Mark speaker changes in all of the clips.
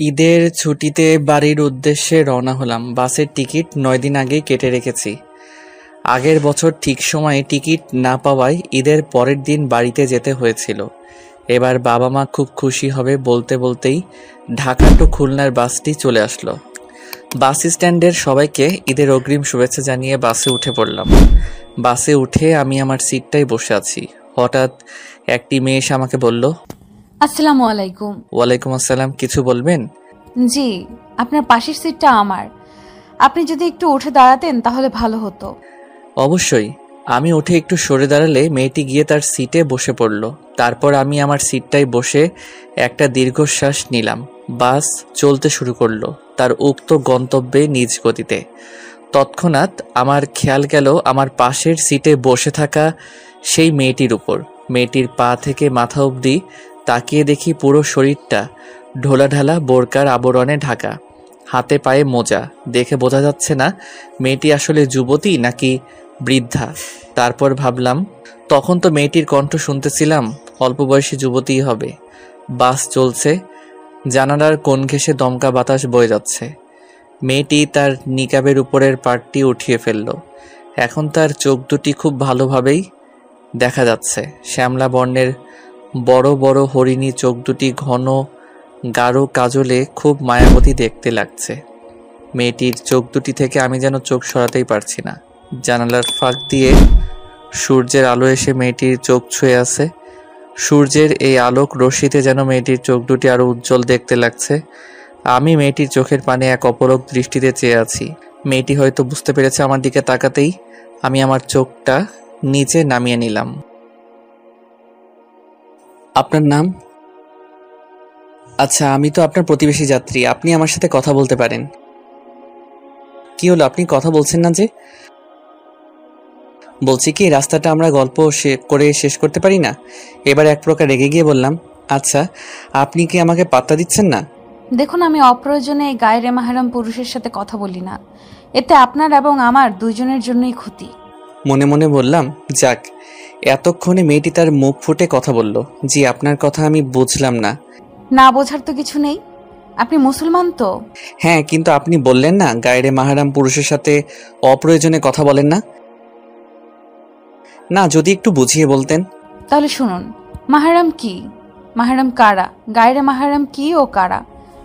Speaker 1: ঈদের ছুটিতে বাড়ির উদ্দেশ্যে রওনা হলাম। বাসের টিকিট ৯ দিন আগেই কেটে রেখেছি। আগের বছর ঠিক সময়ে টিকিট না পাওয়ায় ঈদের পরের দিন বাড়িতে যেতে হয়েছিল। এবার বাবা মা খুব খুশি হবে বলতে বলতেই ঢাকা টু খুলনার বাসটি চলে আসলো। বাস স্ট্যান্ডের সবাইকে ঈদের অগ্রিম শুভেচ্ছা জানিয়ে বাসে উঠে পড়লাম। বাসে উঠে আমি আমার সিটটায় বসে আছি। হঠাৎ একটি মেয়ে এসে আমাকে বলল,
Speaker 2: আসসালামু আলাইকুম।
Speaker 1: ওয়ালাইকুম আসসালাম। কিছু বলবেন?
Speaker 2: জি, আপনার পাশের সিটটা আমার। আপনি যদি একটু উঠে দাঁড়াতেন তাহলে ভালো হতো।
Speaker 1: অবশ্যই। আমি উঠে একটু সরে দাঁড়ালে মেয়েটি গিয়ে তার সিটে বসে পড়ল। তারপর আমি আমার সিটটায় বসে একটা দীর্ঘশ্বাস নিলাম। বাস চলতে শুরু করলো তার উক্ত গন্তব্যে নিজ গতিতে। তৎক্ষণাৎ আমার খেয়াল গেল আমার পাশের সিটে বসে থাকা সেই মেয়েটির উপর। মেয়েটির পা থেকে মাথা অবধি তাকিয়ে দেখি পুরো শরীরটা ঢোলাঢালা বোরকার আবরণে ঢাকা, হাতে পায়ে মোজা। দেখে বোঝা যাচ্ছে না মেয়েটি আসলে যুবতী নাকি বৃদ্ধা। তারপর ভাবলাম, তখন তো মেয়েটির কণ্ঠ শুনতেছিলাম, অল্প বয়সী যুবতীই হবে। বাস চলছে, জানালার কোণ ঘেঁষে দমকা বাতাস বয়ে যাচ্ছে। মেয়েটি তার নিকাবের উপরের পাটটি উঠিয়ে ফেলল। এখন তার চোখ দুটি খুব ভালোভাবেই দেখা যাচ্ছে। শ্যামলা বর্ণের বড় বড় হরিণী চোখ দুটি ঘন গাঢ় কাজলে খুব মায়াবতী দেখতে লাগছে। মেয়েটির চোখ দুটি থেকে আমি যেন চোখ সরাতেই পারছি না। জানালার ফাঁক দিয়ে সূর্যের আলো এসে মেয়েটির চোখ ছুঁয়ে আছে। সূর্যের এই আলোক রশ্মিতে যেন মেয়েটির চোখ দুটি আরো উজ্জ্বল দেখতে লাগছে। আমি মেয়েটির চোখের পানে এক অপলক দৃষ্টিতে চেয়ে আছি। মেয়েটি হয়তো বুঝতে পেরেছে আমার দিকে তাকাতেই আমি আমার চোখটা নিচে নামিয়ে নিলাম। আপনার নাম? আচ্ছা, আমি তো আপনার প্রতিবেশী যাত্রী। আপনি আমার সাথে কথা বলতে পারেন। কি হলো, আপনি কথা বলছেন না যে? বলছি কি, রাস্তাটা আমরা গল্প করে শেষ করতে পারি না? এবার এক প্রকার রেগে গিয়ে বললাম, আচ্ছা আপনি কি আমাকে পাত্তা দিচ্ছেন না?
Speaker 2: দেখুন, আমি অপ্রয়োজনে গায়রে মাহরাম পুরুষের সাথে কথা বলি না। এতে আপনার এবং আমার দুইজনের জন্যই ক্ষতি।
Speaker 1: মনে মনে বললাম, যাক, এতক্ষণে মেয়েটি তার মুখ ফুটে কথা বলল। জি, আপনার কথা আমি বুঝলাম না।
Speaker 2: না বোঝার তো কিছু নেই। আপনি মুসলমান তো?
Speaker 1: হ্যাঁ, কিন্তু আপনি বললেন না গায়রে মাহরাম পুরুষের সাথে অপ্রয়োজনে কথা বলেন না। না, যদি একটু বুঝিয়ে বলতেন।
Speaker 2: তাহলে শুনুন, মাহরাম কি, মাহরাম কারা, গায়রে মাহরাম কি ও কারা।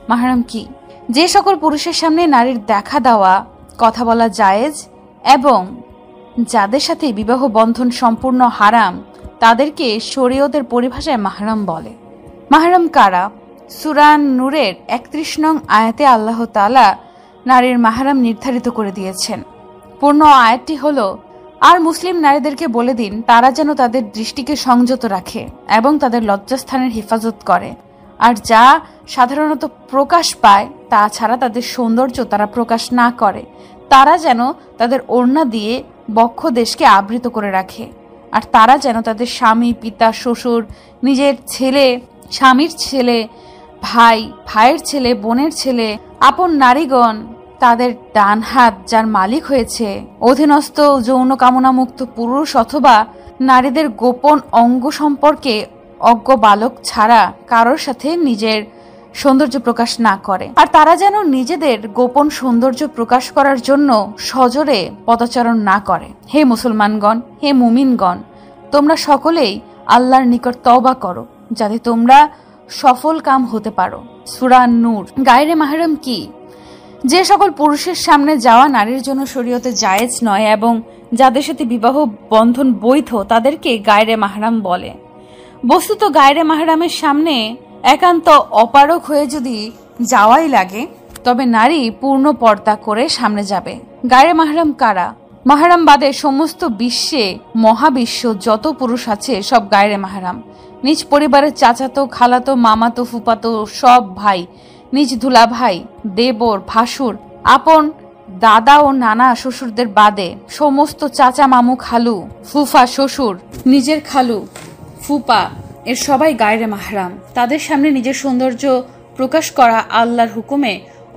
Speaker 2: মাহরাম কি? যে সকল পুরুষের সামনে নারীর দেখা দেওয়া, কথা বলা জায়েজ এবং যাদের সাথে বিবাহ বন্ধন সম্পূর্ণ হারাম, তাদেরকে শরীয়তের পরিভাষায় মাহরাম বলে। মাহরাম কারা? সূরা নূরের ৩১ নং আয়াতে আল্লাহ তাআলা নারীর মাহরাম নির্ধারিত করে দিয়েছেন। পূর্ণ আয়াতটি হলো, আর মুসলিম নারীদেরকে বলে দিন তারা যেন তাদের দৃষ্টিকে সংযত রাখে এবং তাদের লজ্জাস্থানের হেফাজত করে, আর যা সাধারণত প্রকাশ পায় তা ছাড়া তাদের সৌন্দর্য তারা প্রকাশ না করে। তারা যেন তাদের ওড়না দিয়ে বক্ষ দেশকে আবৃত করে রাখে, আর তারা যেন তাদের স্বামী, পিতা, শ্বশুর, নিজের ছেলে, স্বামীর ছেলে, ভাই, ভাইয়ের ছেলে, বোনের ছেলে, আপন নারীগণ, তাদের ডান হাত যার মালিক হয়েছে, অধীনস্থ যৌন কামনামুক্ত পুরুষ অথবা নারীদের গোপন অঙ্গ সম্পর্কে অজ্ঞ বালক ছাড়া কারোর সাথে নিজের সৌন্দর্য প্রকাশ না করে। আর তারা যেন নিজেদের গোপন সৌন্দর্য প্রকাশ করার জন্য সজোরে পদচারণ না করে। হে মুসলমানগণ, হে মুমিনগণ, তোমরা সকলেই আল্লাহর নিকট তওবা করো যাতে তোমরা সফল কাম হতে পারো। সূরা নূর। গায়রে মাহরাম কি? যে সকল পুরুষের সামনে যাওয়া নারীর জন্য শরীয়তে জায়েজ নয় এবং যাদের সাথে বিবাহ বন্ধন বৈধ, তাদেরকে গায়রে মাহরাম বলে। বস্তুত গায়রে মাহরামের সামনে একান্ত অপারগ হয়ে যদি যাওয়াই লাগে, তবে নারী পূর্ণ পর্দা করে সামনে যাবে। গায়রে মাহরাম কারা? মাহরাম বাদে সমস্ত বিশ্বে, মহাবিশ্ব যত পুরুষ আছে সব গায়রে মাহরাম। নিজ পরিবারের চাচাতো, খালাতো, মামাতো, ফুপাতো সব ভাই, নিজ দুলা ভাই, দেবর, ভাসুর, আপন দাদা ও নানা শ্বশুরদের বাদে সমস্ত চাচা, মামু, খালু, ফুফা, শ্বশুর, নিজের খালু, ফুপা, এর সবাই গায়রে মাহরাম। তাদের সামনে নিজের সৌন্দর্য প্রকাশ করা আল্লাহর হুকুমে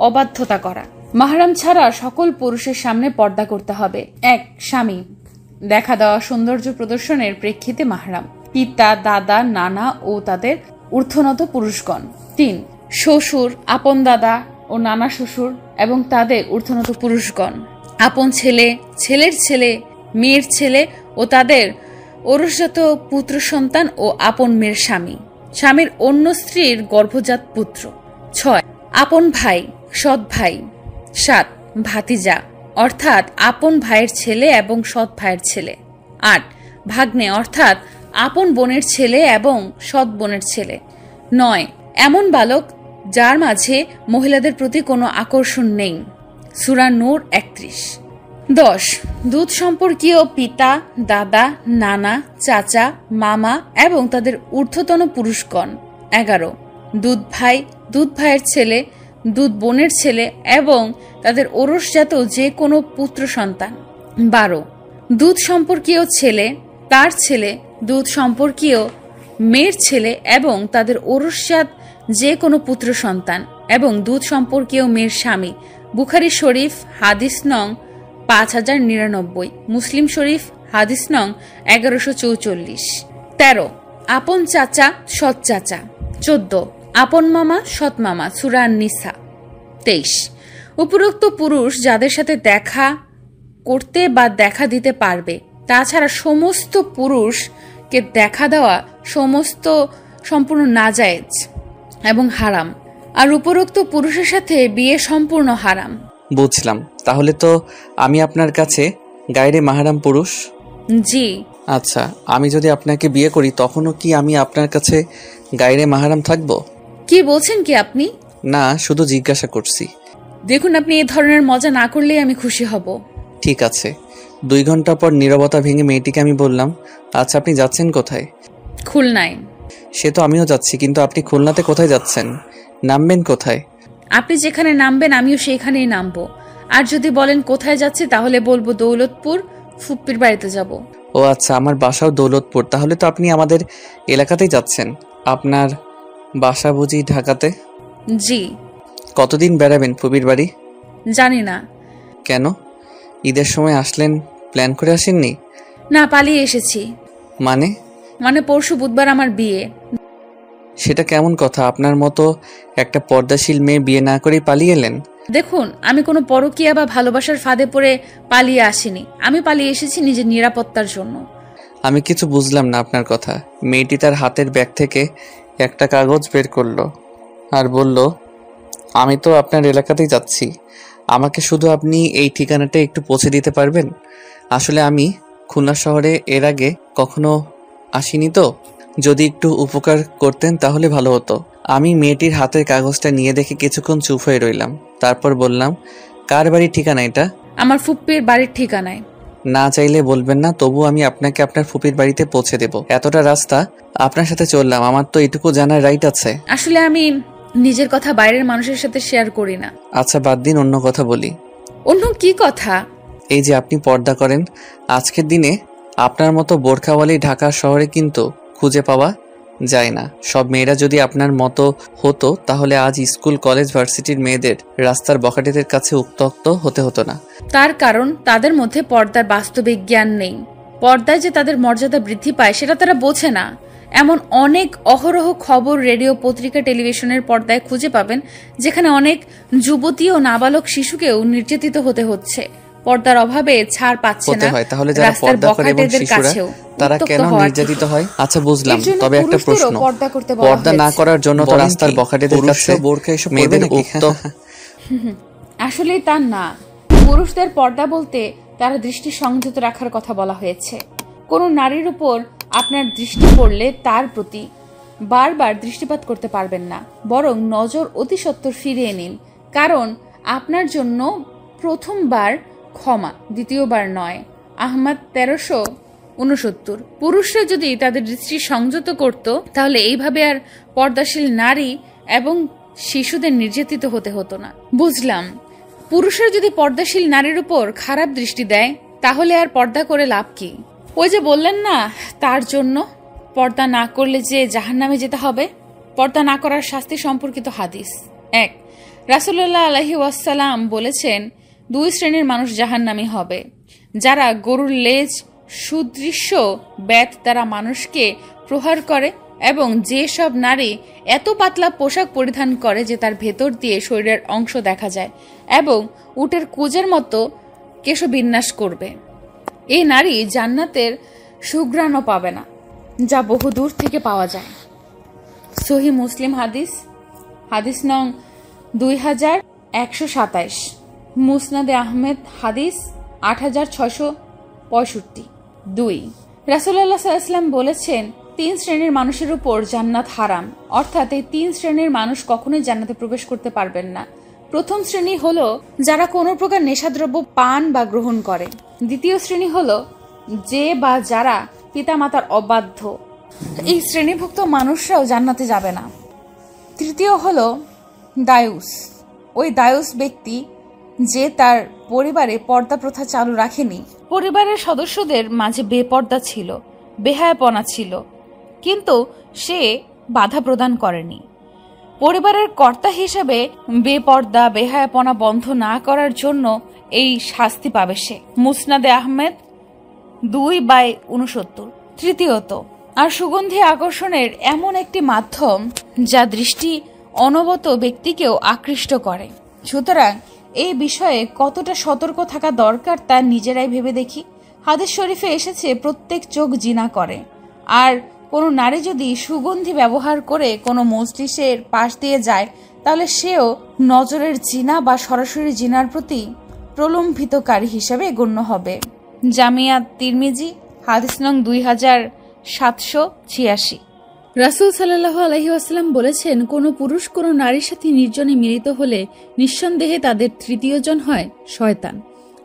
Speaker 2: অবাধ্যতা করা। মাহরাম ছাড়া সকল পুরুষের সামনে পর্দা করতে হবে। ১. স্বামী, দেখা দেওয়া সৌন্দর্য প্রদর্শনের প্রেক্ষিতে মাহরাম। পিতা, দাদা, নানা ও তাদের ঊর্ধ্বনত পুরুষগণ। ৩. শ্বশুর, আপন দাদা ও নানা শ্বশুর এবং তাদের ঊর্ধ্বনত পুরুষগণ, আপন ছেলে, ছেলের ছেলে, মেয়ের ছেলে ও তাদের ঔরসজাত পুত্র সন্তান ও আপন মেয়ের স্বামী, স্বামীর অন্য স্ত্রীর গর্ভজাত পুত্র। 6. আপন ভাই, সৎ ভাই। 7. ভাতিজা অর্থাৎ আপন ভাইয়ের ছেলে এবং সৎ ভাইয়ের ছেলে। 8. ভাগ্নে অর্থাৎ আপন বোনের ছেলে এবং সৎ বোনের ছেলে। 9. এমন বালক যার মাঝে মহিলাদের প্রতি কোনো আকর্ষণ নেই। সূরা নূর 31। 10. দুধ সম্পর্কীয় পিতা, দাদা, নানা, চাচা, মামা এবং তাদের ঊর্ধ্বতন পুরুষগণ। 11. দুধ ভাই, দুধ ভাইয়ের ছেলে, দুধ বোনের ছেলে এবং তাদের ঔরসজাত যে কোনো পুত্র সন্তান। 12. দুধ সম্পর্কীয় ছেলে, তার ছেলে, দুধ সম্পর্কীয় মেয়ের ছেলে এবং তাদের ঔরসজাত যে কোনো পুত্র সন্তান এবং দুধ সম্পর্কীয় মেয়ের স্বামী। বুখারী শরীফ হাদিস নং 5099, মুসলিম শরীফ হাদিস নং 1144। 13. আপন চাচা, সৎ চাচা। 14. আপন মামা, সৎ মামা, সূরা নিসা 23। উপরোক্ত পুরুষ যাদের সাথে দেখা করতে বা দেখা দিতে পারবে, তাছাড়া সমস্ত পুরুষকে দেখা দেওয়া সম্পূর্ণ নাজায়েজ এবং হারাম, আর উপরোক্ত পুরুষের সাথে বিয়ে সম্পূর্ণ হারাম।
Speaker 1: বুঝলাম। তাহলে তো আমি আপনার কাছে গায়রে মাহরাম পুরুষ?
Speaker 2: জি।
Speaker 1: আচ্ছা, আমি যদি আপনাকে বিয়ে করি তখনও কি আমি আপনার কাছে গায়রে মাহরাম থাকবো?
Speaker 2: কি বলছেন কি আপনি?
Speaker 1: না, শুধু জিজ্ঞাসা করছি।
Speaker 2: দেখুন, আপনি এই ধরনের মজা না করলেই আমি খুশি হব।
Speaker 1: ঠিক আছে। 2 ঘন্টা পর নীরবতা ভেঙে মেয়েটিকে আমি বললাম, আচ্ছা আপনি যাচ্ছেন কোথায়?
Speaker 2: খুলনায়।
Speaker 1: সে তো আমিও যাচ্ছি, কিন্তু আপনি খুলনাতে কোথায় যাচ্ছেন? নামবেন কোথায়?
Speaker 2: আপনি যেখানে নামবেন আমিও সেইখানেই নামবো। আর যদি বলেন কোথায় যাচ্ছি তাহলে বলবো দৌলতপুর, ফুপ্পির বাড়িতে যাব।
Speaker 1: ও আচ্ছা, আমার বাসাও দৌলতপুর। তাহলে তো আপনি আমাদের এলাকাতেই যাচ্ছেন। আপনার বাসা বুঝি ঢাকাতে?
Speaker 2: জি।
Speaker 1: কতদিন বেড়াবেন ফুপির বাড়ি?
Speaker 2: জানি না।
Speaker 1: কেন? ঈদের সময় আসলেন, প্ল্যান করে আসেননি?
Speaker 2: না, পালিয়ে এসেছি।
Speaker 1: মানে
Speaker 2: পরশু বুধবার আমার বিয়ে।
Speaker 1: সেটা কেমন কথা? আপনার মতো একটা পর্দাশীল মেয়ে বিয়ে না করেই পালিয়ে এলেন?
Speaker 2: দেখুন, আমি কোনো পরকীয়া বা ভালোবাসার ফাঁদে পড়ে পালিয়ে আসিনি। আমি পালিয়ে এসেছি নিজের নিরাপত্তার জন্য।
Speaker 1: আমি কিছু বুঝলাম না আপনার কথা। মেয়েটি তার হাতের ব্যাগ থেকে একটা কাগজ বের করলো আর বলল, আমি তো আপনার এলাকাতেই যাচ্ছি, আমাকে শুধু আপনি এই ঠিকানাটা একটু পৌঁছে দিতে পারবেন? আসলে আমি খুলনা শহরে এর আগে কখনো আসিনি, তো যদি একটু উপকার করতেন তাহলে ভালো হতো। আমি মেয়েটির হাতের কাগজটা নিয়ে দেখে কিছুক্ষণ চুপ হয়ে রইলাম। তারপর বললাম, কার বাড়ির ঠিকানা এটা?
Speaker 2: আমার ফুপ্পির বাড়ির ঠিকানায়।
Speaker 1: না চাইলে বলবেন না, তবু আমি আপনাকে আপনার ফুপির বাড়িতে পৌঁছে দেব। এতটা রাস্তা আপনার সাথে চললাম, আমার তো এটুকু জানার রাইট আছে।
Speaker 2: আসলে আমি নিজের কথা বাইরের মানুষের সাথে শেয়ার করি না।
Speaker 1: আচ্ছা বাদ দিন, অন্য কথা বলি।
Speaker 2: অন্য কি কথা?
Speaker 1: এই যে আপনি পর্দা করেন, আজকের দিনে আপনার মতো বোরখাওয়ালি ঢাকা শহরে কিন্তু খুঁজে পাওয়া যায় না। সব মেয়েরা যদি আপনার মতো হতো তাহলে আজ স্কুল, কলেজ, ভার্সিটির মেয়েদের রাস্তার বখাটেদের কাছে উত্ত্যক্ত হতে হতো না।
Speaker 2: তার কারণ তাদের মধ্যে পর্দার বাস্তবিক জ্ঞান নেই। পর্দায় যে তাদের মর্যাদা বৃদ্ধি পায় সেটা তারা বোঝে না। এমন অনেক অহরহ খবর রেডিও, পত্রিকা, টেলিভিশনের পর্দায় খুঁজে পাবেন যেখানে অনেক যুবতী ও নাবালক শিশুকেও নির্যাতিত হতে হচ্ছে। পর্দার অভাবে ছাড় পাচ্ছে না।
Speaker 1: তাহলে যারা পর্দা করে এবং শিশুরা, তারা কেন নির্যাতিত হয়? আচ্ছা বুঝলাম, তবে একটা প্রশ্ন, পর্দা না করার জন্য তো রাস্তার বখাটেদের কাছে বোরখা এসব মেয়েদের
Speaker 2: আসলে তা না। পুরুষদের পর্দা বলতে তারা দৃষ্টি সংযত রাখার কথা বলা হয়েছে। কোন নারীর উপর আপনার দৃষ্টি পড়লে তার প্রতি বারবার দৃষ্টিপাত করতে পারবেন না, বরং নজর অতি সত্বর ফিরিয়ে নিন। কারণ আপনার জন্য প্রথমবার ক্ষমা, দ্বিতীয়বার নয়। আহমদ 1369। পুরুষরা যদি তাদের দৃষ্টি সংযত করত তাহলে এইভাবে আর পর্দাশীল নারী এবং শিশুদের নির্যাতিত হতে হতো না। বুঝলাম, পুরুষরা যদি পর্দাশীল নারীর উপর খারাপ দৃষ্টি দেয় তাহলে আর পর্দা করে লাভ কি? ওই যে বললেন না, তার জন্য পর্দা না করলে যে জাহান্নামে যেতে হবে। পর্দা না করার শাস্তি সম্পর্কিত হাদিস। 1. রাসূলুল্লাহ আলাইহি ওয়াসাল্লাম বলেছেন, 2 শ্রেণীর মানুষ জাহান্নামী হবে। যারা গরুর লেজ সুদৃশ্য বেত দ্বারা মানুষকে প্রহার করে এবং যে সব নারী এত পাতলা পোশাক পরিধান করে যে তার ভেতর দিয়ে শরীরের অংশ দেখা যায় এবং উটের কুজের মতো কেশবিন্যাস করবে, এই নারী জান্নাতের সুঘ্রাণও পাবে না, যা বহু দূর থেকে পাওয়া যায়। সহি মুসলিম হাদিস, হাদিস নং 2127, মুসনাদে আহমেদ হাদিস 8665। 2, রাসূলুল্লাহ সাল্লাল্লাহু আলাইহি ওয়াসাল্লাম বলেছেন, 3 শ্রেণীর মানুষের উপর জান্নাত হারাম, অর্থাৎ এই 3 শ্রেণীর মানুষ কখনোই জান্নাতে প্রবেশ করতে পারবেন না। প্রথম শ্রেণী হলো যারা কোনো প্রকার নেশাদ্রব্য পান বা গ্রহণ করে। দ্বিতীয় শ্রেণী হলো যে বা যারা পিতামাতার অবাধ্য, এই শ্রেণীভুক্ত মানুষরাও জান্নাতে যাবে না। তৃতীয় হলো দায়ুস, ওই দায়ুস ব্যক্তি যে তার পরিবারে পর্দা প্রথা চালু রাখেনি, পরিবারের সদস্যদের মাঝে বেপর্দা ছিল, বেহায়াপনা ছিল, কিন্তু সে বাধা প্রদান করেনি। পরিবারের কর্তা হিসেবে বেপর্দা বেহায়াপনা বন্ধ না করার জন্য এই শাস্তি পাবে সে। মুসনাদে আহমেদ 2/69। তৃতীয়ত, আর সুগন্ধি আকর্ষণের এমন একটি মাধ্যম যা দৃষ্টি অনবত ব্যক্তিকেও আকৃষ্ট করে। সুতরাং এই বিষয়ে কতটা সতর্ক থাকা দরকার তা নিজেরাই ভেবে দেখি। হাদিস শরীফে এসেছে প্রত্যেক চোখ জিনা করে, আর কোনো নারী যদি সুগন্ধি ব্যবহার করে কোনো মজলিসের পাশ দিয়ে যায় তাহলে সেও নজরের জিনা বা সরাসরি জিনার প্রতি প্রলম্বিতকারী হিসাবে গণ্য হবে। জামিয়া তিরমিজি হাদিস নং 2786। রাসূল সাল্লাল্লাহু আলাইহি ওয়াসাল্লাম বলেছেন, কোনো পুরুষ কোনো নারীর সাথে নির্জনে মিলিত হলে নিঃসন্দেহে তাদের তৃতীয়জন হয় শয়তান,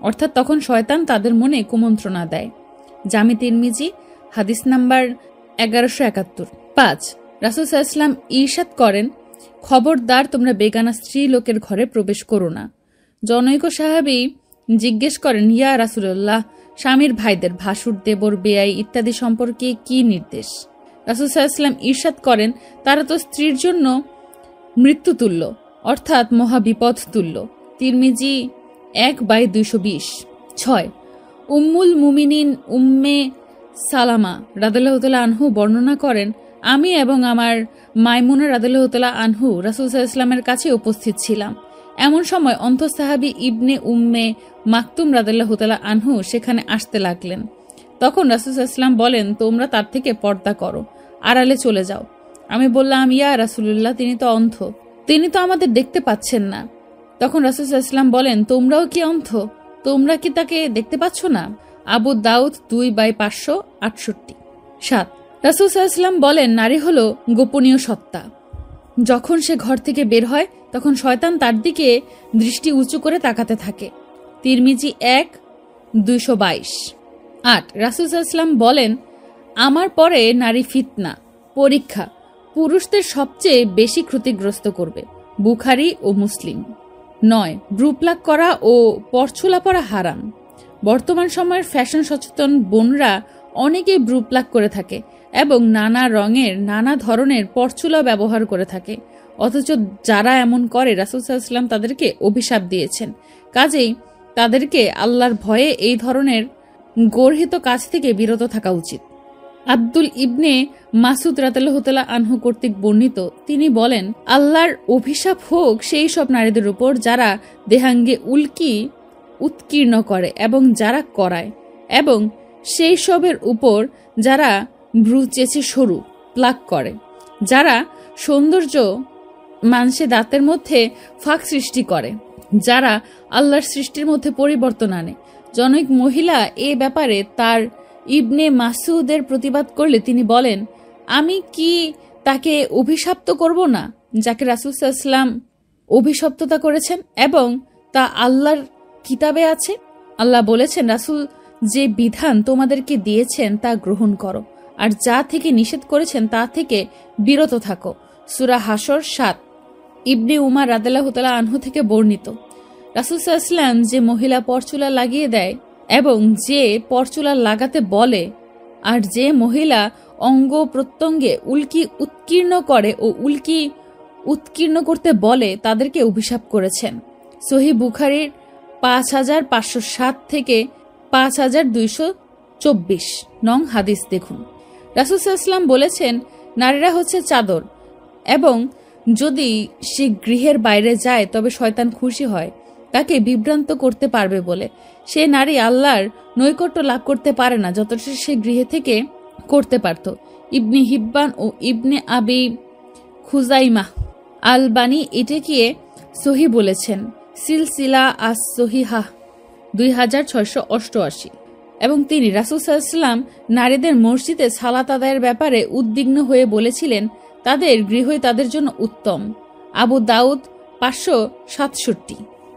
Speaker 2: অর্থাৎ তখন শয়তান তাদের মনে কুমন্ত্রণা দেয়। জামি তিরমিজি হাদিস নাম্বার 1171। 5, রাসূল সাল্লাল্লাহু আলাইহি ওয়াসাল্লাম ইরশাদ করেন, খবরদার তোমরা বেগানা স্ত্রী লোকের ঘরে প্রবেশ করো না। জনৈক সাহাবী জিজ্ঞেস করেন, ইয়া রাসূলুল্লাহ, স্বামীর ভাইদের, ভাসুর, দেবর, বেয়াই ইত্যাদি সম্পর্কে কি নির্দেশ? রাসূল সাল্লাল্লাহু আলাইহি ওয়াসাল্লাম ইরশাদ করেন, তারা তো স্ত্রীর জন্য মৃত্যুতুল্য, অর্থাৎ মহাবিপদ তুল্য। তিরমিজি 1/220। 6, উম্মুল মুমিনিন উম্মে সালামা রাদিয়াল্লাহু তাআলা আনহু বর্ণনা করেন, আমি এবং আমার মাইমুনা রাদিয়াল্লাহু তাআলা আনহু রাসূল সাল্লাল্লাহু আলাইহি ওয়াসাল্লামের কাছে উপস্থিত ছিলাম। এমন সময় অন্ত সাহাবী ইবনে উম্মে মাকতুম রাদিয়াল্লাহু তাআলা আনহু সেখানে আসতে লাগলেন। তখন রাসূল সাল্লাল্লাহু আলাইহি ওয়াসাল্লাম বলেন, তোমরা তার থেকে পর্দা করো, আড়ালে চলে যাও। আমি বললাম, ইয়া রাসূলুল্লাহ, তিনি তো অন্ধ, তিনি তো আমাদের দেখতে পাচ্ছেন না। তখন রাসূল সাল্লাল্লাহু আলাইহি ওয়াসাল্লাম বলেন, তোমরাও কি অন্ধ? তোমরা কি তাকে দেখতে পাচ্ছ না? আবু দাউদ 2/568। 7, রাসূল সাল্লাল্লাহু আলাইহি ওয়াসাল্লাম বলেন, নারী হলো গোপনীয় সত্তা। যখন সে ঘর থেকে বের হয় তখন শয়তান তার দিকে দৃষ্টি উঁচু করে তাকাতে থাকে। তিরমিজি 1/222। 8, রাসূল সাল্লাল্লাহু আলাইহি ওয়াসাল্লাম বলেন, আমার পরে নারী ফিতনা, পরীক্ষা, পুরুষদের সবচেয়ে বেশি ক্ষতিগ্রস্ত করবে। বুখারী ও মুসলিম। 9, ব্রুপ্লাক করা ও পরচুলা পরা হারাম। বর্তমান সময়ের ফ্যাশন সচেতন বোনরা অনেকেই ব্রুপ্লাক করে থাকে এবং নানা রঙের নানা ধরনের পরচুলা ব্যবহার করে থাকে, অথচ যারা এমন করে রাসূল সাল্লাল্লাহু আলাইহি ওয়াসাল্লাম তাদেরকে অভিশাপ দিয়েছেন। কাজেই তাদেরকে আল্লাহর ভয়ে এই ধরনের গর্হিত কাজ থেকে বিরত থাকা উচিত। আব্দুল ইবনে মাসুদ রাদিয়াল্লাহু তাআলা আনহু কর্তৃক বর্ণিত, তিনি বলেন, আল্লাহর অভিশাপ হোক সেই সব নারীদের উপর যারা দেহাঙ্গে উল্কি উৎকীর্ণ করে এবং যারা করায়, এবং সেই সবের উপর যারা ভ্রু চেঁচে সরু প্লাক করে, যারা সৌন্দর্য মানসে দাঁতের মধ্যে ফাঁক সৃষ্টি করে, যারা আল্লাহর সৃষ্টির মধ্যে পরিবর্তন আনে। জনৈক মহিলা এ ব্যাপারে তার ইবনে মাসুদের প্রতিবাদ করলে তিনি বলেন, আমি কি তাকে অভিশপ্ত করব না যাকে রাসূল সাল্লাল্লাহু আলাইহি ওয়াসাল্লাম অভিশপ্ততা করেছেন এবং তা আল্লাহর কিতাবে আছে। আল্লাহ বলেছেন, রাসূল যে বিধান তোমাদেরকে দিয়েছেন তা গ্রহণ করো, আর যা থেকে নিষেধ করেছেন তা থেকে বিরত থাকো। সূরা হাসর 7। ইবনে উমার রাদিয়াল্লাহু তাআলা আনহু থেকে বর্ণিত, রাসূল সাল্লাল্লাহু আলাইহি ওয়াসাল্লাম যে মহিলা পরচুলা লাগিয়ে দেয় এবং যে পরচুলা লাগাতে বলে, আর যে মহিলা অঙ্গ প্রত্যঙ্গে উল্কি উৎকীর্ণ করে ও উল্কি উৎকীর্ণ করতে বলে তাদেরকে অভিশাপ করেছেন। সহিহ বুখারীর 5507 থেকে 5224 নং হাদিস দেখুন। রাসূল সাল্লাল্লাহু আলাইহি ওয়াসাল্লাম বলেছেন,
Speaker 3: নারীরা হচ্ছে চাদর, এবং যদি সে গৃহের বাইরে যায় তবে শয়তান খুশি হয় তাকে বিভ্রান্ত করতে পারবে বলে। সে নারী আল্লাহর নৈকট্য লাভ করতে পারে না যতটা সে গৃহে থেকে করতে পারত। ইবনে হিব্বান ও ইবনে আবি খুজাইমা আলবানি এটাকে সহি বলেছেন, সিলসিলা আস সহিহা 2688। এবং তিনি রাসূল সাল্লাল্লাহু আলাইহি ওয়াসাল্লাম নারীদের মসজিদে সালাত আদায়ের ব্যাপারে উদ্বিগ্ন হয়ে বলেছিলেন তাদের গৃহই তাদের জন্য উত্তম। আবু দাউদ 567।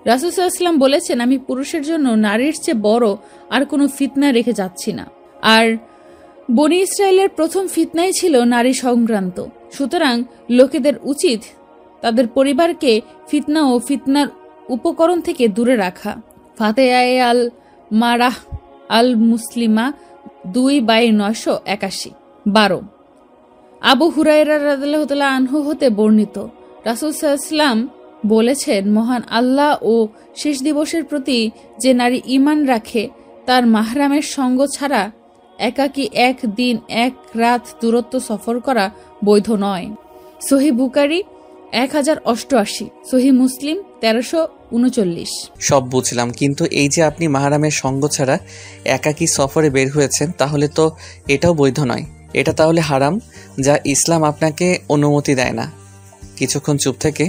Speaker 3: রাসূল সাল্লাল্লাহু আলাইহি ওয়াসাল্লাম বলেছেন, আমি পুরুষের জন্য নারীর চেয়ে বড় আর কোনো ফিতনা রেখে যাচ্ছি না। আর বনী ইসরায়েলের প্রথম ফিতনাই ছিল নারী সংক্রান্ত। সুতরাং লোকেদের উচিত তাদের পরিবারকে ফিতনা ও ফিতনার উপকরণ থেকে দূরে রাখা। ফাতেহায়ে আল মারাহ আল মুসলিমা 2/981। 12। আবু হুরায়রা রাদিয়াল্লাহু তাআলা আনহু হতে বর্ণিত, রাসূল সাল্লাল্লাহু আলাইহি ওয়াসাল্লাম বলেছেন, মহান আল্লাহ ও শেষ দিবসের প্রতি যে নারী ঈমান রাখে তার মাহরামের সঙ্গ ছাড়া একাকী এক দিন এক রাত দূরত্ব সফর করা বৈধ নয়। সহিহ বুখারী 1088, সহিহ মুসলিম 1339।
Speaker 1: সব বুঝলাম, কিন্তু এই যে আপনি মাহরামের সঙ্গ ছাড়া একাকী সফরে বের হয়েছেন, তাহলে তো এটাও বৈধ নয়। এটা তাহলে হারাম, যা ইসলাম আপনাকে অনুমতি দেয় না। কিছুক্ষণ চুপ থেকে,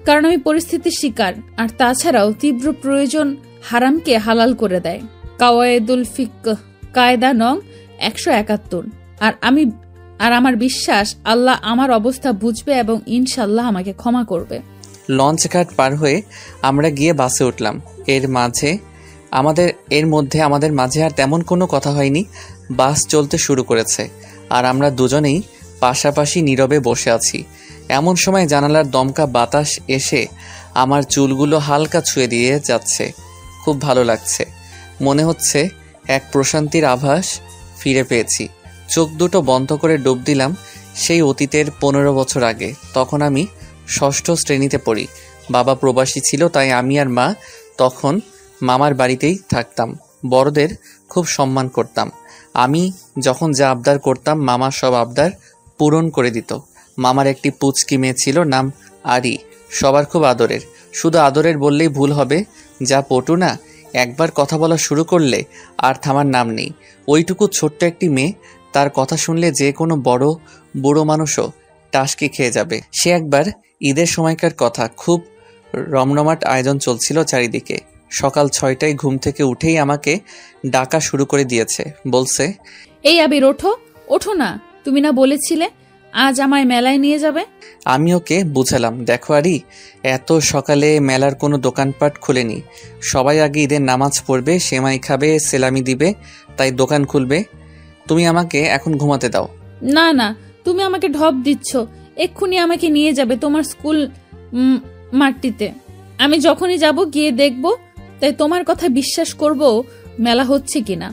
Speaker 3: কারণ আমি পরিস্থিতির শিকার, আর তাছাড়াও তীব্র প্রয়োজন হারামকে হালাল করে দেয়। কাওয়ায়েদুল ফিকহ কায়দা নং 171। আর আমার বিশ্বাস আল্লাহ আমার অবস্থা বুঝবে এবং ইনশাল্লাহ আমাকে ক্ষমা করবে।
Speaker 1: লঞ্চ ঘাট পার হয়ে আমরা গিয়ে বাসে উঠলাম। এর মধ্যে আমাদের মাঝে আর তেমন কোনো কথা হয়নি। বাস চলতে শুরু করেছে আর আমরা দুজনেই পাশাপাশি নীরবে বসে আছি। এমন সময় জানালার দমকা বাতাস এসে আমার চুলগুলো হালকা ছুঁয়ে দিয়ে যাচ্ছে। খুব ভালো লাগছে, মনে হচ্ছে এক প্রশান্তির আভাস ফিরে পেয়েছি। চোখ দুটো বন্ধ করে ডুব দিলাম সেই অতীতের 15 বছর আগে। তখন আমি 6ষ্ঠ শ্রেণীতে পড়ি। বাবা প্রবাসী ছিল, তাই আমি আর মা তখন মামার বাড়িতেই থাকতাম। বড়দের খুব সম্মান করতাম। আমি যখন যা আবদার করতাম মামা সব আবদার পূরণ করে দিত। মামার একটি পুচকি মেয়ে ছিল, নাম আরি, সবার খুব আদরের। শুধু আদরের বললেই ভুল হবে, যা পটু না, একবার কথা বলা শুরু করলে আর থামার নাম নেই। ওইটুকু ছোট্ট একটি মেয়ে, তার কথা শুনলে যে কোনো বুড়ো মানুষও টাসকি খেয়ে যাবে। সে একবার ঈদের সময়কার কথা, খুব রমরমাট আয়োজন চলছিল চারিদিকে। সকাল 6টায় ঘুম থেকে উঠেই আমাকে ডাকা শুরু করে দিয়েছে। বলছে,
Speaker 3: এই আবির ওঠো না, তুমি না বলেছিলে আজ আমায় মেলায় নিয়ে যাবে?
Speaker 1: আমি ওকে বুঝালাম, দেখো আরি, এত সকালে মেলার কোনো দোকানপাট খুলেনি। সবাই আগে ঈদের নামাজ পড়বে, সেমাই খাবে, সেলামি দিবে, তাই দোকান খুলবে। তুমি আমাকে এখন ঘুমাতে দাও।
Speaker 3: না না, তুমি আমাকে ঢপ দিচ্ছ। এক্ষুনি আমাকে নিয়ে যাবে তোমার স্কুল মাঠটিতে। আমি যখনই যাব গিয়ে দেখব, তাই তোমার কথা বিশ্বাস করব মেলা হচ্ছে কিনা।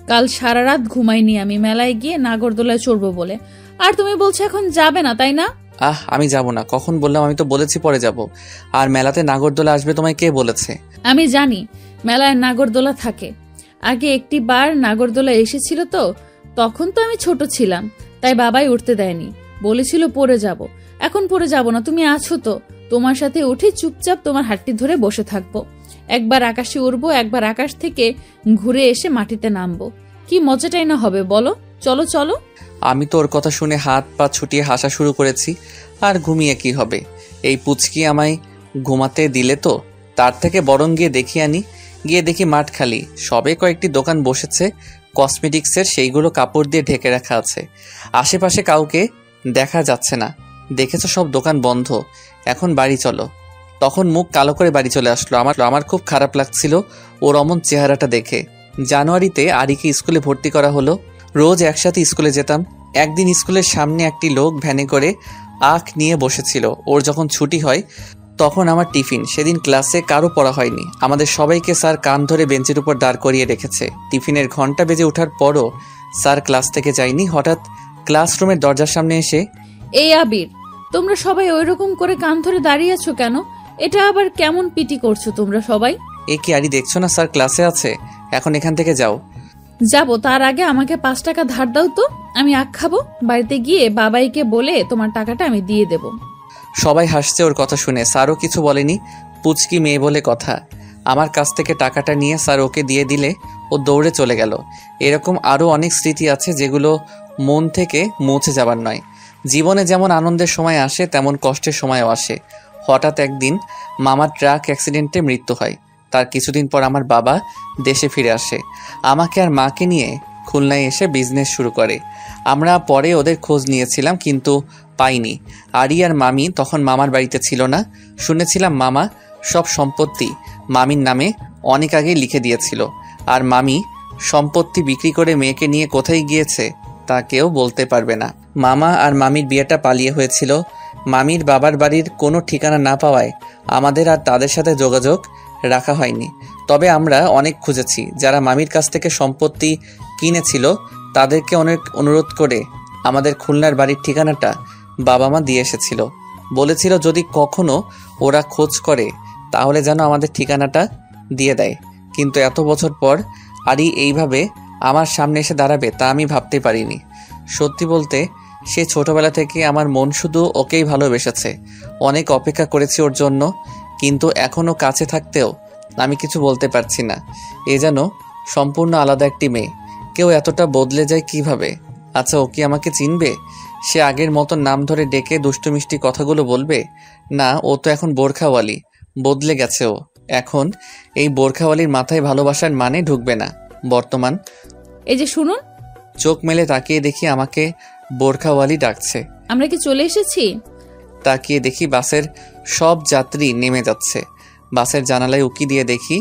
Speaker 3: কাল সারা রাত ঘুমাইনি আমি মেলায় গিয়ে নাগরদোলায় চড়বো বলে, আর তুমি বলছো এখন যাবে না, তাই না?
Speaker 1: আমি যাব না। কখন বললাম? আমি তো বলেছি পরে যাব। আর মেলাতে নাগরদোলা আসবে তোমায় কে বলেছে?
Speaker 3: আমি জানি মেলায় নাগরদোলা থাকে। আগে একটি বার নাগরদোলা এসেছিল তো, তখন তো আমি ছোট ছিলাম, তাই বাবাই উঠতে দেয়নি, বলেছিল পরে যাব। এখন পরে যাব না, তুমি আছো তো, তোমার সাথে উঠে চুপচাপ তোমার হাতটি ধরে বসে থাকবো। একবার আকাশে উড়বো, একবার আকাশ থেকে ঘুরে এসে মাটিতে নামবো। কি মজাটাই না হবে বলো। চলো চলো।
Speaker 1: আমি তো ওর কথা শুনে হাত পা ছুটিয়ে হাসা শুরু করেছি। আর ঘুমিয়ে কি হবে? এই পুচকি আমায় ঘুমাতে দিলে তো, তার থেকে বরং গিয়ে দেখি আনি। গিয়ে দেখি মাঠ খালি, সবে কয়েকটি দোকান বসেছে কসমেটিক্সের, সেইগুলো কাপড় দিয়ে ঢেকে রাখা আছে। আশেপাশে কাউকে দেখা যাচ্ছে না। দেখেছো সব দোকান বন্ধ। এখন বাড়ি চলো। তখন মুখ কালো করে বাড়ি চলে আসলো। আমার খুব খারাপ লাগছিল ওর অমন চেহারাটা দেখে। জানুয়ারিতে আরিকে স্কুলে ভর্তি করা হলো। রোজ একসাথে স্কুলে যেতাম। একদিন স্কুলের সামনে একটি লোক ভ্যানে করে আখ নিয়ে বসেছিল। ওর যখন ছুটি হয় তখন আমার টিফিন। সেদিন ক্লাসে কারো পড়া হয়নি। আমাদের সবাইকে স্যার কান ধরে বেঞ্চের উপর দাঁড় করিয়ে রেখেছে। টিফিনের ঘন্টা বেজে ওঠার পরও স্যার ক্লাস থেকে যায়নি। হঠাৎ ক্লাসরুমের দরজার সামনে এসে,
Speaker 3: এই আবির, তোমরা সবাই ওইরকম করে কান ধরে দাঁড়িয়ে আছো কেন? এটা আবার কেমন পিটি করছো তোমরা সবাই?
Speaker 1: এ কি আরি, দেখছো না স্যার ক্লাসে আছে? এখন এখান থেকে যাও।
Speaker 3: যাবো, তার আগে আমাকে 5 টাকা ধার দাও তো। আমি আখ খাবো, বাড়িতে গিয়ে বাবাইকে বলে তোমার টাকাটা আমি দিয়ে দেব।
Speaker 1: সবাই হাসছে ওর কথা শুনে। স্যারও কিছু বলেনি, পুচকি মেয়ে বলে কথা। আমার কাছ থেকে টাকাটা নিয়ে স্যার ওকে দিয়ে দিলে ও দৌড়ে চলে গেল। এরকম আরও অনেক স্মৃতি আছে যেগুলো মন থেকে মুছে যাবার নয়। জীবনে যেমন আনন্দের সময় আসে তেমন কষ্টের সময়ও আসে। হঠাৎ একদিন মামার ট্রাক অ্যাক্সিডেন্টে মৃত্যু হয়। তার কিছুদিন পর আমার বাবা দেশে ফিরে আসে, আমাকে আর মাকে নিয়ে খুলনায় এসে বিজনেস শুরু করে। আমরা পরে ওদের খোঁজ নিয়েছিলাম কিন্তু পাইনি। আরি আর মামি তখন মামার বাড়িতে ছিল না। শুনেছিলাম মামা সব সম্পত্তি মামির নামে অনেক আগেই লিখে দিয়েছিল, আর মামি সম্পত্তি বিক্রি করে মেয়েকে নিয়ে কোথায় গিয়েছে তা কেউ বলতে পারবে না। মামা আর মামির বিয়েটা পালিয়ে হয়েছিল। মামির বাবার বাড়ির কোনো ঠিকানা না পাওয়ায় আমাদের আর তাদের সাথে যোগাযোগ রাখা হয়নি। তবে আমরা অনেক খুঁজেছি। যারা মামির কাছ থেকে সম্পত্তি কিনেছিল তাদেরকে অনেক অনুরোধ করে আমাদের খুলনার বাড়ির ঠিকানাটা বাবা মা দিয়ে এসেছিল। বলেছিল যদি কখনো ওরা খোঁজ করে তাহলে যেন আমাদের ঠিকানাটা দিয়ে দেয়। কিন্তু এত বছর পর আরই এইভাবে আমার সামনে এসে দাঁড়াবে তা আমি ভাবতে পারিনি। সত্যি বলতে সে ছোটবেলা থেকে আমার মন শুধু ওকেই ভালোবেসেছে। অনেক অপেক্ষা করেছি ওর জন্য, কিন্তু এখনও কাছে থাকতেও আমি কিছু বলতে পারছি না। এ যেন সম্পূর্ণ আলাদা একটি মেয়ে। কেউ এতটা বদলে যায় কিভাবে? আচ্ছা, ও কি আমাকে চিনবে? সে আগের মতো নাম ধরে ডেকে দুষ্টু মিষ্টি কথাগুলো বলবে? না, ও তো এখন বোরখাওয়ালি। বদলে গেছে ও। এখন এই বোরখাওয়ালির মাথায় ভালোবাসার মানে ঢুকবে না। বর্তমান
Speaker 3: এই যে শুনুন।
Speaker 1: চোখ মেলে তাকিয়ে দেখি আমাকে বোরখাওয়ালি ডাকছে।
Speaker 3: আমরা কি চলে এসেছি?
Speaker 1: তাকিয়ে দেখি বাসের সব যাত্রী নেমে যাচ্ছে। বাসের জানালায় উকি দিয়ে দেখি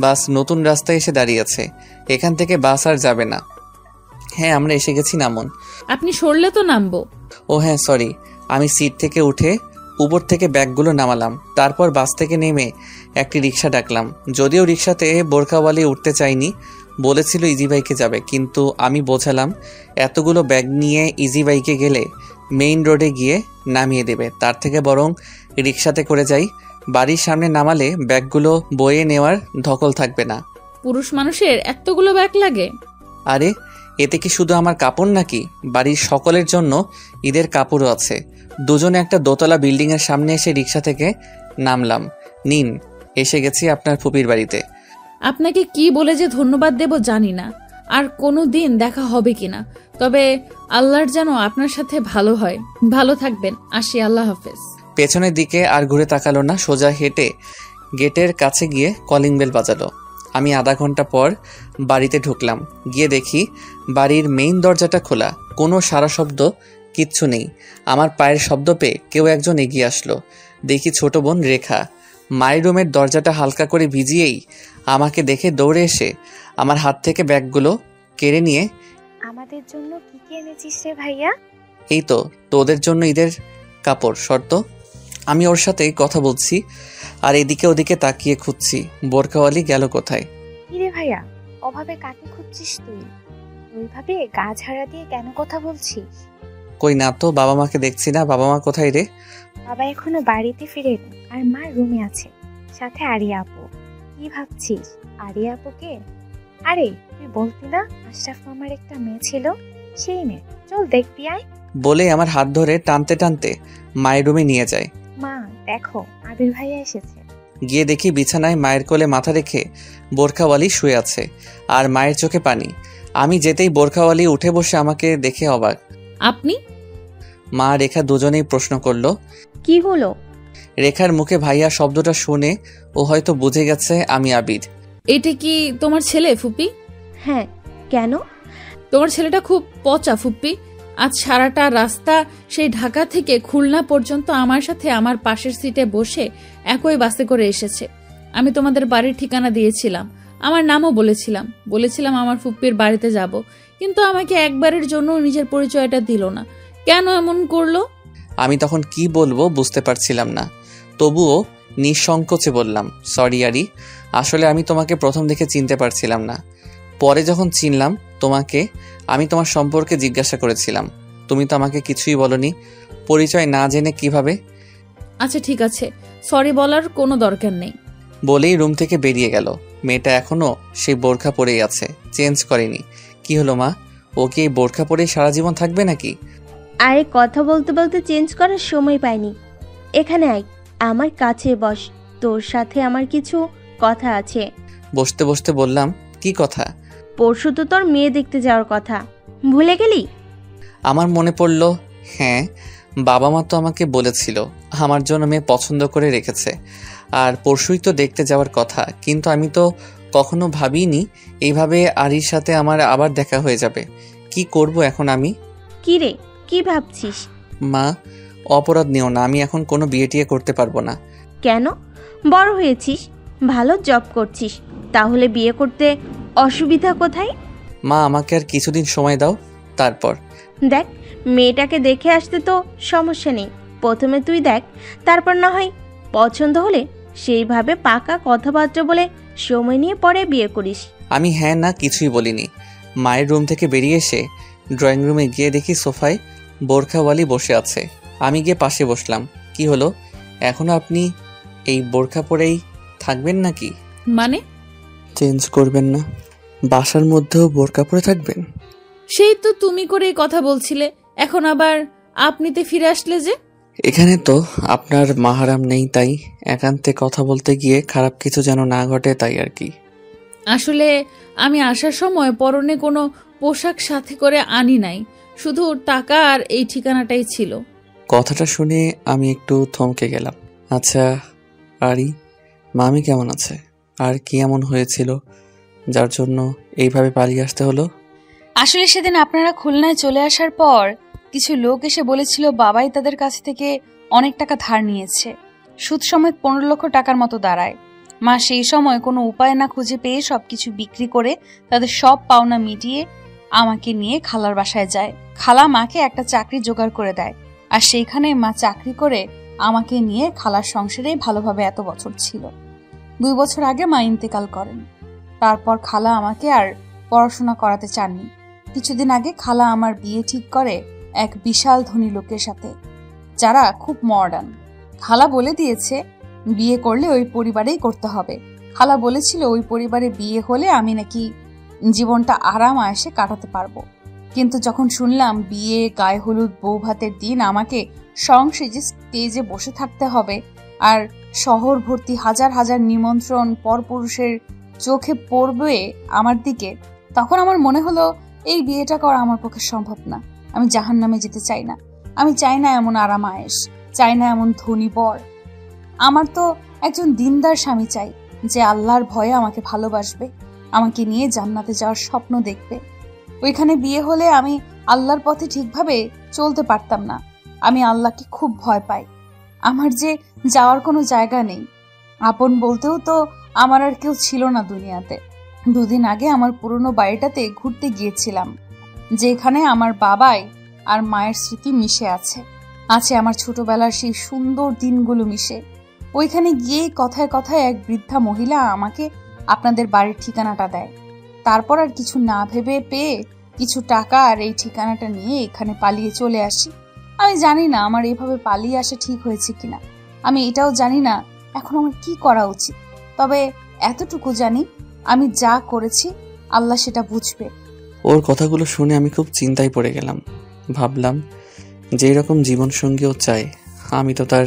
Speaker 1: বাস নতুন রাস্তায় এসে দাঁড়িয়েছে। এখান থেকে বাস আর যাবে না। হ্যাঁ, আমরা এসে গেছি, নামুন।
Speaker 3: আপনি সরলে তো নামবো।
Speaker 1: ও হ্যাঁ, সরি। আমি সিট থেকে উঠে উপর থেকে ব্যাগগুলো নামালাম। তারপর বাস থেকে নেমে একটি রিক্সা ডাকলাম। যদিও রিক্সাতে বোরখাওয়ালি উঠতে চাইনি, বলেছিল ইজি বাইকে যাবে, কিন্তু আমি বোঝালাম এতগুলো ব্যাগ নিয়ে ইজি বাইকে গেলে মেইন রোডে গিয়ে নামিয়ে দেবে, তার থেকে বরং রিক্সাতে করে যাই। বাড়ির সামনে নামালে ব্যাগগুলো বয়ে নেওয়ার ধকল থাকবে না।
Speaker 3: পুরুষ মানুষের এতগুলো ব্যাগ লাগে?
Speaker 1: আরে, এতে কি শুধু আমার কাপড় নাকি? বাড়ির সকলের জন্য ঈদের কাপড়ও আছে। দুজনে একটা দোতলা বিল্ডিংয়ের সামনে এসে রিক্সা থেকে নামলাম। নিন, এসে গেছি আপনার ফুপির বাড়িতে।
Speaker 3: আপনাকে কি বলে যে ধন্যবাদ দেব জানি না, আর কোনো দিন দেখা হবে কিনা। তবে আল্লাহর যেন আপনার সাথে ভালো হয়। ভালো থাকবেন, আসি, আল্লাহ হাফেজ।
Speaker 1: পেছনের দিকে আর ঘুরে তাকালো না, সোজা হেঁটে গেটের কাছে গিয়ে কলিং বেল বাজালো। আমি আধা ঘন্টা পর বাড়িতে ঢুকলাম। গিয়ে দেখি বাড়ির মেইন দরজাটা খোলা, কোনো সারা শব্দ কিচ্ছু নেই। আমার পায়ের শব্দ পেয়ে কেউ একজন এগিয়ে আসলো। দেখি ছোট বোন রেখা। মায়ের রুমের দরজাটা হালকা করে ভিজিয়েই আমাকে দেখে দৌড়ে এসে আমার হাত থেকে ব্যাগগুলো কেড়ে নিয়ে,
Speaker 4: আমাদের জন্য কি কি এনেছিস রে ভাইয়া?
Speaker 1: এই তো তোদের জন্য ঈদের কাপড়, শর্ত। আমি ওর সাথে কথা বলছি আর এদিকে ওদিকে তাকিয়ে খুঁজছি বোরখাওয়ালি গেল কোথায়।
Speaker 4: কি রে ভাইয়া, অভাবে কাকে খুঁজছিস তুই? ওইভাবে গা ঝাড়া দিয়ে কেন কথা বলছিস?
Speaker 1: কই না তো, বাবা মাকে দেখছি না। বাবা মা কোথায় রে?
Speaker 4: বাবা এখনো বাড়িতে ফিরেনি, আর মা রুমে আছে, সাথে আরিয়া আপু। কি ভাবছিস আরিয়া আপুকে? আরে তুই বলতি না আশরাফ মামার একটা মেয়ে ছিল, সেই মেয়ে। চল দেখবি আয়।
Speaker 1: বলে আমার হাত ধরে টানতে টানতে মায়ের রুমে নিয়ে যায়।
Speaker 4: মা দেখো, আবির ভাইয়া এসেছে।
Speaker 1: গিয়ে দেখি বিছানায় মায়ের কোলে মাথা রেখে বোরখাওয়ালি শুয়ে আছে, আর মায়ের চোখে পানি। আমি যেতেই বোরখাওয়ালি উঠে বসে আমাকে দেখে অবাক।
Speaker 3: আপনি?
Speaker 1: মা রেখা দুজনেই প্রশ্ন করলো।
Speaker 5: কি হলো?
Speaker 1: রেখার মুখে ভাইয়া শব্দটা শুনে ও হয়তো বুঝে গেছে আমি আবির।
Speaker 3: এটা কি তোমার ছেলে ফুপি?
Speaker 5: হ্যাঁ, কেন?
Speaker 3: তোমার ছেলেটা খুব পচা ফুপি। আজ সারাটা রাস্তা সেই ঢাকা থেকে খুলনা পর্যন্ত আমার সাথে আমার পাশের সিটে বসে একই বাসে করে এসেছে। আমি তোমাদের বাড়ির ঠিকানা দিয়েছিলাম, আমার নামও বলেছিলাম আমার ফুপ্পির বাড়িতে যাব, কিন্তু আমাকে একবারের জন্য নিজের পরিচয়টা দিল না। কেন এমন করলো?
Speaker 1: আমি তখন কি বলবো বুঝতে পারছিলাম না, তবুও নিঃসংকোচে বললাম, সরি আরি, আসলে আমি তোমাকে প্রথম দেখে চিনতে পারছিলাম না। পরে যখন চিনলাম তোমাকে, আমি তোমার সম্পর্কে জিজ্ঞাসা করেছিলাম, তুমি তো আমাকে কিছুই বলনি। পরিচয় না জেনে কিভাবে?
Speaker 3: আচ্ছা ঠিক আছে, সরি বলার কোনো দরকার নেই।
Speaker 1: বলেই রুম থেকে বেরিয়ে গেল। মেয়েটা এখনো সেই বোরখা পরেই আছে, চেঞ্জ করেনি। কি হলো মা, ও কি এই বোরখা পরেই সারা জীবন থাকবে নাকি?
Speaker 5: আরে কথা বলতে বলতে চেঞ্জ করার সময় পাইনি। এখানে আয়, আমার কাছে বস, তোর সাথে আমার কিছু কথা আছে।
Speaker 1: বসতে বসতে বললাম, কি কথা?
Speaker 5: পরশু তো তোর মেয়ে দেখতে যাওয়ার কথা, ভুলে গেলি?
Speaker 1: আমার মনে পড়ল, হ্যাঁ, বাবা মা তো আমাকে বলেছিল আমার জন্য মেয়ে পছন্দ করে রেখেছে, আর পরশুই তো দেখতে যাওয়ার কথা। কিন্তু আমি তো কখনো ভাবিনি এইভাবে আরির সাথে আমার আবার দেখা হয়ে যাবে। কি করব এখন আমি?
Speaker 5: কি রে, কি ভাবছিস?
Speaker 1: মা, অপরাধ নিও না, আমি এখন কোনো বিয়ে টিয়ে করতে পারবো না।
Speaker 5: কেন? বড় হয়েছিস, ভালো জব করছিস, তাহলে বিয়ে করতে অসুবিধা কোথায়?
Speaker 1: মা, আমাকে আর কিছুদিন সময় দাও, তারপর।
Speaker 5: দেখ, মেয়েটাকে দেখে আসতে তো সমস্যা নেই, প্রথমে তুই দেখ, তারপর না হয় পছন্দ হলে সেইভাবে পাকা কথাবার্তা বলে সময় নিয়ে পরে বিয়ে করিস।
Speaker 1: আমি হ্যাঁ না কিছুই বলিনি। মায়ের রুম থেকে বেরিয়ে এসে ড্রয়িং রুমে গিয়ে দেখি সোফায় বোরখাওয়ালি বসে আছে। আমি গিয়ে পাশে বসলাম। কি হলো, এখনো আপনি এই বোরখা পরেই থাকবেন নাকি?
Speaker 3: মানে?
Speaker 1: চেঞ্জ করবেন না? বাসার মধ্যেও বোরকা পরে থাকবেন?
Speaker 3: সেই তো তুমি করে কথা বলছিলে, এখন আবার আপনিতে ফিরে আসলে যে?
Speaker 1: এখানে তো আপনার মাহারাম নেই, তাই একান্তে কথা বলতে গিয়ে খারাপ কিছু যেন না ঘটে, তাই আর কি।
Speaker 3: আসলে আমি আসার সময় পরনে কোনো পোশাক সাথে করে আনি নাই, শুধু টাকা আর এই ঠিকানাটাই ছিল।
Speaker 1: কথাটা শুনে আমি একটু থমকে গেলাম। আচ্ছা আরি, মামি কেমন আছে? আর কি এমন হয়েছিল যার জন্য এইভাবে পালিয়ে আসতে হলো?
Speaker 2: আসলে সেদিন আপনারা খুলনায় চলে আসার পর কিছু লোক এসে বলেছিল বাবাই তাদের কাছ থেকে অনেক টাকা ধার নিয়েছে, সুদ সমেত 15 লক্ষ টাকার মতো দাঁড়ায়। মা সেই সময় কোনো উপায় না খুঁজে পেয়ে সবকিছু বিক্রি করে তাদের সব পাওনা মিটিয়ে আমাকে নিয়ে খালার বাসায় যায়। খালা মাকে একটা চাকরি জোগাড় করে দেয়, আর সেইখানে মা চাকরি করে আমাকে নিয়ে খালার সংসারে ভালোভাবে এত বছর ছিল। 2 বছর আগে মা ইন্তেকাল করেন। তারপর খালা আমাকে আর পড়াশোনা করাতে চাননি। কিছুদিন আগে খালা আমার বিয়ে ঠিক করে এক বিশাল ধনী লোকের সাথে, যারা খুব মডার্ন। খালা বলে দিয়েছে বিয়ে করলে ওই পরিবারেই করতে হবে। খালা বলেছিল ওই পরিবারে বিয়ে হলে আমি নাকি জীবনটা আরাম আয়েশে কাটাতে পারবো। কিন্তু যখন শুনলাম বিয়ে, গায়ে হলুদ, বউ ভাতের দিন আমাকে সংসেজে স্টেজে বসে থাকতে হবে, আর শহর ভর্তি হাজার হাজার নিমন্ত্রণ পরপুরুষের চোখে পড়বে আমার দিকে, তখন আমার মনে হলো এই বিয়েটা করা আমার পক্ষে সম্ভব না। আমি জাহান্নামে যেতে চাই না। আমি চাই না এমন আরাম আয়েশ, চাই না এমন ধনী বর। আমার তো একজন দিনদার স্বামী চাই, যে আল্লাহর ভয়ে আমাকে ভালোবাসবে, আমাকে নিয়ে জান্নাতে যাওয়ার স্বপ্ন দেখবে। ওইখানে বিয়ে হলে আমি আল্লাহর পথে ঠিকভাবে চলতে পারতাম না। আমি আল্লাহকে খুব ভয় পাই। আমার যে যাওয়ার কোনো জায়গা নেই, আপন বলতেও তো আমার আর কেউ ছিল না দুনিয়াতে। 2 দিন আগে আমার পুরনো বাড়িটাতে ঘুরতে গিয়েছিলাম, যেখানে আমার বাবাই আর মায়ের স্মৃতি মিশে আছে আমার ছোটবেলার সেই সুন্দর দিনগুলো মিশে। ওইখানে গিয়ে কথায় কথায় এক বৃদ্ধা মহিলা আমাকে আপনাদের বাড়ির ঠিকানাটা দেয়। তারপর আর কিছু না ভেবে পেয়ে কিছু টাকা আর এই ঠিকানাটা নিয়ে এখানে পালিয়ে চলে আসি। আমি জানি না আমার এইভাবে পালিয়ে আসা ঠিক হয়েছে কিনা। আমি এটাও জানি না এখন আমার কি করা উচিত। তবে এতটুকু জানি, আমি যা করেছি আল্লাহ সেটা বুঝবে।
Speaker 1: ওর কথাগুলো শুনে আমি খুব চিন্তায় পড়ে গেলাম। ভাবলাম যেই রকম জীবনসঙ্গী ও চায়, আমি তো তার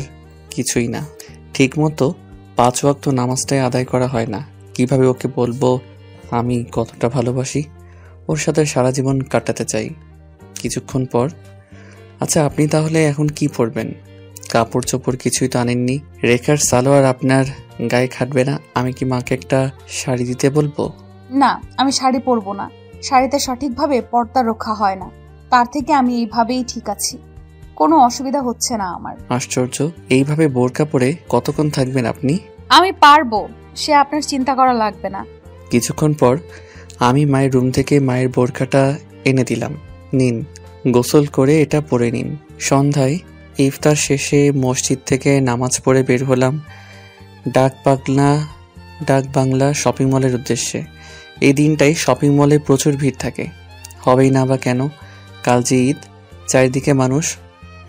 Speaker 1: কিছুই না। ঠিক মতো 5 ওয়াক্ত নামাজটাই আদায় করা হয় না। কিভাবে ওকে বলবো আমি কতটা ভালোবাসি, ওর সাথে সারা জীবন কাটাতে চাই। কিছুক্ষণ পর, আচ্ছা আপনি তাহলে এখন কি পরবেন? কাপড় চোপড় কিছুই তো আনেননি। রেখার সালোয়ার আপনার গায়ে খাটবে না। আমি কি মাকে একটা শাড়ি দিতে বলবো?
Speaker 2: না, আমি শাড়ি পরবো না। শাড়িতে সঠিকভাবে পর্দা রক্ষা হয় না। তার থেকে আমি এইভাবেই ঠিক আছি, কোনো অসুবিধা হচ্ছে না আমার।
Speaker 1: আশ্চর্য, এইভাবে বোরকা পরে কতক্ষণ থাকবেন আপনি?
Speaker 2: আমি পারবো, সে আপনার চিন্তা করা লাগবে না।
Speaker 1: কিছুক্ষণ পর আমি মায়ের রুম থেকে মায়ের বোরকাটা এনে দিলাম। নিন, গোসল করে এটা পরে নিন। সন্ধ্যায় ইফতার শেষে মসজিদ থেকে নামাজ পড়ে বের হলাম ডাক বাংলা শপিং মলের উদ্দেশ্যে। এই দিনটাই শপিং মলে প্রচুর ভিড় থাকে, হবেই না বা কেন। কাল যে ঈদ, চারিদিকে মানুষ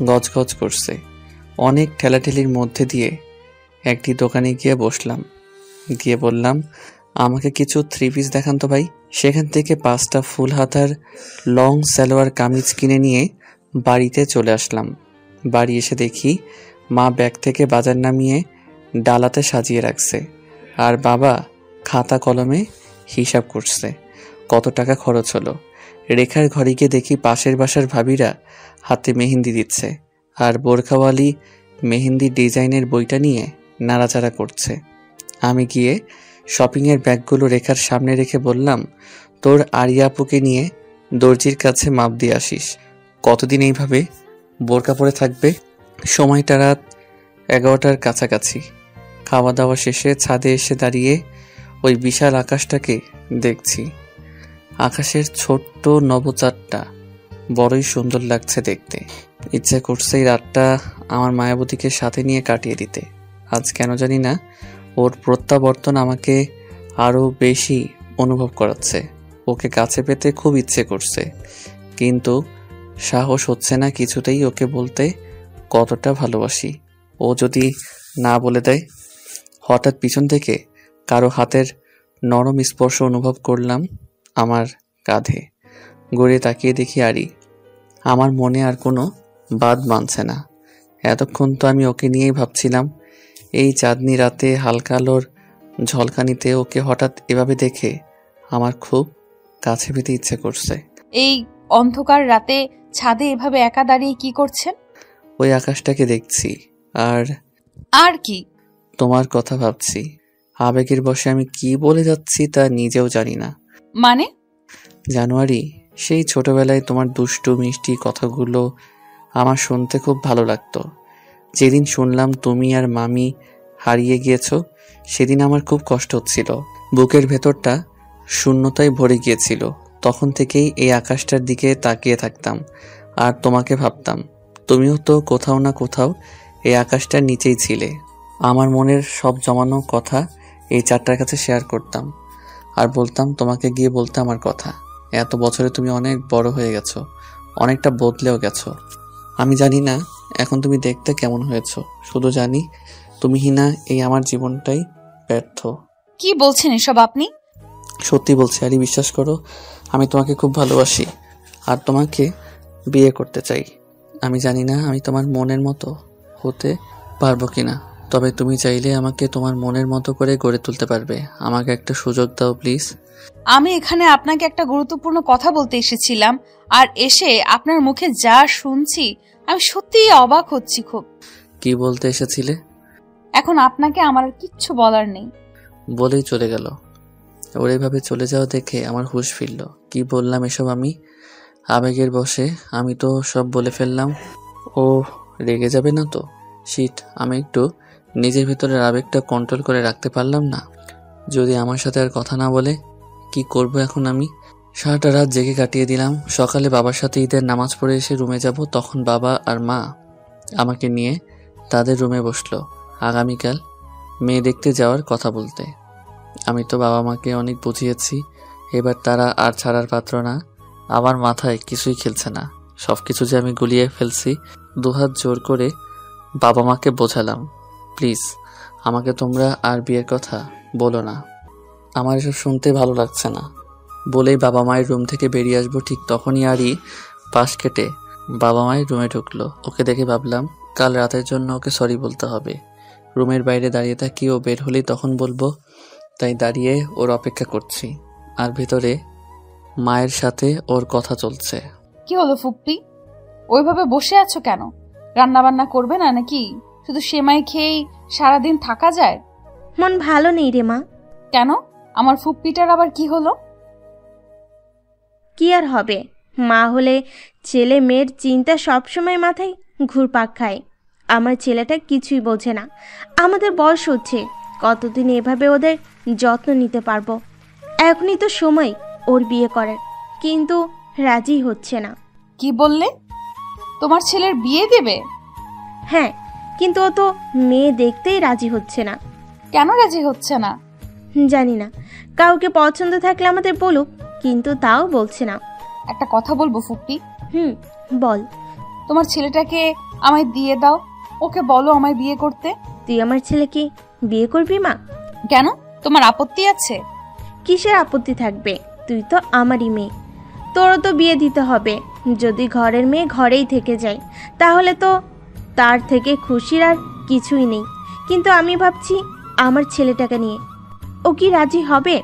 Speaker 1: গজগজ করছে। অনেক ঠেলাঠেলির মধ্যে দিয়ে একটি দোকানে গিয়ে বসলাম। গিয়ে বললাম, আমাকে কিছু 3 পিস দেখান তো ভাই। সেখান থেকে 5টা ফুল হাতার লং সালোয়ার কামিজ কিনে নিয়ে বাড়িতে চলে আসলাম। বাড়ি এসে দেখি মা ব্যাগ থেকে বাজার নামিয়ে ডালাতে সাজিয়ে রাখছে, আর বাবা খাতা কলমে হিসাব করছে কত টাকা খরচ হলো। রেখার ঘরে গিয়ে দেখি পাশের বাসার ভাবিরা হাতে মেহেন্দি দিচ্ছে, আর বোরখাওয়ালি মেহেন্দি ডিজাইনের বইটা নিয়ে নাড়াচাড়া করছে। আমি গিয়ে শপিংয়ের ব্যাগগুলো রেখার সামনে রেখে বললাম, তোর আরিয়া আপুকে নিয়ে দর্জির কাছে মাপ দিয়ে আসিস। কতদিন এইভাবে বোরকা পরে থাকবে? সময়টা রাত 11টার কাছাকাছি। খাওয়া দাওয়া শেষে ছাদে এসে দাঁড়িয়ে ওই বিশাল আকাশটাকে দেখছি। আকাশের ছোট্ট নবচাঁদটা বড়ই সুন্দর লাগছে দেখতে। ইচ্ছা করছে এই রাতটা আমার মায়াবতীকে সাথে নিয়ে কাটিয়ে দিতে। আজ কেন জানি না ওর প্রত্যাবর্তন আমাকে আরও বেশি অনুভব করাচ্ছে। ওকে কাছে পেতে খুব ইচ্ছে করছে, কিন্তু সাহস হচ্ছে না কিছুতেই ওকে বলতে কতটা ভালোবাসি। ও যদি না বলে দেয়। হঠাৎ পিছন থেকে কারো হাতের নরম স্পর্শ অনুভব করলাম আমার কাঁধে। ঘুরে তাকিয়ে দেখি আরি। আমার মনে আর কোনো বাদ মানছে না। এতক্ষণ তো আমি ওকে নিয়েই ভাবছিলাম। এই চাঁদনি রাতে হালকা আলোর ঝলকানিতে ওকে হঠাৎ এভাবে দেখে আমার খুব কাছে পেতে ইচ্ছে করছে।
Speaker 2: এই অন্ধকার রাতে ছাদে এভাবে একা দাঁড়িয়ে কি করছেন?
Speaker 1: ওই আকাশটাকে দেখছি
Speaker 2: আর কি?
Speaker 1: তোমার কথা ভাবছি। আবেগের বশে আমি কি বলে যাচ্ছি তা নিজেও জানি না।
Speaker 2: মানে?
Speaker 1: জানুয়ারি, সেই ছোটবেলায় তোমার দুষ্টু মিষ্টি কথাগুলো আমার শুনতে খুব ভালো লাগতো। যেদিন শুনলাম তুমি আর মামি হারিয়ে গিয়েছো, সেদিন আমার খুব কষ্ট হচ্ছিল। বুকের ভেতরটা শূন্যতায় ভরে গিয়েছিল। তখন থেকেই এই আকাশটার দিকে তাকিয়ে থাকতাম আর তোমাকে ভাবতাম। তুমিও তো কোথাও না কোথাও এই আকাশটার নিচেই ছিলে। আমার মনের সব জমানো কথা এই চারটার কাছে শেয়ার করতাম আর বলতাম তোমাকে গিয়ে বলতে আমার কথা। এত বছরে তুমি অনেক বড় হয়ে গেছো, অনেকটা বদলেও গেছো। আমি জানি না এখন তুমি দেখতে কেমন হয়েছো, শুধু জানি তুমি হিনা এই আমার জীবনটাই ব্যর্থ।
Speaker 2: কি বলছেন এসব আপনি?
Speaker 1: সত্যি বলছি আরি, বিশ্বাস করো। আমি তোমাকে খুব ভালোবাসি আর তোমাকে বিয়ে করতে চাই। আমি জানি না আমি তোমার মনের মতো হতে পারবো কিনা, তবে তুমি চাইলে আমাকে তোমার মনের মতো করে গড়ে তুলতে পারবে। আমাকে একটা সুযোগ দাও প্লিজ।
Speaker 2: আমি এখানে আপনাকে একটা গুরুত্বপূর্ণ কথা বলতে এসেছিলাম, আর এসে আপনার মুখে যা শুনছি আমি সত্যিই অবাক হচ্ছি খুব।
Speaker 1: কি বলতে এসেছিলে?
Speaker 2: এখন আপনাকে আমার আর কিচ্ছু বলার নেই।
Speaker 1: বলেই চলে গেল। ওর এভাবে চলে যাওয়া দেখে আমার হুঁশ ফিরল। কি বললাম এসব আমি? আবেগের বশে আমি তো সব বলে ফেললাম। ও রেগে যাবে না তো? শিট, আমি একটু নিজের ভিতরের আবেগটা কন্ট্রোল করে রাখতে পারলাম না। যদি আমার সাথে আর কথা না বলে? কি করব এখন আমি? সারাটা রাত জেগে কাটিয়ে দিলাম। সকালে বাবার সাথে ঈদের নামাজ পড়ে এসে রুমে যাব, তখন বাবা আর মা আমাকে নিয়ে তাদের রুমে বসলো আগামীকাল মেয়ে দেখতে যাওয়ার কথা বলতে। আমি তো বাবা মাকে অনেক বুঝিয়েছি, এবার তারা আর ছাড়ার পাত্র না। আমার মাথায় কিছুই খেলছে না। সব কিছু যে আমি গুলিয়ে ফেলছি। দুহাত জোর করে বাবা মাকে বোঝালাম, প্লিজ আমাকে তোমরা আর বিয়ের কথা বলো না, আমার এসব শুনতে ভালো লাগছে না। বলেই বাবা মায়ের রুম থেকে বেরিয়ে আসবো, ঠিক তখনই আরই পাশ কেটে বাবা মায়ের রুমে ঢুকলো। ওকে দেখে ভাবলাম কাল রাতের জন্য ওকে সরি বলতে হবে। রুমের বাইরে দাঁড়িয়ে থাকি, ও বের হলেই তখন বলবো, তাই দাঁড়িয়ে ওর অপেক্ষা করছি। আর ভেতরে মায়ের সাথে ওর কথা চলছে।
Speaker 2: কি হলো ফুপ্পি, ওইভাবে বসে আছো কেন? রান্না বান্না করবে না নাকি? শুধু সেমাই খেয়েই সারাদিন থাকা যায়?
Speaker 5: মন ভালো নেই রে মা।
Speaker 2: কেন? আমার ফুপ্পিটার আবার কি হলো?
Speaker 5: কি আর হবে, মা হলে ছেলে মেয়ের চিন্তা সবসময় মাথায় ঘুরপাক খায়। আমার ছেলেটা কিছুই বোঝে না। আমাদের বয়স হচ্ছে, কতদিন এভাবে ওদের যত্ন নিতে পারবো? এখনই তো সময় ওর বিয়ে করার, কিন্তু রাজি হচ্ছে না।
Speaker 2: কি বললে? তোমার ছেলের বিয়ে দেবে?
Speaker 5: হ্যাঁ, কিন্তু ও তো মেয়ে দেখতেই রাজি হচ্ছে না।
Speaker 2: কেন রাজি হচ্ছে না?
Speaker 5: জানি না, কাউকে পছন্দ থাকলে আমাদের বলুক, কিন্তু তাও বলছে না।
Speaker 2: একটা কথা বলবো ফুপ্পি?
Speaker 5: বল।
Speaker 2: তোমার ছেলেটাকে আমায় দিয়ে দাও, ওকে বলো আমায় বিয়ে করতে।
Speaker 5: তুই আমার ছেলেকে বিয়ে করবি মা?
Speaker 2: কেন, তোমার আপত্তি আছে?
Speaker 5: কিসের আপত্তি থাকবে? তুই তো আমারই মেয়ে, তোরও তো বিয়ে দিতে হবে। যদি ঘরের মেয়ে ঘরেই থেকে যায় তাহলে তো তার থেকে খুশির আর কিছুই নেই। কিন্তু আমি ভাবছি আমার ছেলেটাকে নিয়ে, ও কি রাজি হবে?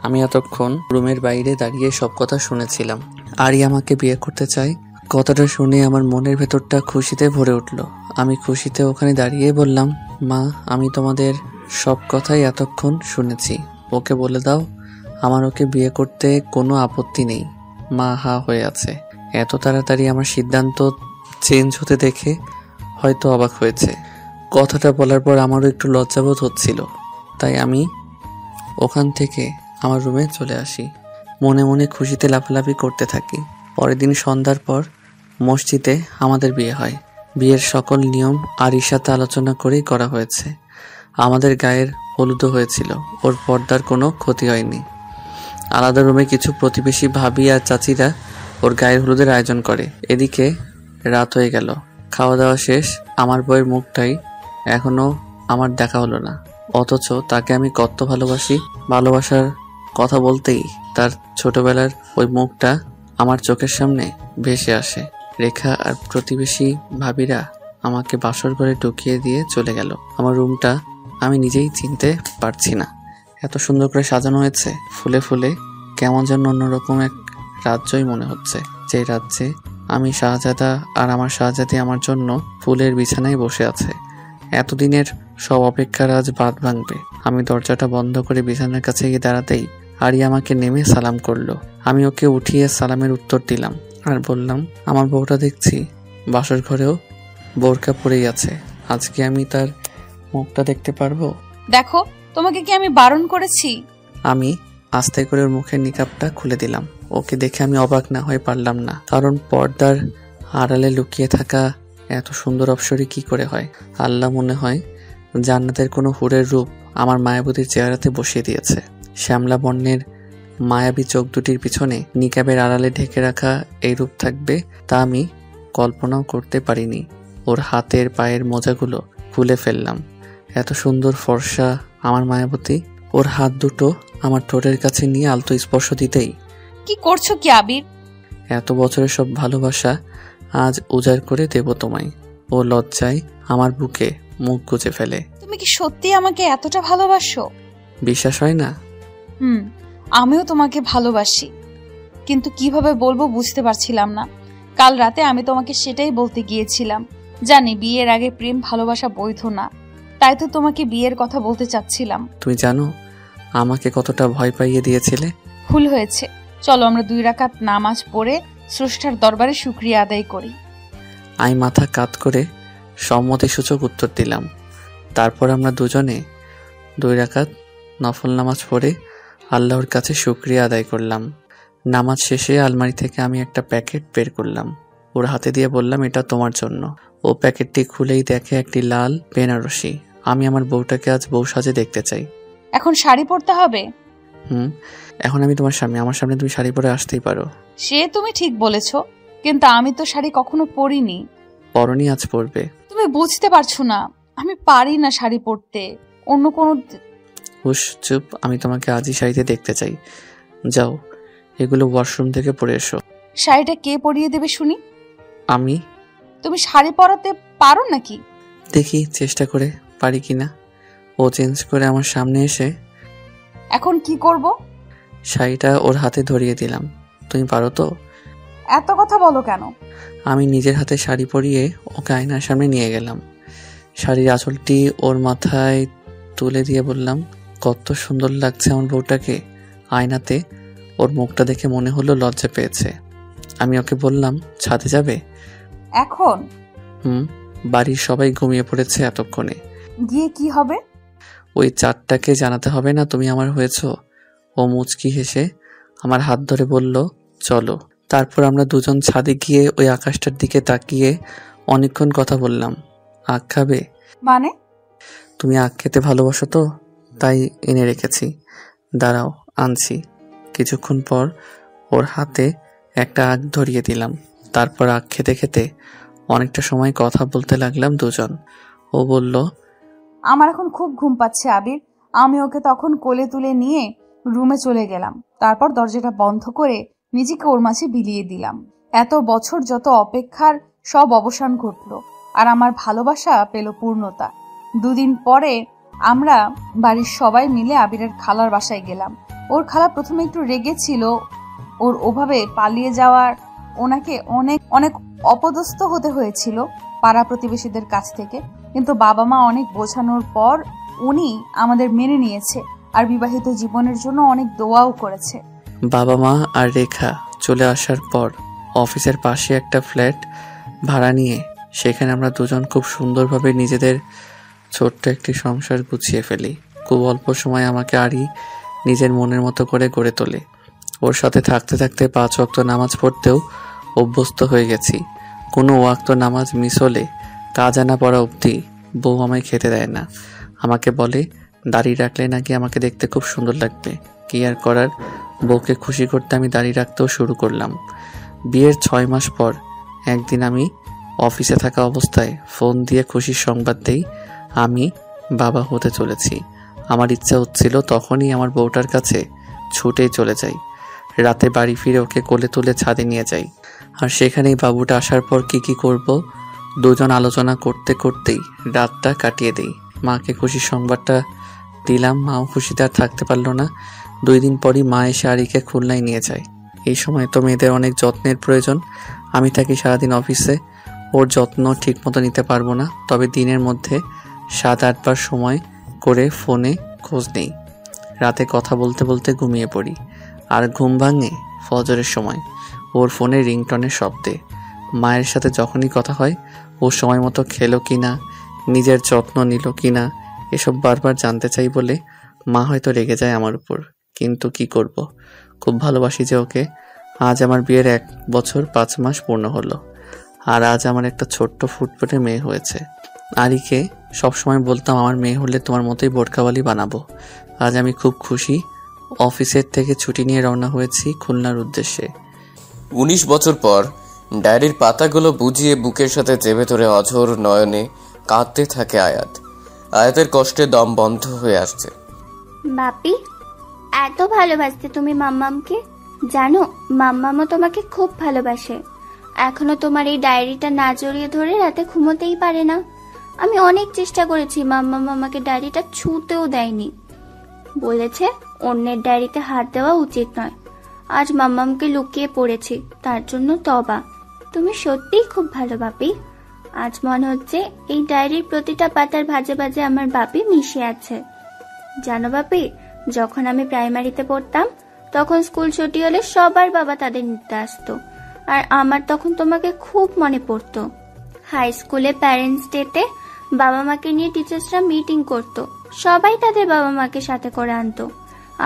Speaker 1: আমি এতক্ষণ রুমের বাইরে দাঁড়িয়ে সব কথা শুনেছিলাম। আরি আমাকে বিয়ে করতে চায়, কথাটা শুনে আমার মনের ভেতরটা খুশিতে ভরে উঠল। আমি খুশিতে ওখানে দাঁড়িয়ে বললাম, মা, আমি তোমাদের সব কথাই এতক্ষণ শুনেছি। ওকে বলে দাও আমার ওকে বিয়ে করতে কোনো আপত্তি নেই। মা হা হয়ে আছে। এত তাড়াতাড়ি আমার সিদ্ধান্ত চেঞ্জ হতে দেখে হয়তো অবাক হয়েছে। কথাটা বলার পর আমারও একটু লজ্জাবোধ হচ্ছিল, তাই আমি ওখান থেকে আমার রুমে চলে আসি। মনে মনে খুশিতে লাফালাফি করতে থাকি। পরের দিন সন্ধ্যার পর মসজিদে আমাদের বিয়ে হয়। বিয়ের সকল নিয়ম আরির সাথে আলোচনা করেই করা হয়েছে। আমাদের গায়ের হলুদও হয়েছিল, ওর পর্দার কোনো ক্ষতি হয়নি। আলাদা রুমে কিছু প্রতিবেশী ভাবি আর চাচিরা ওর গায়ের হলুদের আয়োজন করে। এদিকে রাত হয়ে গেল, খাওয়া দাওয়া শেষ। আমার বউয়ের মুখটাই এখনো আমার দেখা হলো না, অথচ তাকে আমি কত ভালোবাসি। ভালোবাসার কথা বলতেই তার ছোটবেলার ওই মুখটা আমার চোখের সামনে ভেসে আসে। রেখা আর প্রতিবেশী ভাবিরা আমাকে বাসর ঘরে ঢুকিয়ে দিয়ে চলে গেল। আমার রুমটা আমি নিজেই চিনতে পারছি না, এত সুন্দর করে সাজানো হয়েছে ফুলে ফুলে। কেমন যেন অন্যরকম এক রাজ্যই মনে হচ্ছে, যে রাজ্যে আমি শাহজাদা আর আমার শাহজাদি আমার জন্য ফুলের বিছানায় বসে আছে। এতদিনের সব অপেক্ষার আজ বাদ ভাঙবে। আমি দরজাটা বন্ধ করে বিছানার কাছে গিয়ে দাঁড়াতেই আরি আমাকে নেমে সালাম করলো। আমি ওকে উঠিয়ে সালামের উত্তর দিলাম আর বললাম, আমার বউটা দেখছি বাসর ঘরেও বোরকা পরেই আছে, আজকে আমি তার মুখটা দেখতে পারবো?
Speaker 2: দেখো, তোমাকে কি আমি বারণ করেছি?
Speaker 1: আমি আস্তে করে ওর মুখের নিকাবটা খুলে দিলাম। ওকে দেখে আমি অবাক না হয়ে পারলাম না, কারণ পর্দার আড়ালে লুকিয়ে থাকা এত সুন্দর অপসরী কি করে হয়? আল্লাহ মনে হয় জান্নাতের কোনো হুরের রূপ আমার মায়াবতীর চেহারাতে বসিয়ে দিয়েছে। শ্যামলা বর্ণের মায়াবী চোখ দুটির পিছনে নিকাবের আড়ালে ঢেকে রাখা এই রূপ থাকবে তা আমি কল্পনাও করতে পারিনি। ওর হাতের পায়ের মোজাগুলো খুলে ফেললাম। এত সুন্দর ফর্সা আমার মায়াবতী। ওর হাত দুটো আমার ঠোঁটের কাছে নিয়ে আলতো স্পর্শ দিতেই,
Speaker 2: কি করছো কি আবির?
Speaker 1: এত বছরের সব ভালোবাসা আজ উজাড় করে দেব তোমায়। ও লজ্জায় আমার বুকে মুখ গুজে ফেলে।
Speaker 2: তুমি কি সত্যি আমাকে এতটা ভালোবাসো?
Speaker 1: বিশ্বাস হয় না?
Speaker 2: আমিও তোমাকে ভালোবাসি, কিন্তু কিভাবে বলবো বুঝতে পারছিলাম না। কাল রাতে আমি তোমাকে সেটাই বলতে গিয়েছিলাম। জানি বিয়ের আগে প্রেম ভালোবাসা বৈধ না, তাই তো তোমাকে বিয়ের কথা বলতে চাচ্ছিলাম।
Speaker 1: তুমি জানো আমাকে কতটা ভয় পাইয়ে দিয়েছিলে?
Speaker 2: ভুল হয়েছে, চলো আমরা 2 রাকাত নামাজ পড়ে স্রষ্টার দরবারে শুকরিয়া আদায় করি।
Speaker 1: আমি মাথা কাত করে সম্মতিসূচক উত্তর দিলাম। তারপর আমরা দুজনে 2 রাকাত নফল নামাজ পড়ে আল্লাহর কাছে শুকরিয়া আদায় করলাম। নামাজ শেষে আলমারি থেকে আমি একটা প্যাকেট বের করলাম, ওর হাতে দিয়ে বললাম, এটা তোমার জন্য। ও প্যাকেটটি খুলেই দেখে একটি লাল বেনারসি। আমি আমার বউটাকে আজ বউ সাজে দেখতে চাই।
Speaker 2: এখন শাড়ি পরতে হবে?
Speaker 1: এখন আমি তোমার স্বামী, আমার সামনে তুমি শাড়ি পরে আসতেই পারো।
Speaker 2: সে তুমি ঠিক বলেছো, কিন্তু আমি তো শাড়ি কখনো পরিনি।
Speaker 1: পরনি আজ পরবে।
Speaker 2: তুমি বুঝতে পারছো না, আমি পারি না শাড়ি পরতে। অন্য কোনো
Speaker 1: হুশ, চুপ। আমি তোমাকে আজই শাড়িতে দেখতে চাই। যাও, এগুলো ওয়াশরুম থেকে পরে এসো।
Speaker 2: শাড়িটা কে পরিয়ে দেবে শুনি?
Speaker 1: আমি।
Speaker 2: তুমি শাড়ি পরাতে পারো নাকি?
Speaker 1: দেখি চেষ্টা করে পারি কিনা। ও চেঞ্জ করে আমার সামনে এসে
Speaker 2: এখন কি করব?
Speaker 1: শাড়িটা ওর হাতে ধরিয়ে দিলাম। তুমি পারো তো?
Speaker 2: এত কথা বলো কেন?
Speaker 1: আমি নিজের হাতে শাড়ি পরিয়ে ওকে আয়নার সামনে নিয়ে গেলাম। শাড়ির আঁচলটি ওর মাথায় তুলে দিয়ে বললাম, কত সুন্দর লাগছে আমার বউটাকে। আয়নাতে ওর মুখটা দেখে মনে হলো লজ্জা পেয়েছে। আমি ওকে বললাম, ছাদে যাবে?
Speaker 2: এখন?
Speaker 1: বাড়ির সবাই ঘুমিয়ে পড়েছে এতক্ষণে।
Speaker 2: গিয়ে কি হবে?
Speaker 1: ওই চাঁদটাকে জানাতে হবে না তুমি আমার হয়েছো? ও মুচকি হেসে আমার হাত ধরে বলল, চলো। তারপর আমরা দুজন ছাদে গিয়ে ওই আকাশটার দিকে তাকিয়ে অনেকক্ষণ কথা বললাম। আখ খাবে?
Speaker 2: মানে?
Speaker 1: তুমি আখ খেতে ভালোবাসো তো, তাই এনে রেখেছি। দাঁড়াও, আনছি। কিছুক্ষণ পর ওর হাতে একটা আখ ধরিয়ে দিলাম। তারপর আখ খেতে খেতে অনেকটা সময় কথা বলতে লাগলাম দুজন। ও বলল,
Speaker 2: আমার এখন খুব ঘুম পাচ্ছে আবির। আমি ওকে তখন কোলে তুলে নিয়ে রুমে চলে গেলাম। তারপর দরজাটা বন্ধ করে নিজেকে ওর মাঝে বিলিয়ে দিলাম। এত বছর যত অপেক্ষার সব অবসান ঘটলো, আর আমার ভালোবাসা পেল পূর্ণতা। 2 দিন পরে আমরা বাড়ির সবাই মিলে আবিরের খালার বাসায় গেলাম। ওর খালা প্রথমে একটু রেগেছিল ওর ওভাবে পালিয়ে যাওয়ার। ওনাকে অনেক অনেক অপদস্থ হতে হয়েছিল পাড়া প্রতিবেশীদের কাছ থেকে, কিন্তু বাবা মা অনেক বোঝানোর পর উনি আমাদের মেনে নিয়েছে, আর বিবাহিত জীবনের জন্য অনেক দোয়াও করেছে।
Speaker 1: বাবা মা আর রেখা চলে আসার পর অফিসের পাশে একটা ফ্ল্যাট ভাড়া নিয়ে সেখানে আমরা দুজন খুব সুন্দরভাবে নিজেদের ছোট্ট একটি সংসার গুছিয়ে ফেলি। খুব অল্প সময় আমাকে আরই নিজের মনের মতো করে গড়ে তোলে। ওর সাথে থাকতে থাকতে 5 ওয়াক্ত নামাজ পড়তেও অভ্যস্ত হয়ে গেছি। কোনো ওয়াক্ত নামাজ মিস হলে কাজা না পড়া অবধি বউ আমায় খেতে দেয় না। আমাকে বলে দাড়ি রাখলে নাকি আমাকে দেখতে খুব সুন্দর লাগবে। কি আর করার, বউকে খুশি করতে আমি দাড়ি রাখতেও শুরু করলাম। বিয়ের 6 মাস পর একদিন আমি অফিসে থাকা অবস্থায় ফোন দিয়ে খুশির সংবাদ দেই আমি বাবা হতে চলেছি। আমার ইচ্ছা হচ্ছিল তখনই আমার বউটার কাছে ছুটেই চলে যাই। রাতে বাড়ি ফিরে ওকে কোলে তুলে ছাদে নিয়ে যাই, আর সেখানেই বাবুটা আসার পর কি করব দুজন আলোচনা করতে করতেই রাতটা কাটিয়ে দেই। মাকে খুশির সংবাদটা দিলাম, মাও খুশিতে আর থাকতে পারল না। 2 দিন পরই মা এসে আরিকে খুলনায় নিয়ে যায়। এই সময় তো মেয়েদের অনেক যত্নের প্রয়োজন। আমি থাকি সারাদিন অফিসে, ওর যত্ন ঠিক মতো নিতে পারবো না। তবে দিনের মধ্যে 7-8 বার সময় করে ফোনে খোঁজ নেই। রাতে কথা বলতে বলতে ঘুমিয়ে পড়ি, আর ঘুম ভাঙে ফজরের সময় ওর ফোনে রিংটনের শব্দে। মায়ের সাথে যখনই কথা হয় ও সময় মতো খেলো কি না, নিজের যত্ন নিল কি না, এসব বারবার জানতে চাই বলে মা হয়তো রেগে যায় আমার উপর। কিন্তু কি করব, খুব ভালোবাসি যে ওকে। আজ আমার বিয়ের 1 বছর 5 মাস পূর্ণ হলো, আর আজ আমার একটা ছোট্ট ফুটফুটে মেয়ে হয়েছে। আরিকে সবসময় বলতাম আমার মেয়ে হলে তোমার মতোই বোরকাওয়ালি বানাবো। আজ আমি খুব খুশি। অফিসের থেকে ছুটি নিয়ে রওনা হয়েছি খুলনার উদ্দেশ্যে।
Speaker 6: 19 বছর পর ডায়েরির পাতাগুলো বুঝিয়ে বুকের সাথে চেপে ধরে অঝোর নয়নে কাঁদতে থাকে আয়াত। আয়াতের কষ্টে দম বন্ধ হয়ে আসছে।
Speaker 7: বাপি, এত ভালোবাসতে তুমি মাম্মামকে, জানো মাম্মামও তোমাকে খুব ভালোবাসে। এখনো তোমার এই ডায়েরিটা না জড়িয়ে ধরে রাতে ঘুমোতেই পারে না। আমি অনেক চেষ্টা করেছি, মাম্মাম আমাকে ডায়েরিটা ছুঁতেও দেয়নি। বলেছে অন্যের ডায়েরিতে হাত দেওয়া উচিত নয়। আজ মাম্মামকে লুকিয়ে পড়েছি, তার জন্য তবা। তুমি সত্যিই খুব ভালো বাপি। আজ মনে হচ্ছে এই ডায়েরির প্রতিটা পাতার ভাজে ভাজে আমার বাপি মিশে আছে। জানো বাপি, যখন আমি প্রাইমারিতে পড়তাম তখন স্কুল ছুটি হলে সবার বাবা তাদের নিতে আসতো, আর আমার তখন তোমাকে খুব মনে পড়তো। হাই স্কুলে প্যারেন্টস ডেতে বাবা মাকে নিয়ে টিচার্সরা মিটিং করতো, সবাই তাদের বাবা মাকে সাথে করে আনতো।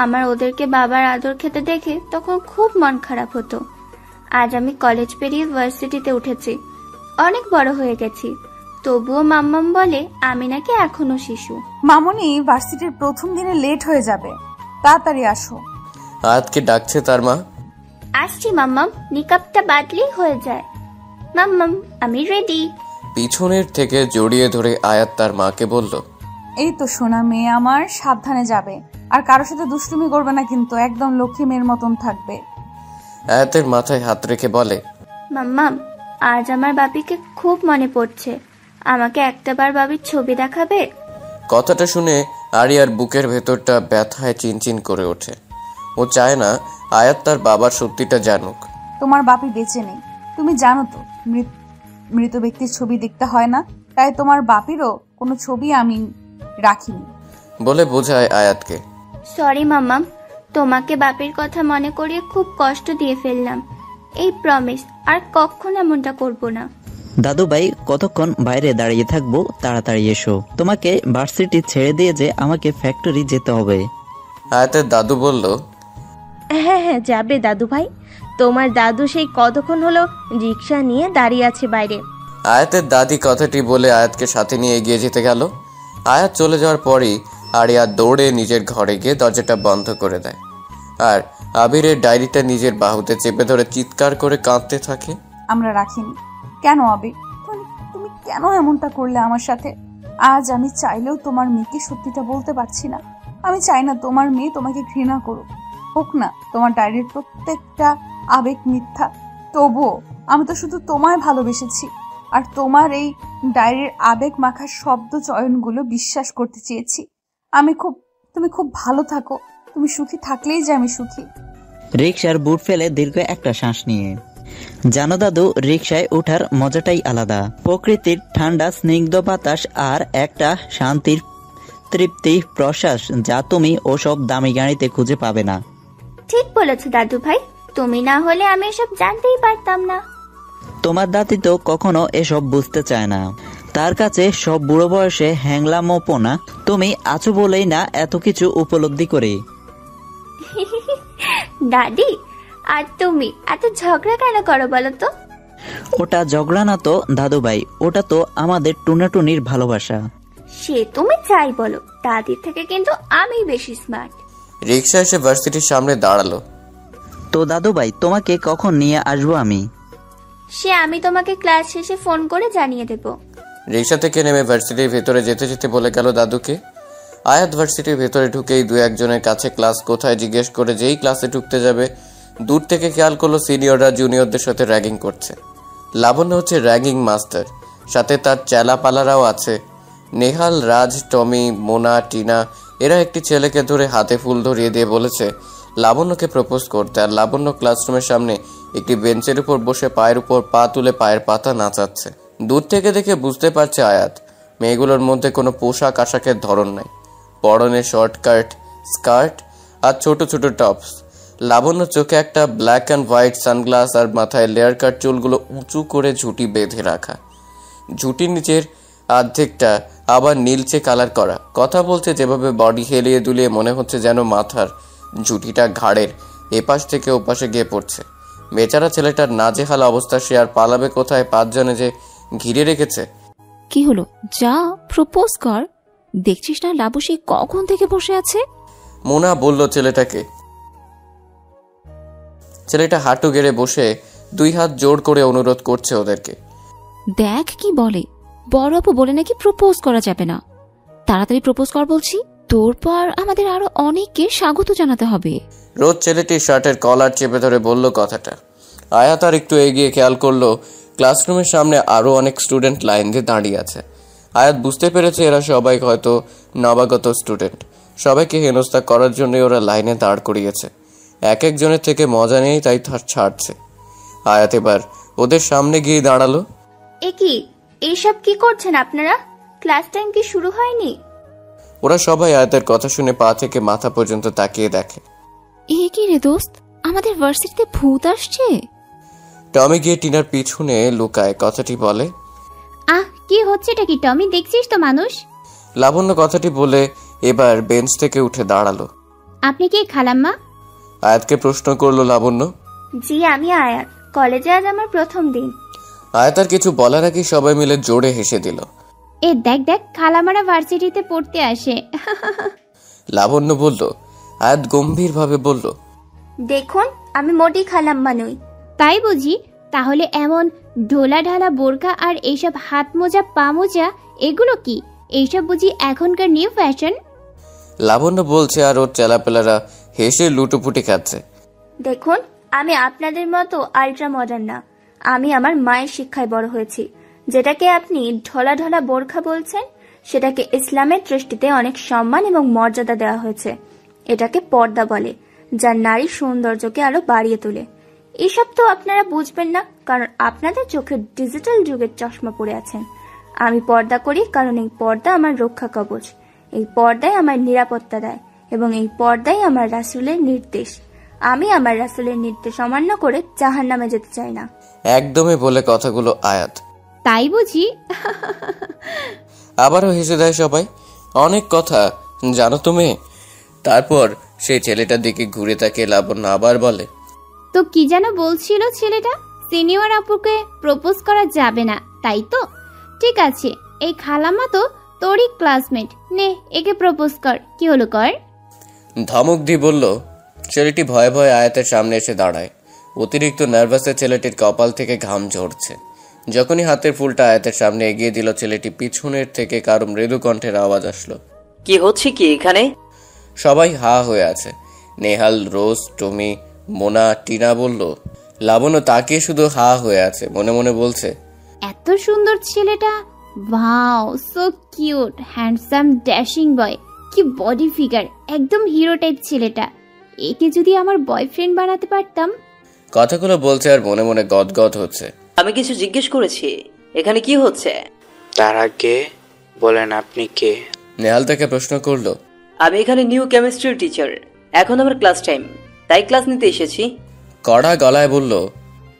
Speaker 7: আমার ওদেরকে বাবার আদর খেতে দেখে তখন খুব মন খারাপ হতো। আজ আমি কলেজ পেরিয়ে ভার্সিটিতে উঠেছি, অনেক বড় হয়ে গেছি, তবুও মাম্মাম বলে আমি নাকি এখনো শিশু।
Speaker 2: মামনি ভার্সিটির প্রথম দিনে লেট হয়ে যাবে, তাড়াতাড়ি আসো।
Speaker 6: আয়াতকে ডাকছে তার মা।
Speaker 7: আসছি মাম্মাম, নিকাবটা বাদলেই হয়ে যায়। মাম্মাম আমি রেডি।
Speaker 6: পিছনের থেকে জড়িয়ে ধরে আয়াত তার মাকে বলল,
Speaker 2: এই তো সোনা মেয়ে আমার, সাবধানে যাবে, আর কারোর সাথে দুষ্টুমি করবে না কিন্তু, একদম লক্ষ্মী মেয়ের মতন থাকবে।
Speaker 6: আয়াতের মাথায় হাত রেখে বলে,
Speaker 7: মাম্মাম আজ আমার বাপিকে খুব মনে পড়ছে, আমাকে একটাবার বাবির ছবি দেখাবে?
Speaker 6: কথাটা শুনে আরিয়ার বুকের ভেতরটা ব্যথায় চিনচিন করে ওঠে। ও চায় না আয়াত তার বাবার সত্যিটা জানুক।
Speaker 2: তোমার বাপি বেঁচে নেই, তুমি জানো তো। মৃত ব্যক্তির ছবি দেখতে হয় না, তাই তোমার বাপিরও কোনো ছবি আমি রাখিনি
Speaker 6: বলে বোঝায় আয়াতকে।
Speaker 7: সরি মাম্মাম, তোমাকে বাপির কথা মনে করিয়ে খুব কষ্ট দিয়ে ফেললাম। এই প্রমিস আর কখন এমনটা করব না।
Speaker 8: দাদু ভাই কতক্ষণ বাইরে দাঁড়িয়ে থাকবো, তাড়াতাড়ি এসো, তোমাকে ভার্সিটি ছেড়ে দিয়ে যে আমাকে ফ্যাক্টরি যেতে হবে।
Speaker 6: আয়াতের দাদু বলল,
Speaker 5: হ্যাঁ হ্যাঁ যাবে দাদু ভাই, তোমার দাদু সেই কতক্ষণ হলো রিক্সা নিয়ে দাঁড়িয়ে আছে বাইরে।
Speaker 6: আয়াতের দাদি কথাটি বলে আয়াতকে সাথে নিয়ে এগিয়ে যেতে গেল। আয়াত চলে যাওয়ার পরই আরিয়া দৌড়ে নিজের ঘরে গিয়ে দরজাটা বন্ধ করে দেয়, আর আবিরের ডায়েরিটা নিজের বাহুতে চেপে ধরে চিৎকার করে কাঁদতে থাকে।
Speaker 2: আমরা রাখিনি কেন আবির? তুমি কেন এমনটা করলে আমার সাথে? আজ আমি চাইলেও তোমার মেয়েকে সত্যিটা বলতে পারছি না। আমি চাই না তোমার মেয়ে তোমাকে ঘৃণা করুক। হোক না তোমার ডায়েরির প্রত্যেকটা আবেগ মিথ্যা, তবুও আমি তো শুধু তোমায় ভালোবেসেছি, আর তোমার এই ডায়েরির আবেগ মাখা শব্দ চয়নগুলো বিশ্বাস করতে চেয়েছি। তুমি খুব ভালো থাকো, তুমি সুখী থাকলেই যে আমি সুখী।
Speaker 8: রিকশার বুট ফেলে দীর্ঘ একটা শ্বাস নিয়ে, জানো দাদু, রিকশায় ওঠার মজাটাই আলাদা। প্রকৃতির ঠান্ডা স্নিগ্ধ বাতাস আর একটা শান্তির তৃপ্তি প্রশ্বাস, যা তুমি ওসব দামি গাড়িতে খুঁজে পাবে না।
Speaker 7: ঠিক বলেছো দাদু ভাই, তুমি না হলে আমি এসব জানতেই পারতাম না।
Speaker 8: তোমার দাদি তো কখনো এসব বুঝতে চায় না, তার কাছে সব বুড়ো বয়সে হ্যাংলামোপনা। তুমি আছো বলেই না এত কিছু উপলব্ধি করি।
Speaker 7: দাদি, আর তুমি এত ঝগড়া কেন করো বলো তো?
Speaker 8: ওটা ঝগড়া না তো দাদু ভাই, ওটা তো আমাদের টুনাটুনির ভালোবাসা।
Speaker 7: সে তুমি চাই বলো, দাদির থেকে কিন্তু আমি বেশি স্মার্ট।
Speaker 6: রিক্সা এসে ভার্সিটির সামনে দাঁড়ালো।
Speaker 8: তো দাদু ভাই, তোমাকে কখন নিয়ে আসবো আমি?
Speaker 7: সে আমি তোমাকে ক্লাস শেষে ফোন করে জানিয়ে দেব।
Speaker 6: রিক্সা থেকে নেমে ভার্সিটির ভেতরে যেতে যেতে বলে গেল দাদুকে। আয়াত ভার্সিটির ভেতরে ঢুকেই দু একজনের কাছে ক্লাস কোথায় জিজ্ঞেস করে যেই ক্লাসে ঢুকতে যাবে, দূর থেকে খেয়াল করলো সিনিয়ররা জুনিয়রদের সাথে র্যাগিং করছে। লাবণ্য হচ্ছে র্যাগিং মাস্টার, সাথে তার চেলাপালারাও আছে। নেহাল, রাজ, টমি, মোনা, টিনা এরা একটি ছেলেকে ধরে হাতে ফুল ধরিয়ে দিয়ে বলেছে লাবণ্যকে প্রপোজ করতে। আর লাবণ্য ক্লাসরুমের সামনে একটি বেঞ্চের উপর বসে পায়ের উপর পা তুলে পায়ের পাতা নাচাচ্ছে। দূর থেকে দেখে বুঝতে পারছে আয়াত, মেয়েগুলোর মধ্যে কোনো পোশাক আশাকের ধরন নাই। পরনে শর্টকাট, স্কার্ট আর ছোট ছোট টপস। লাবণ্য চোখে একটা ব্ল্যাক অ্যান্ড হোয়াইট সানগ্লাস আর মাথায় লেয়ার কাট চুলগুলো উঁচু করে ঝুঁটি বেঁধে রাখা। ঝুঁটির নিচের অর্ধেকটা আবার নীলচে কালার করা। কথা বলছে যেভাবে বডি হেলিয়ে দুলিয়ে, মনে হচ্ছে যেন মাথার ঝুঁটিটা ঘাড়ের এপাশ থেকে ওপাশে গিয়ে পড়ছে। বেচারা ছেলেটার নাজেহাল অবস্থা, সে আর পালাবে কোথায়? পাঁচজনে যে ঘিরে রেখেছে।
Speaker 9: কি হলো, যা প্রপোজ কর। দেখছিস না লাবু সে কখন থেকে বসে আছে?
Speaker 6: মোনা বলল ছেলেটাকে। ছেলেটা হাঁটু গেড়ে বসে দুই হাত জোড় করে অনুরোধ করছে ওদেরকে।
Speaker 9: দেখ কি বলে, বড় আপু বলে নাকি প্রপোজ করা যাবে না। তাড়াতাড়ি প্রপোজ কর বলছি, তোর পর আমাদের আরো অনেককে স্বাগত জানাতে হবে।
Speaker 6: রোজ ছেলেটির শার্টের কলার চেপে ধরে বলল কথাটা। আয়াত আর একটু এগিয়ে খেয়াল করলো ক্লাসরুমের সামনে আরো অনেক স্টুডেন্ট লাইন দিয়ে দাঁড়িয়ে আছে। আয়াত বুঝতে পেরেছে এরা সবাই হয়তো নবাগত স্টুডেন্ট। সবাইকে হেনস্থা করার জন্য ওরা লাইনে দাঁড় করিয়েছে। এক একজনের থেকে মজা নেই, তাই ছাড়ছে। আয়াত এবার ওদের সামনে গিয়ে দাঁড়ালো।
Speaker 7: এ কি, এইসব কি করছেন আপনারা? ক্লাস টাইম কি শুরু হয়নি?
Speaker 6: ওরা সবাই আয়াতের কথা শুনে পা থেকে মাথা পর্যন্ত তাকিয়ে দেখে।
Speaker 9: এ কি রে দোস্ত, আমাদের ভার্সিটিতে ভূত আসছে?
Speaker 6: টমি গিয়ে টিনার পিছনে লুকায়, কথাটি বলে।
Speaker 7: কি হচ্ছে এটা কি টমি, দেখছিস তো মানুষ?
Speaker 6: লাবণ্য কথাটি বলে এবার বেঞ্চ থেকে উঠে দাঁড়ালো।
Speaker 7: আপনি কি খালাম্মা?
Speaker 6: আয়াতকে প্রশ্ন করলো লাবণ্য।
Speaker 7: জি আমি আয়াত, কলেজে আজ আমার প্রথম দিন।
Speaker 6: আয়াত আর কিছু বলার আগে সবাই মিলে জোরে হেসে দিল।
Speaker 7: এ দেখ দেখ, খালামারা ভার্সিটিতে পড়তে আসে।
Speaker 6: লাবণ্য বলল। আয়াত গম্ভীর ভাবে বলল,
Speaker 7: দেখুন আমি মোটি খালাম্মা নই। তাই বুঝি? তাহলে এমন ঢোলা ঢালা বোরকা আর এইসব হাত মোজা পা মোজা এগুলো কি? এইসব বুঝি এখনকার নিউ ফ্যাশন?
Speaker 6: লাবণ্য বলছে, আর ওর চেলাপেলারা হেসে লুটোপুটি খাচ্ছে। দেখুন
Speaker 7: আমি আপনাদের মতো আল্ট্রা মডার্ন না। আমি আমার মায়ের শিক্ষায় বড় হয়েছি। যেটাকে আপনি ঢোলা ঢোলা বোরখা বলছেন, সেটাকে ইসলামের দৃষ্টিতে অনেক সম্মান এবং মর্যাদা দেওয়া হয়েছে। এটাকে পর্দা বলে, যা নারীর সৌন্দর্যকে আরো বাড়িয়ে তোলে। এসব তো আপনারা বুঝবেন না, কারণ আপনাদের চোখে ডিজিটাল যুগের চশমা পরে আছেন। আমি পর্দা করি কারণ এই পর্দা আমার রক্ষা কবচ। এই পর্দাই আমার নিরাপত্তা দেয় এবং এই পর্দাই আমার রাসূলের নির্দেশ। আমি আমার রাসূলের নির্দেশ অমান্য করে জাহান্নামে যেতে চাই না।
Speaker 6: একদমই বলে কথাগুলো আয়াত।
Speaker 7: তাই বুঝি?
Speaker 6: আবারও হেসে দেয় সবাই। অনেক কথা জানো তুমি? তারপর সেই ছেলেটার দিকে ঘুরে তাকিয়ে লাবণ্য আবার বলে,
Speaker 7: তো কি যেন বলছিল ছেলেটা? সিনিয়র আপুকে প্রপোজ করা যাবে না, তাই তো? ঠিক আছে, এই খালাম্মা তো তোরই ক্লাসমেট, নে একে প্রপোজ কর। কি হলো, কর।
Speaker 6: ধমক দিয়ে বলল। ছেলেটি ভয়ে ভয়ে আয়াতের সামনে এসে দাঁড়ায়। অতিরিক্ত নার্ভাসে ছেলেটির কপাল থেকে ঘাম ঝরছে। যখনই হাতের ফুলটা আয়াতের সামনে এগিয়ে দিল, ছেলেটি পিছনের থেকে কারো মৃদু কণ্ঠের আওয়াজ আসলো।
Speaker 10: কি হচ্ছে কি এখানে?
Speaker 6: সবাই হা হয়ে আছে। নেহাল, রোজ, টমি, মোনা, টিনা বলল। লাবণ্য তাকিয়ে শুধু হা হয়ে আছে, মনে মনে বলছে,
Speaker 10: এত সুন্দর ছেলেটা, wow, so cute, handsome, dashing boy, কি বডি ফিগার, একদম হিরো টাইপ ছেলেটা। একে যদি আমার বয়ফ্রেন্ড বানাতে পারতাম।
Speaker 6: কথাগুলো বলছে আর মনে মনে গদগদ হচ্ছে।
Speaker 11: আমি কিছু জিজ্ঞেস করেছি, এখানে কি হচ্ছে?
Speaker 12: তার আগে বলেন আপনি কে?
Speaker 6: নেহাল তাকে প্রশ্ন করলো।
Speaker 11: আমি এখানে নিউ কেমিস্ট্রির টিচার, এখন আমার ক্লাস টাইম, তাই ক্লাস নিতে এসেছি।
Speaker 6: কড়া গলায় বলল,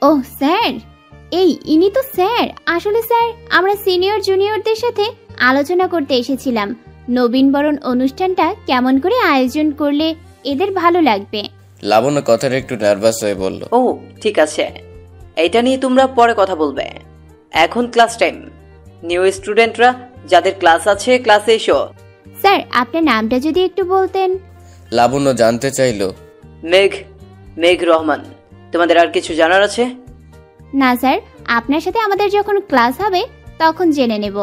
Speaker 10: ও স্যার, এই ইনি তো স্যার। আসলে স্যার, আমরা সিনিয়র জুনিয়রদের সাথে আলোচনা করতে এসেছিলাম নবীনবরণ অনুষ্ঠানটা কেমন করে আয়োজন করলে এদের ভালো লাগবে।
Speaker 6: লাবণ্য কথাটা একটু নার্ভাস হয়ে বলল,
Speaker 11: ও ঠিক আছে, এইটা নিয়ে তোমরা পরে কথা বলবে, এখন ক্লাস টাইম। নিউ স্টুডেন্টরা যাদের ক্লাস আছে ক্লাসে এসো।
Speaker 10: স্যার, আপনার নামটা যদি একটু বলতেন।
Speaker 6: লাবণ্য জানতে চাইলো।
Speaker 11: মেঘ রহমান। তোমাদের আর কিছু জানার আছে?
Speaker 10: না স্যার, আপনার সাথে আমাদের যখন ক্লাস হবে তখন জেনে নেব।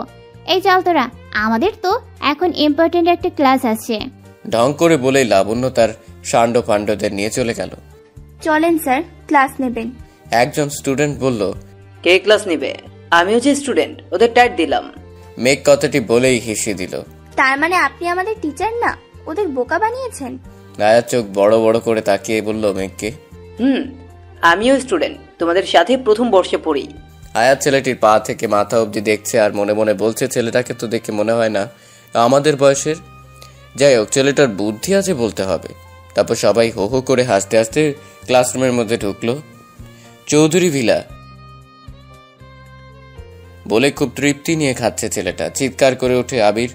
Speaker 10: এই চল তোরা, আমাদের তো এখন ইম্পর্টেন্ট একটা ক্লাস আছে।
Speaker 6: ঢং করে বলেই লাবণ্য তার সান্ড পাণ্ডদের নিয়ে চলে গেল।
Speaker 7: চলেন স্যার, ক্লাস নেবেন।
Speaker 6: একজন স্টুডেন্ট বলল,
Speaker 11: কে ক্লাস নিবে? আমিও যে স্টুডেন্ট, ওদের টাইট দিলাম।
Speaker 6: মেঘ কথাটি বলেই হেসে দিল।
Speaker 7: তার মানে আপনি আমাদের টিচার না, ওদের বোকা বানিয়েছেন?
Speaker 6: নায়ার চোখ বড় বড় করে তাকিয়ে বলল মেঘকে,
Speaker 11: আমিও স্টুডেন্ট, তোমাদের সাথে প্রথম বর্ষে পড়ি।
Speaker 6: আয়াত ছেলেটির পা থেকে মাথা অবধি দেখছে আর মনে মনে বলছে, ছেলেটাকে তো দেখে মনে হয় না আমাদের বয়সের। যাই হোক, ছেলেটার বুদ্ধি আছে বলতে হবে। তারপর সবাই হো হো করে হাসতে হাসতে ক্লাসরুমের মধ্যে ঢুকলো। চৌধুরী ভিলা বলে খুব তৃপ্তি নিয়ে খাচ্ছে ছেলেটা। চিৎকার করে ওঠে আবির,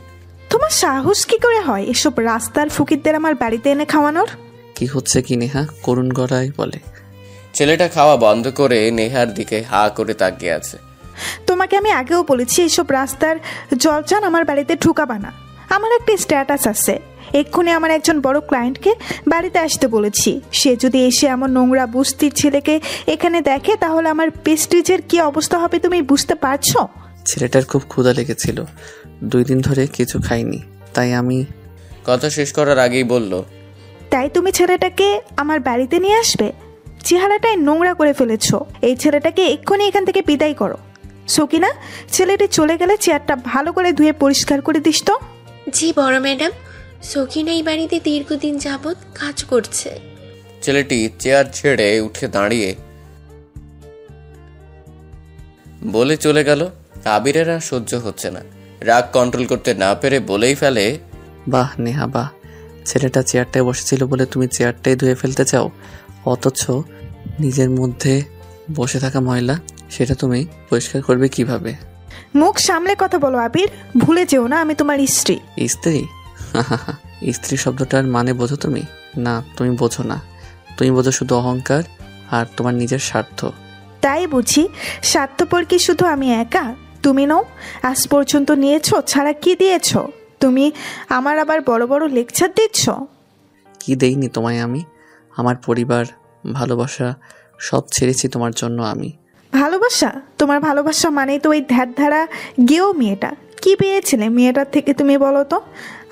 Speaker 13: তোমার সাহস কি করে হয় এসব রাস্তার ফকিরদের আমার বাড়িতে এনে খাওয়ানোর?
Speaker 1: কি হচ্ছে কি নেহা? করুণ গলায় বলে।
Speaker 6: ছেলেটা খাওয়া বন্ধ করে নেহার দিকে হা করে তাকিয়ে আছে।
Speaker 13: তোমাকে আমি আগেও বলেছি এসব রাস্তার জলচান আমার বাড়িতে ঢুকাবা না। আমার একটা স্ট্যাটাস আছে। এক্ষুনি আমার একজন বড় ক্লায়েন্টকে বাড়িতে আসতে বলেছি। সে যদি এসে এমন নোংরা বস্তির ছেলেকে এখানে দেখে তাহলে আমার প্রেস্টিজের কি অবস্থা হবে তুমি বুঝতে পারছো?
Speaker 1: ছেলেটার খুব ক্ষুধা লেগেছিল, 2 দিন ধরে কিছু খাইনি, তাই আমি।
Speaker 6: কথা শেষ করার আগেই বলল,
Speaker 13: তাই তুমি ছেলেটাকে আমার বাড়িতে নিয়ে আসবে? চেহারাটাই নোংরা করে ফেলেছো। এই ছেলেটাকে এক্ষুনি এখান থেকে বিদায় করো। সকিনা, ছেলেটি চলে গেলে চেয়ারটা ভালো করে ধুয়ে পরিষ্কার করে দিস তো।
Speaker 14: জি বড় ম্যাডাম, সকিনা এই বাড়িতে দীর্ঘদিন যাবৎ কাজ করছে।
Speaker 6: ছেলেটি চেয়ার ছেড়ে উঠে দাঁড়িয়ে বলে চলে গেল। আবিরের আর সহ্য হচ্ছে না, রাগ কন্ট্রোল করতে না পেরে বলেই ফেলে,
Speaker 1: বাহ নেহা বাহ, ছেলেটা চেয়ারটায় বসেছিল বলে তুমি চেয়ারটাই ধুয়ে ফেলতে চাও, অথচ নিজের মধ্যে বসে থাকা ময়লা সেটা তুমি পরিষ্কার করবে কিভাবে?
Speaker 13: মুখ সামলে কথা বলো আবির, ভুলে যেও না আমি তোমার স্ত্রী।
Speaker 1: স্ত্রী? স্ত্রী শব্দটার মানে বোঝো তুমি? না, তুমি বোঝো না। তুমি বোঝো শুধু অহংকার আর তোমার নিজের স্বার্থ।
Speaker 13: তাই বুঝি? স্বার্থপর কি শুধু আমি একা? তুমি নও? আজ পর্যন্ত নিয়েছো ছাড়া কি দিয়েছো? তুমি আমার আবার বড় বড় লেকচার দিচ্ছ।
Speaker 1: কি দেইনি তোমায় আমি? আমার পরিবার, ভালোবাসা সব ছেড়েছি তোমার জন্য আমি।
Speaker 13: ভালোবাসা? তোমার ভালোবাসা মানেই তো ওই ধ্যারধারা গেও মেয়েটা। কি পেয়েছিলে মেয়েটার থেকে তুমি বলো তো?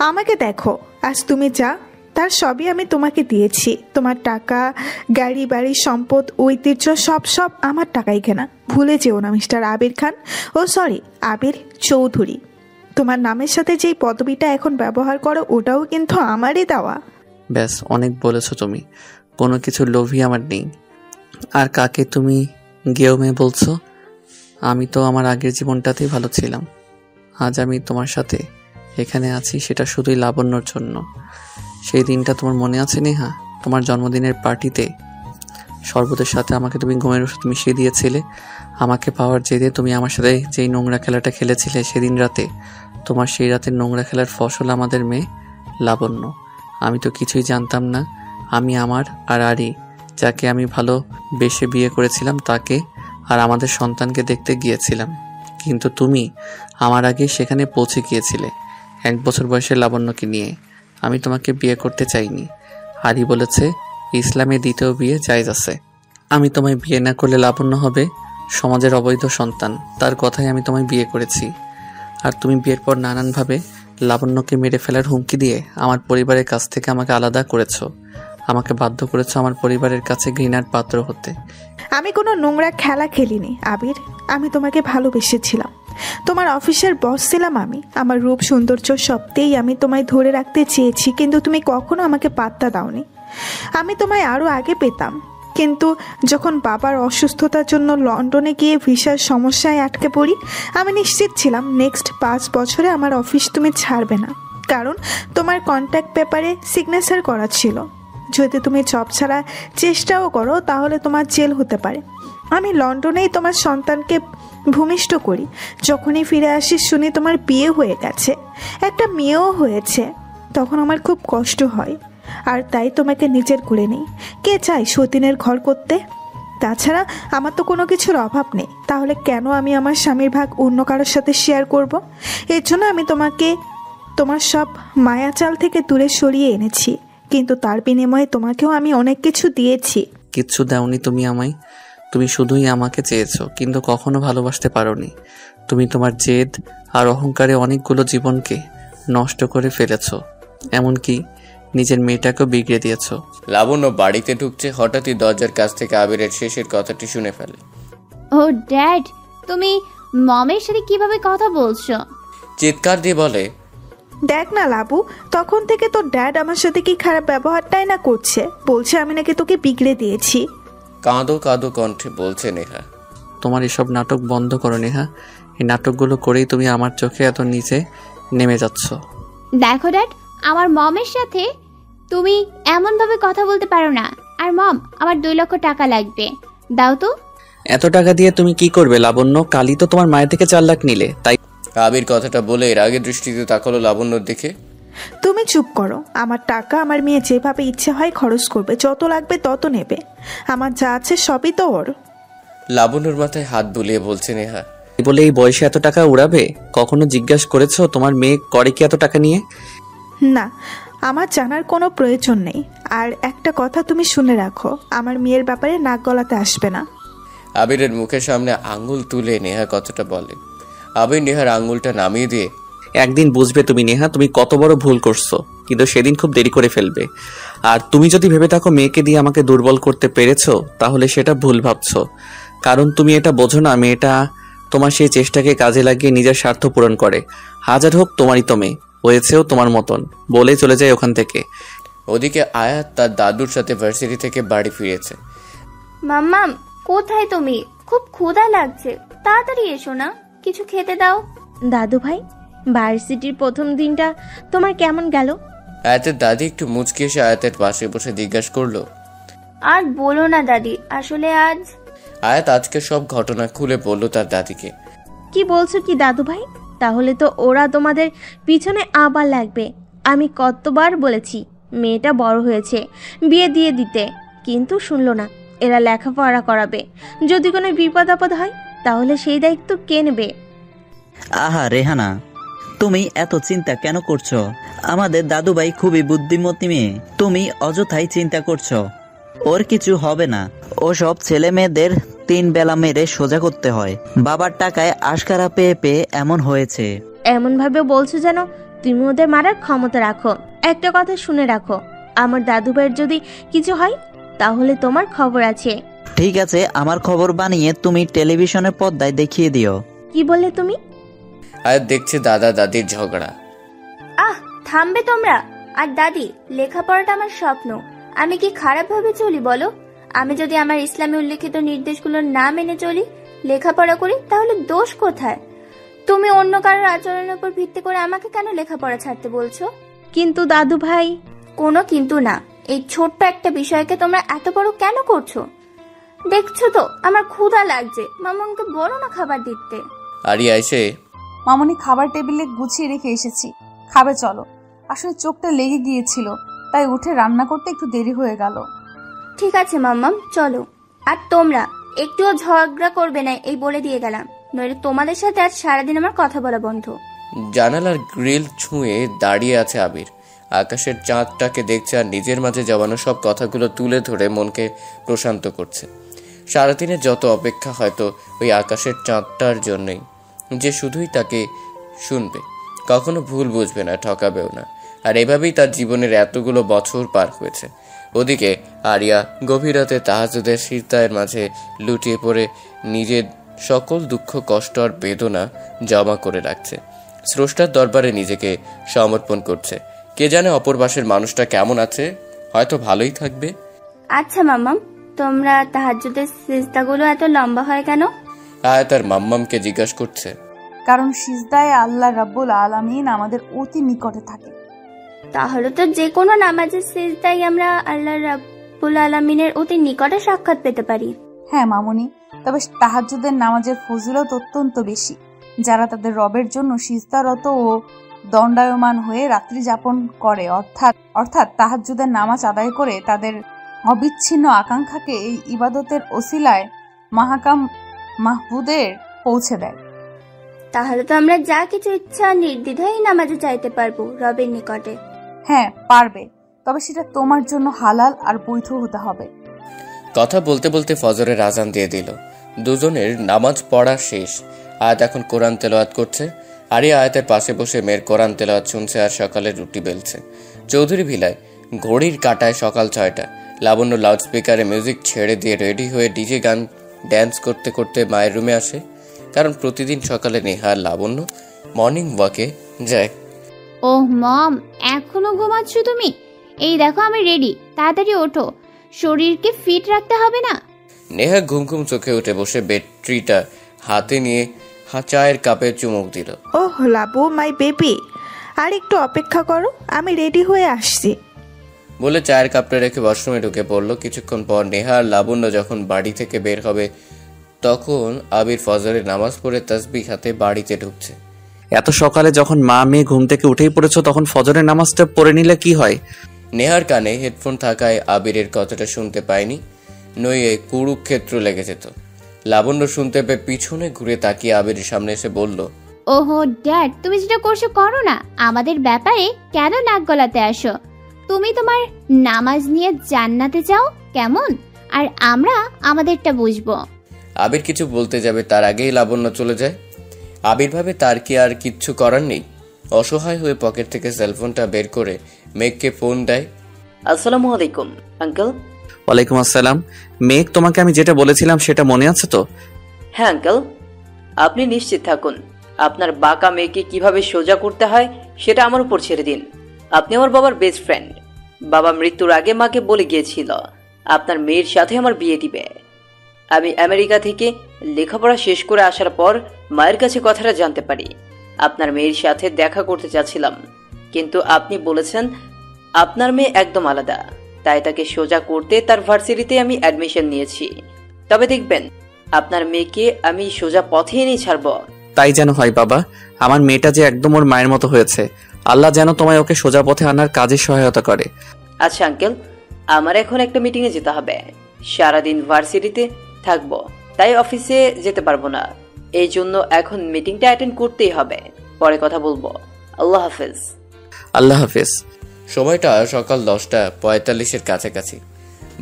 Speaker 13: আমাকে দেখো, আজ তুমি যা তার সবই আমি তোমাকে দিয়েছি। তোমার টাকা, গাড়ি, বাড়ি, সম্পদ, ঐতিহ্য সব আমার টাকাই কেনা। ভুলে যেও না মিস্টার আবির খান, ও সরি আবির চৌধুরী। তোমার নামের সাথে যেই পদবিটা এখন ব্যবহার করো ওটাও কিন্তু আমারই দেওয়া।
Speaker 1: ব্যাস, অনেক বলেছো তুমি। কোনো কিছু লোভই আমার নেই। আর কাকে তুমি গেও মেয়ে বলছো? আমি তো আমার আগের জীবনটাতেই ভালো ছিলাম। আজ আমি তোমার সাথে এখানে আছি সেটা শুধুই লাবণ্যর জন্য। সেই দিনটা তোমার মনে আছে নেহা? তোমার জন্মদিনের পার্টিতে শরবতের সাথে আমাকে তুমি ঘুমের ওষুধ মিশিয়ে দিয়েছিলে। আমাকে পাওয়ার জেদে তুমি আমার সাথে যেই নোংরা খেলাটা খেলেছিলে সেদিন রাতে, তোমার সেই রাতের নোংরা খেলার ফসল আমাদের মেয়ে লাবণ্য। আমি তো কিছুই জানতাম না। আমি আমার আর আরি, যাকে আমি ভালোবেসে বিয়ে করেছিলাম, তাকে আর আমাদের সন্তানকে দেখতে গিয়েছিলাম। কিন্তু তুমি আমার আগে সেখানে পৌঁছে গিয়েছিলে 1 বছর বয়সের লাবণ্যকে নিয়ে। আমি তোমাকে বিয়ে করতে চাইনি। আরি বলেছে ইসলামে দ্বিতীয় বিয়ে জায়েজ আছে। আমি তোমায় বিয়ে না করলে লাবণ্য হবে সমাজের অবৈধ সন্তান। তার কথাই আমি তোমায় বিয়ে করেছি। আর তুমি বিয়ের পর নানানভাবে লাবণ্যকে মেরে ফেলার হুমকি দিয়ে আমার পরিবারের কাছ থেকে আমাকে আলাদা করেছো, আমাকে বাধ্য করেছো আমার পরিবারের কাছে ঘৃণার পাত্র হতে।
Speaker 13: আমি কোনো নোংরা খেলা খেলিনি আবির, আমি তোমাকে ভালোবেসেছিলাম। তোমার অফিসের বস ছিলাম আমি। আমার রূপ সৌন্দর্য সবতেই আমি তোমায় ধরে রাখতে চেয়েছি, কিন্তু তুমি কখনো আমাকে পাত্তা দাওনি। আমি তোমায় আরও আগে পেতাম, কিন্তু যখন বাবার অসুস্থতার জন্য লন্ডনে গিয়ে ভিসার সমস্যায় আটকে পড়ি, আমি নিশ্চিত ছিলাম নেক্সট 5 বছরে আমার অফিস তুমি ছাড়বে না, কারণ তোমার কন্ট্যাক্ট পেপারে সিগনেচার করা ছিল। যদি তুমি জব ছাড়া চেষ্টাও করো তাহলে তোমার জেল হতে পারে। আমি লন্ডনেই তোমার সন্তানকে ভূমিষ্ঠ করি। যখনই ফিরে আসি শুনি তোমার বিয়ে হয়ে গেছে, একটা মেয়েও হয়েছে। তখন আমার খুব কষ্ট হয়, আর তাই তোমাকে নিজের করে নেই। কে চাই সতীনের ঘর করতে? তাছাড়া আমার তো কোনো কিছুর অভাব নেই, তাহলে কেন আমি আমার স্বামীর ভাগ অন্য কারোর সাথে শেয়ার করব? এর জন্য আমি তোমাকে তোমার সব মায়াজাল থেকে দূরে সরিয়ে এনেছি, কিন্তু তার বিনিময়ে তোমাকেও আমি অনেক কিছু দিয়েছি।
Speaker 1: কিচ্ছু দাওনি তুমি আমায়, তুমি শুধুই আমাকে চেয়েছো, কিন্তু কখনো ভালোবাসতে পারোনি। তুমি তোমার জেদ আর অহংকারে অনেকগুলো জীবনকে নষ্ট করে ফেলেছো, এমনকি নিজের মেয়েটাকেও বিগড়ে দিয়েছো।
Speaker 6: লাবণ্য বাড়িতে ঢুকছে, হঠাৎই দরজার কাছ থেকে আবিরের শেষের কথাটি শুনে ফেলে।
Speaker 10: ও ড্যাড, তুমি মমের সাথে কিভাবে কথা বলছো?
Speaker 6: চিৎকার দিয়ে বলে,
Speaker 13: দেখ না লাবু, তখন থেকে তোর ড্যাড আমার সাথে কি খারাপ ব্যবহারটাই না করছে। বলছে আমি নাকি তোকে বিগড়ে দিয়েছি।
Speaker 6: কাঁদো কাঁদো কণ্ঠে বলছে নেহা।
Speaker 1: তোমার এসব নাটক বন্ধ করো নেহা, এই নাটকগুলো করেই তুমি আমার চোখে এত নিচে নেমে যাচ্ছ।
Speaker 10: দেখো ড্যাড, আমার মমের সাথে তুমি এমন ভাবে কথা বলতে পারো না। আর মম, আমার 2 লক্ষ টাকা লাগবে, দাও তো।
Speaker 1: এত টাকা দিয়ে তুমি কি করবে লাবণ্য? কালই তো তোমার মায়ের থেকে 4 লাখ নিলে, তাই?
Speaker 6: আবির কথাটা বলে এর আগে দৃষ্টিতে তাকালো লাবণ্যর দিকে।
Speaker 13: তুমি চুপ করো। আমার টাকা আমার মেয়ে যেভাবে ইচ্ছে হয় খরচ করবে, যত লাগবে তত নেবে। আমার যা আছে সবই তো ওর।
Speaker 6: লাবণ্যর মাথায় হাত বুলিয়ে বলছে নেহা।
Speaker 1: বলে এই বয়সে এত টাকা উড়াবে? কখনো জিজ্ঞাসা করেছো তোমার মেয়ে করে কি এত টাকা নিয়ে?
Speaker 13: না, আমার জানার কোনো প্রয়োজন নেই। আর একটা কথা তুমি শুনে রাখো, আমার মেয়ের ব্যাপারে নাক গলাতে আসবে না।
Speaker 6: আবিরের মুখের সামনে আঙ্গুল তুলে নেহা কথাটা বলে। আবির নেহার আঙ্গুলটা নামিয়ে দিয়ে,
Speaker 1: একদিন বুঝবে তুমি নেহা, তুমি কত বড় ভুল করছো, কিন্তু সেদিন খুব দেরি করে ফেলবে। আর তুমি যদি ভেবে থাকো মেয়েকে দিয়ে আমাকে দুর্বল করতে পেরেছো, তাহলে সেটা ভুল ভাবছো। কারণ তুমি এটা বোঝো না, মেয়েটা তোমার সেই চেষ্টাকে কাজে লাগিয়ে নিজের স্বার্থ পূরণ করে। হাজার হোক তোমারই তো মেয়ে, হয়েছেও তোমার মতন, বলে চলে যায় ওখান থেকে।
Speaker 6: ওদিকে আয়াত তার দাদুর সাথে ভার্সিটি থেকে বাড়ি ফিরেছে।
Speaker 7: মাম্মাম, কোথায় তুমি? খুব ক্ষুধা লাগছে, তাড়াতাড়ি এসো না, কিছু খেতে দাও।
Speaker 5: দাদু ভাই, ভার্সিটির প্রথম দিনটা তোমার কেমন গেল?
Speaker 6: আয়াতের দাদি একটু মুচকি এসে আয়াতের পাশে বসে জিজ্ঞাসা করলো।
Speaker 7: আর বলো না দাদি, আসলে
Speaker 6: আয়াত আজকে সব ঘটনা খুলে বলল তার দাদিকে।
Speaker 5: কি বলছো কি দাদু ভাই? তাহলে তো ওরা তোমাদের পিছনে আবার লাগবে। আমি কতবার বলেছি মেয়েটা বড় হয়েছে, বিয়ে দিয়ে দিতে, কিন্তু শুনলো না। এরা লেখাপড়া করাবে, যদি কোনো বিপদ আপদ হয় তাহলে সেই দায়িত্ব কে নেবে?
Speaker 8: আহা রেহানা, তুমি এত চিন্তা কেন করছো? আমাদের দাদুভাই খুবই বুদ্ধিমতী মেয়ে, তুমি অযথাই চিন্তা করছো। ওর কিছু হবে না। ওসব ছেলে মেয়েদের 3 বেলা মেরে সোজা করতে হয়। বাবার টাকায় আশকারা পেয়ে পেয়ে এমন হয়েছে।
Speaker 5: এমন ভাবে বলছো যেন তুমি ওদের মারার ক্ষমতা রাখো। একটা কথা শুনে রাখো, আমার দাদু ভাইয়ের যদি কিছু হয় তাহলে তোমার খবর আছে।
Speaker 8: ঠিক আছে, আমার খবর বানিয়ে তুমি টেলিভিশনের পর্দায় দেখিয়ে দিও।
Speaker 5: কি বললে তুমি?
Speaker 6: আয়াত দেখছে দাদা দাদির ঝগড়া।
Speaker 7: থামবে তোমরা? আর দাদি, লেখাপড়াটা আমার স্বপ্ন, আমি কি খারাপ ভাবে চলি বলো? আমি যদি আমার ইসলামে উল্লেখিত নির্দেশগুলো না মেনে চলি, লেখাপড়া করি, তাহলে দোষ কোথায়? তুমি অন্য কারোর আচরণের উপর ভিত্তি করে আমাকে কেন লেখাপড়া ছাড়তে বলছো?
Speaker 5: কিন্তু দাদু ভাই।
Speaker 7: কোনো কিন্তু না। এই ছোট্ট একটা বিষয়কে তোমরা এত বড় কেন করছো? দেখছো তো আমার ক্ষুধা লাগছে, মামাকে বলো না খাবার দিতে।
Speaker 6: আরিয়া এসে,
Speaker 2: মামনি খাবার টেবিলে গুছিয়ে রেখে এসেছি, খাবে চলো। আসলে চোখটা লেগে গিয়েছিল, তাই উঠে রান্না করতে একটু দেরি হয়ে গেল।
Speaker 7: ঠিক আছে মাম্মাম, চলো। আর তোমরা একটুও ঝগড়া করবে না, এই বলে দিয়ে গেলাম, নইলে তোমাদের সাথে আজ সারাদিন আমার কথা বলা বন্ধ।
Speaker 6: জানালার গ্রিল ছুঁয়ে দাঁড়িয়ে আছে আবির। আকাশের চাঁদটাকে দেখছে আর নিজের মাঝে জমানো সব কথাগুলো তুলে ধরে মনকে প্রশান্ত করছে। সারাদিনের যত অপেক্ষা হয়তো ওই আকাশের চাঁদটার জন্যই, যে শুধুই তাকে শুনবে, কখনো ভুল বুঝবে না, ঠকাবেও না। আর এভাবেই তার জীবনের এতগুলো বছর পার হয়েছে। ওদিকে আরিয়া গভীর রাতে তাহাজ্জুদের সিজদার মাঝে লুটিয়ে পড়ে নিজের সকল দুঃখ, কষ্ট আর বেদনা জমা করে রাখছে। স্রষ্টার দরবারে নিজেকে সমর্পণ করছে। কে জানে অপর পাশের মানুষটা কেমন আছে, হয়তো ভালোই থাকবে।
Speaker 7: আচ্ছা মাম্মাম, তোমরা তাহাজ্জুদের সিজদাগুলো এত লম্বা হয় কেন?
Speaker 6: আয়াত আর মাম্মামকে জিজ্ঞাসা করছে।
Speaker 2: কারণ সিজদায় আল্লাহ রাব্বুল আলামিন আমাদের অতি নিকটে থাকে।
Speaker 7: তাহলে তো যে কোনো নামাজের সিজদায় আমরা আল্লাহ রাব্বুল আলামিনের অতি নিকটে সাক্ষাৎ পেতে পারি।
Speaker 2: হ্যাঁ মামুনি, তবে তাহাজ্জুদের নামাজের ফজিলত অত্যন্ত বেশি। যারা তাদের রবের জন্য সিজদারত ও দণ্ডায়মান হয়ে রাত্রি যাপন করে, অর্থাৎ তাহাজ্জুদের নামাজ আদায় করে তাদের অবিচ্ছিন্ন আকাঙ্ক্ষাকে এই ইবাদতের ওসিলায় মাহকাম মাহবুদের পৌঁছে দেয়।
Speaker 7: তাহলে তো আমরা যা কিছু ইচ্ছা নির্দ্বিধায় নামাজে চাইতে পারবো রবের নিকটে।
Speaker 2: হ্যাঁ পারবে, তবে সেটা তোমার জন্য হালাল আর বৈধ হতে হবে।
Speaker 6: কথা বলতে বলতে ফজরের আজান দিয়ে দিল। দুজনের নামাজ পড়া শেষ। আয়াত এখন কোরআন তেলাওয়াত করছে। আরিয়া আয়াতের পাশে বসে মেয়ের কোরআন তেলাওয়াত শুনছে আর সকালে রুটি বেলছে। চৌধুরী ভিলায় ঘড়ির কাঁটায় সকাল 6টা। লাবণ্য লাউডস্পিকারে মিউজিক ছেড়ে দিয়ে রেডি হয়ে ডিজে গান ড্যান্স করতে করতে মায়ের রুমে আসে। কারণ প্রতিদিন সকালে নেহা আর লাবণ্য মর্নিং ওয়াকে যায়।
Speaker 10: ওহ মম, এখনো ঘুমাচ্ছ তুমি? এই দেখো আমি রেডি, তাড়াতাড়ি ওঠো, শরীরকে ফিট রাখতে হবে না?
Speaker 6: নেহা ঘুম ঘুম চোখে উঠে বসে ব্যাটারিটা হাতে নিয়ে চায়ের কাপে চুমুক দিল।
Speaker 13: ওহ লাবু, মাই বেবি, আর একটু অপেক্ষা করো, আমি রেডি হয়ে আসছি
Speaker 6: বলে চায়ের কাপটা রেখে ওয়াশরুমে ঢুকে পড়লো। কিছুক্ষণ পর নেহা আর লাবণ্য যখন বাড়ি থেকে বের হবে তখন আবির ফজরের নামাজ পড়ে তাসবিহ হাতে বাড়িতে ঢুকছে।
Speaker 1: এত সকালে যখন মা মেয়ে ঘুম থেকে উঠেই পড়েছো তখন ফজরের নামাজটা পড়ে নিলে কি হয়?
Speaker 6: নেহার কানে হেডফোন থাকায় আবিরের কথাটা শুনতে পায়নি, নইয়ে কুরুক্ষেত্র লেগে যেত। লাবণ্য শুনতে পেয়ে পিছনে ঘুরে তাকিয়ে আবিরের সামনে এসে বলল,
Speaker 10: ওহো ড্যাড, তুমি যেটা করছো করো না, আমাদের ব্যাপারে কেন নাক গলাতে আসো? তুমি তোমার নামাজ নিয়ে জান্নাতে যাও কেমন, আর আমরা আমাদেরটা বুঝবো।
Speaker 6: আবির কিছু বলতে যাবে তার আগেই লাবণ্য চলে যায়। আবির ভাবে তার কি আর কিচ্ছু করার নেই। অসহায় হয়ে পকেট থেকে সেলফোনটা বের করে মেঘকে ফোন দেয়।
Speaker 11: আসসালামু আলাইকুম আঙ্কেল।
Speaker 1: ওয়ালাইকুম আসসালাম। মেঘ, তোমাকে আমি যেটা বলেছিলাম সেটা মনে আছে তো?
Speaker 11: হ্যাঁ আঙ্কেল, আপনি নিশ্চিত থাকুন, আপনার বাঁকা মেয়েকে কিভাবে সোজা করতে হয় সেটা আমার উপর ছেড়ে দিন। আপনি আমার বাবার বেস্ট ফ্রেন্ড। বাবা মৃত্যুর আগে মাকে বলে গিয়েছিল আপনার মেয়ের সাথে আমার বিয়ে দিবে। আমি আমেরিকা থেকে লেখাপড়া শেষ করে আসার পর মায়ের কাছে কথাটা জানতে পারি। আপনার মেয়ের সাথে দেখা করতে চাচ্ছিলাম, কিন্তু আপনি বলেছেন আপনার মেয়ে একদম আলাদা, তাই তাকে সোজা করতে তার ভার্সিটিতে আমি অ্যাডমিশন নিয়েছি। তবে দেখবেন আপনার মেয়েকে আমি সোজা পথে এনেই ছাড়ব।
Speaker 1: তাই যেন হয় বাবা, আমার মেয়েটা যে একদম ওর মায়ের মতো হয়েছে। আল্লাহ যেন তোমায় ওকে সোজা পথে আনার কাজে সহায়তা করে।
Speaker 11: আচ্ছা আঙ্কেল, আমার এখন একটা মিটিংয়ে যেতে হবে। সারাদিন ভার্সিটিতে থাকবো, তাই অফিসে যেতে পারবো না। এই জন্য এখন মিটিংটা অ্যাটেন্ড করতেই হবে। পরে কথা বলবো। আল্লাহ হাফেজ।
Speaker 1: আল্লাহ হাফেজ।
Speaker 6: সময়টা সকাল 10:45-এর কাছাকাছি।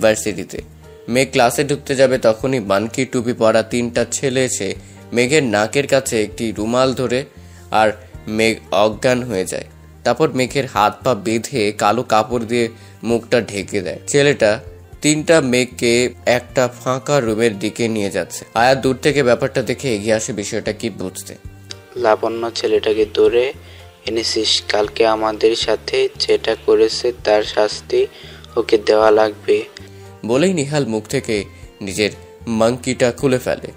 Speaker 6: ভার্সিটিতে মেঘ ক্লাসে ঢুকতে যাবে তখনই মানকি টুপি পরা 3টা ছেলে এসে মেঘের নাকের কাছে একটি রুমাল ধরে আর মেঘ অজ্ঞান হয়ে যায়। তারপর মেঘের হাত পা বেঁধে কালো কাপড় দিয়ে মুখটা ঢেকে দেয়। ছেলেটা 3টা মেঘকে একটা ফাঁকা রুমের দিকে নিয়ে যাচ্ছে। আয়া দূর থেকে ব্যাপারটা দেখে এগিয়ে আসে বিষয়টা কি বুঝতে।
Speaker 12: লাবণ্য, ছেলেটাকে ধরে এনেছিস, কালকে আমাদের সাথে যেটা করেছে তার শাস্তি ওকে দেওয়া লাগবে
Speaker 6: বলেই নিহাল মুখ থেকে নিজের মাংকিটা খুলে ফেলে।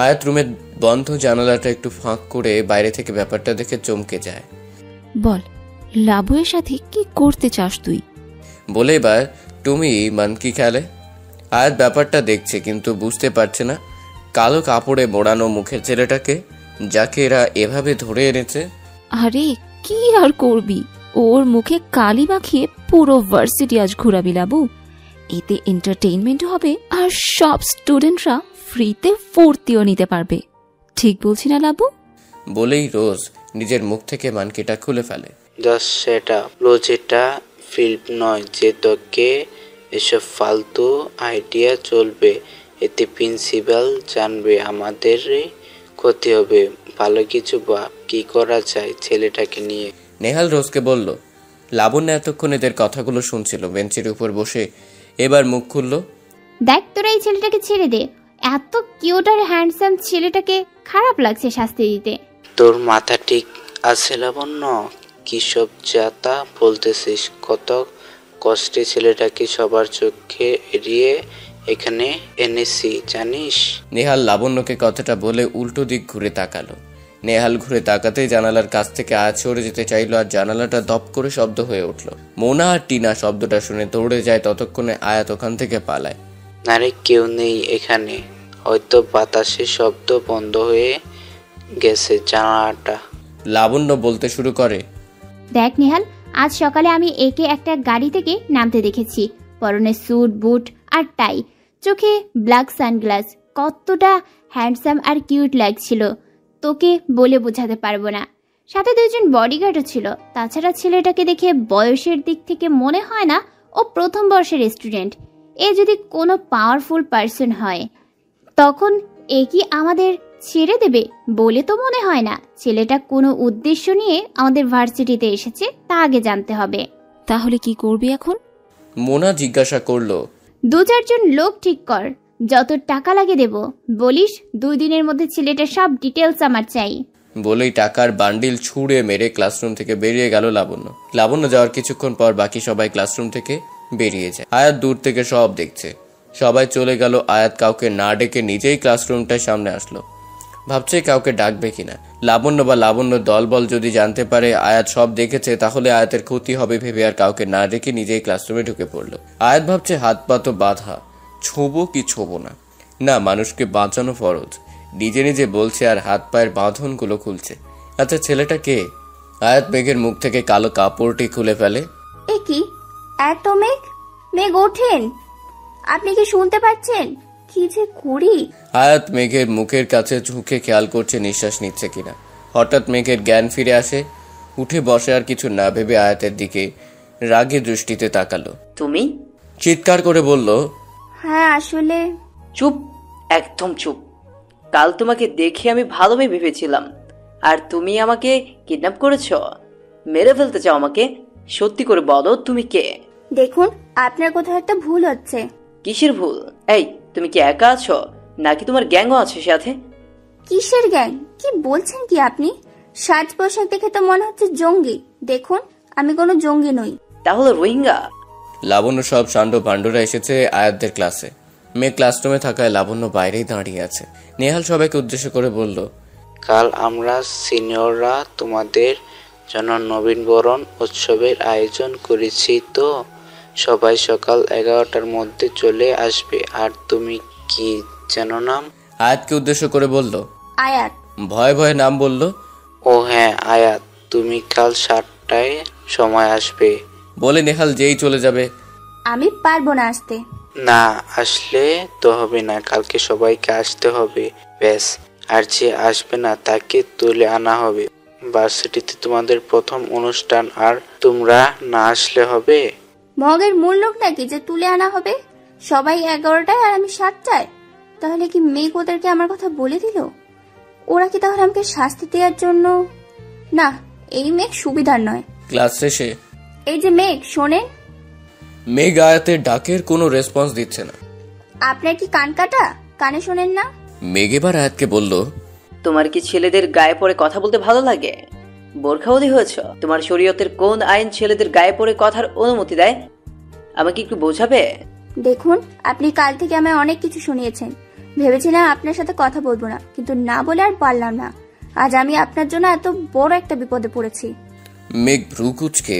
Speaker 6: আয়াত রুমের বন্ধ জানালাটা একটু ফাঁক করে বাইরে থেকে ব্যাপারটা দেখে চমকে যায়।
Speaker 9: বল, লাবুয়ের সাথে কি করতে চাস তুই?
Speaker 6: বলে এবার তুমি মানকি খেলে। আয়াত ব্যাপারটা দেখছে কিন্তু বুঝতে পারছে না কালো কাপড়ে মোড়ানো মুখের ছেলেটাকে যাকে এরা এভাবে ধরে এনেছে।
Speaker 9: আরে কি আর করবি, ওর মুখে কালি মাখিয়ে পুরো ভার্সিটি আজ ঘুরাবি লাবু। এতে এন্টারটেইনমেন্ট হবে আর সব স্টুডেন্টরা ফ্রিতে ফুর্তিও নিতে পারবে। ঠিক বলছি না লাবু?
Speaker 6: বলেই রোজ নিজের মুখ থেকে মানকিটা খুলে ফেলে।
Speaker 12: জাস্ট সেটা যেটা ফিল্ম নয় যে তোকে এসব ফালতু আইডিয়া চলবে, এতে প্রিন্সিপাল জানবে আমাদের ক্ষতি হবে। ভালো কিছু ভাব, কি করা যায় ছেলেটাকে নিয়ে।
Speaker 6: নেহাল রোজকে বলল। লাবণ্য এতক্ষণ এদের কথাগুলো শুনছিল বেঞ্চের উপর বসে, এবার মুখ খুলল।
Speaker 10: দেখ তোরা এই ছেলেটাকে ছেড়ে দে, এত কিউট আর হ্যান্ডসাম ছেলেটাকে খারাপ লাগছে শাস্তি দিতে।
Speaker 12: তোর মাথা ঠিক আছে লাবণ্য? কি সব যাতা বলতেছিস? কত কষ্টে ছেলেটাকে সবার চোখে এড়িয়ে এখানে এনেছি জানিস?
Speaker 6: নেহাল লাবণ্যকে কথাটা বলে উল্টো দিক ঘুরে তাকালো। নেহাল ঘুরে তাকাতেই জানালার কাছ থেকে আয়াত সরে যেতে চাইলো, আর জানালাটা দপ করে শব্দ হয়ে উঠল। মোনা আর টিনা শব্দটা শুনে দৌড়ে যায়, ততক্ষণে আয়াত ওখান থেকে পালায়।
Speaker 12: আরে কেউ নেই এখানে, হয়তো বাতাসে শব্দ বন্ধ হয়ে গেছে জানালাটা।
Speaker 6: লাবণ্য বলতে শুরু করে।
Speaker 10: দেখ নেহাল, আজ সকালে আমি একে একটা গাড়ি থেকে নামতে দেখেছি। পরনে স্যুট, বুট আর টাই, চোখে ব্ল্যাক সানগ্লাস। কতটা হ্যান্ডসাম আর কিউট লাগছিল, তোকে বলে বোঝাতে পারবো না। সাথে দুজন বডিগার্ডও ছিল। তাছাড়া ছেলেটাকে দেখে বয়সের দিক থেকে মনে হয় না ও প্রথম বর্ষের স্টুডেন্ট। এ যদি কোনো পাওয়ারফুল পার্সন হয় তখন এ কি আমাদের ছেড়ে দেবে বলে তো মনে হয় না। ছেলেটা কোনো উদ্দেশ্য নিয়ে আমাদের ভার্সিটিতে এসেছে, তা আগে জানতে হবে।
Speaker 9: তাহলে কি করবি এখন?
Speaker 6: মোনা জিজ্ঞাসা করলো।
Speaker 10: 2-4 জন লোক ঠিক কর, যত টাকা লাগে দেব। বলিস 2 দিনের মধ্যে ছেলেটার সব ডিটেলস আমার চাই।
Speaker 6: বলেই টাকার বান্ডিল ছুঁড়ে মেরে ক্লাসরুম থেকে বেরিয়ে গেল লাবণ্য। লাবণ্য যাওয়ার কিছুক্ষণ পর বাকি সবাই ক্লাসরুম থেকে বেরিয়ে যায়। আয়াত দূর থেকে সব দেখছে। সবাই চলে গেল। আয়াত কাউকে না ডেকে নিজেই ক্লাসরুমটার সামনে আসলো, ভাবছে কাউকে ডাকবে কিনা। লাবণ্য বা লাবণ্য দলবল যদি জানতে পারে আয়াত সব দেখেছে, তাহলে আয়াতের ক্ষতি হবে ভেবে আর কাউকে না ডেকে নিজেই ক্লাসরুমে ঢুকে পড়লো। আয়াত ভাবছে হাত পা তো বাঁধা, ছোবো কি ছোবো না। না, মানুষকে বাঁচানো ফরজ। নিজে নিজে বলছে আর হাত পায়ের বাঁধনগুলো খুলছে। আচ্ছা, ছেলেটা কে? আয়াত মেঘের মুখ থেকে কালো কাপড়টি খুলে ফেলে।
Speaker 7: এ কি এত মেঘ? মেঘ ওঠেন, আপনি কি শুনতে পাচ্ছেন? কি যে করি।
Speaker 6: আয়াত মেঘের মুখের কাছে ঝুঁকে খেয়াল করছে নিঃশ্বাস নিচ্ছে কিনা। হঠাৎ মেঘের জ্ঞান ফিরে আসে, উঠে বসে আর কিছু না ভেবে আয়াতের দিকে রাগী দৃষ্টিতে তাকালো।
Speaker 11: তুমি?
Speaker 6: চিৎকার করে বলল,
Speaker 7: হ্যাঁ আসলে।
Speaker 11: চুপ, একদম চুপ। কাল তোমাকে দেখে আমি ভালোই ভেবেছিলাম, আর তুমি আমাকে কিডন্যাপ করেছো, মেরে ফেলতে চাও আমাকে। সত্যি করে বলো তুমি কে?
Speaker 7: দেখুন, আপনার কোথাও একটা ভুল হচ্ছে।
Speaker 11: কিসের ভুল? এই, তুমি কি একা আছো নাকি তোমার গ্যাংও আছে সাথে?
Speaker 7: কিসের গ্যাং? কি বলছেন কি আপনি? সাজ পোশাক দেখে তো মনে হচ্ছে জঙ্গি। দেখুন, আমি কোনো জঙ্গি নই।
Speaker 11: তাহলে রোহিঙ্গা?
Speaker 6: লাবণ্য সব সান্ড পাণ্ডুরা এসেছে আয়াতদের ক্লাসে। মেয়ে ক্লাসরুমে থাকায় লাবণ্য বাইরেই দাঁড়িয়ে আছে। নেহাল সবাইকে উদ্দেশ্য করে বলল,
Speaker 12: কাল আমরা সিনিয়ররা তোমাদের জন্য নবীনবরণ উৎসবের আয়োজন করেছি, তো সবাই সকাল 11টার মধ্যে চলে আসবে। আর তুমি কি যেন নাম?
Speaker 6: আয়াতকে উদ্দেশ্য করে বলল।
Speaker 7: আয়াত।
Speaker 6: ভয়ে ভয়ে নাম বলল।
Speaker 12: ও হ্যাঁ আয়াত, তুমি কাল 7টায় সময় আসবে।
Speaker 6: বলে নেহাল যেই চলে যাবে।
Speaker 7: আমি পারবো না আসতে।
Speaker 12: না আসলে তো হবে না, কালকে সবাইকে আসতে হবে ব্যাস। আর যে আসবে না তাকে তুলে আনা হবে। ভার্সিটিতে তোমাদের প্রথম অনুষ্ঠান, আর তোমরা না আসলে হবে?
Speaker 7: মগের মূল লোক নাকি যে তুলে আনা হবে? সবাই 11টায় আর আমি 7টায়। তাহলে কি মেঘ ওদেরকে আমার কথা বলে দিল? ওরা কি তাহলে আমাকে শাস্তি দেওয়ার জন্য? না, এই মেঘ সুবিধার নয়।
Speaker 6: ক্লাস শেষে
Speaker 7: এই যে মেঘ, শোনেন।
Speaker 6: মেঘ আয়াতের ডাকের কোনো রেসপন্স দিচ্ছে না।
Speaker 7: আপনার কি কান কাটা? কানে শোনেন না?
Speaker 6: মেঘ এবার আয়াতকে বলল,
Speaker 11: তোমার কি ছেলেদের গায়ে পড়ে কথা বলতে ভালো লাগে? বোরখাওয়ালি হয়েছ? তোমার শরীয়তের কোন আইন ছেলেদের গায়ে পড়ে কথার অনুমতি দেয়? আমাকে একটু বোঝাবে?
Speaker 7: দেখুন, আপনি কাল থেকে আমায় অনেক কিছু শুনিয়েছেন। ভেবেছিলাম আপনার সাথে কথা বলবো না, কিন্তু না বলে আর পারলাম না। আজ আমি আপনার জন্য এত বড় একটা বিপদে পড়েছি।
Speaker 6: মেঘ ভ্রু কুঁচকে,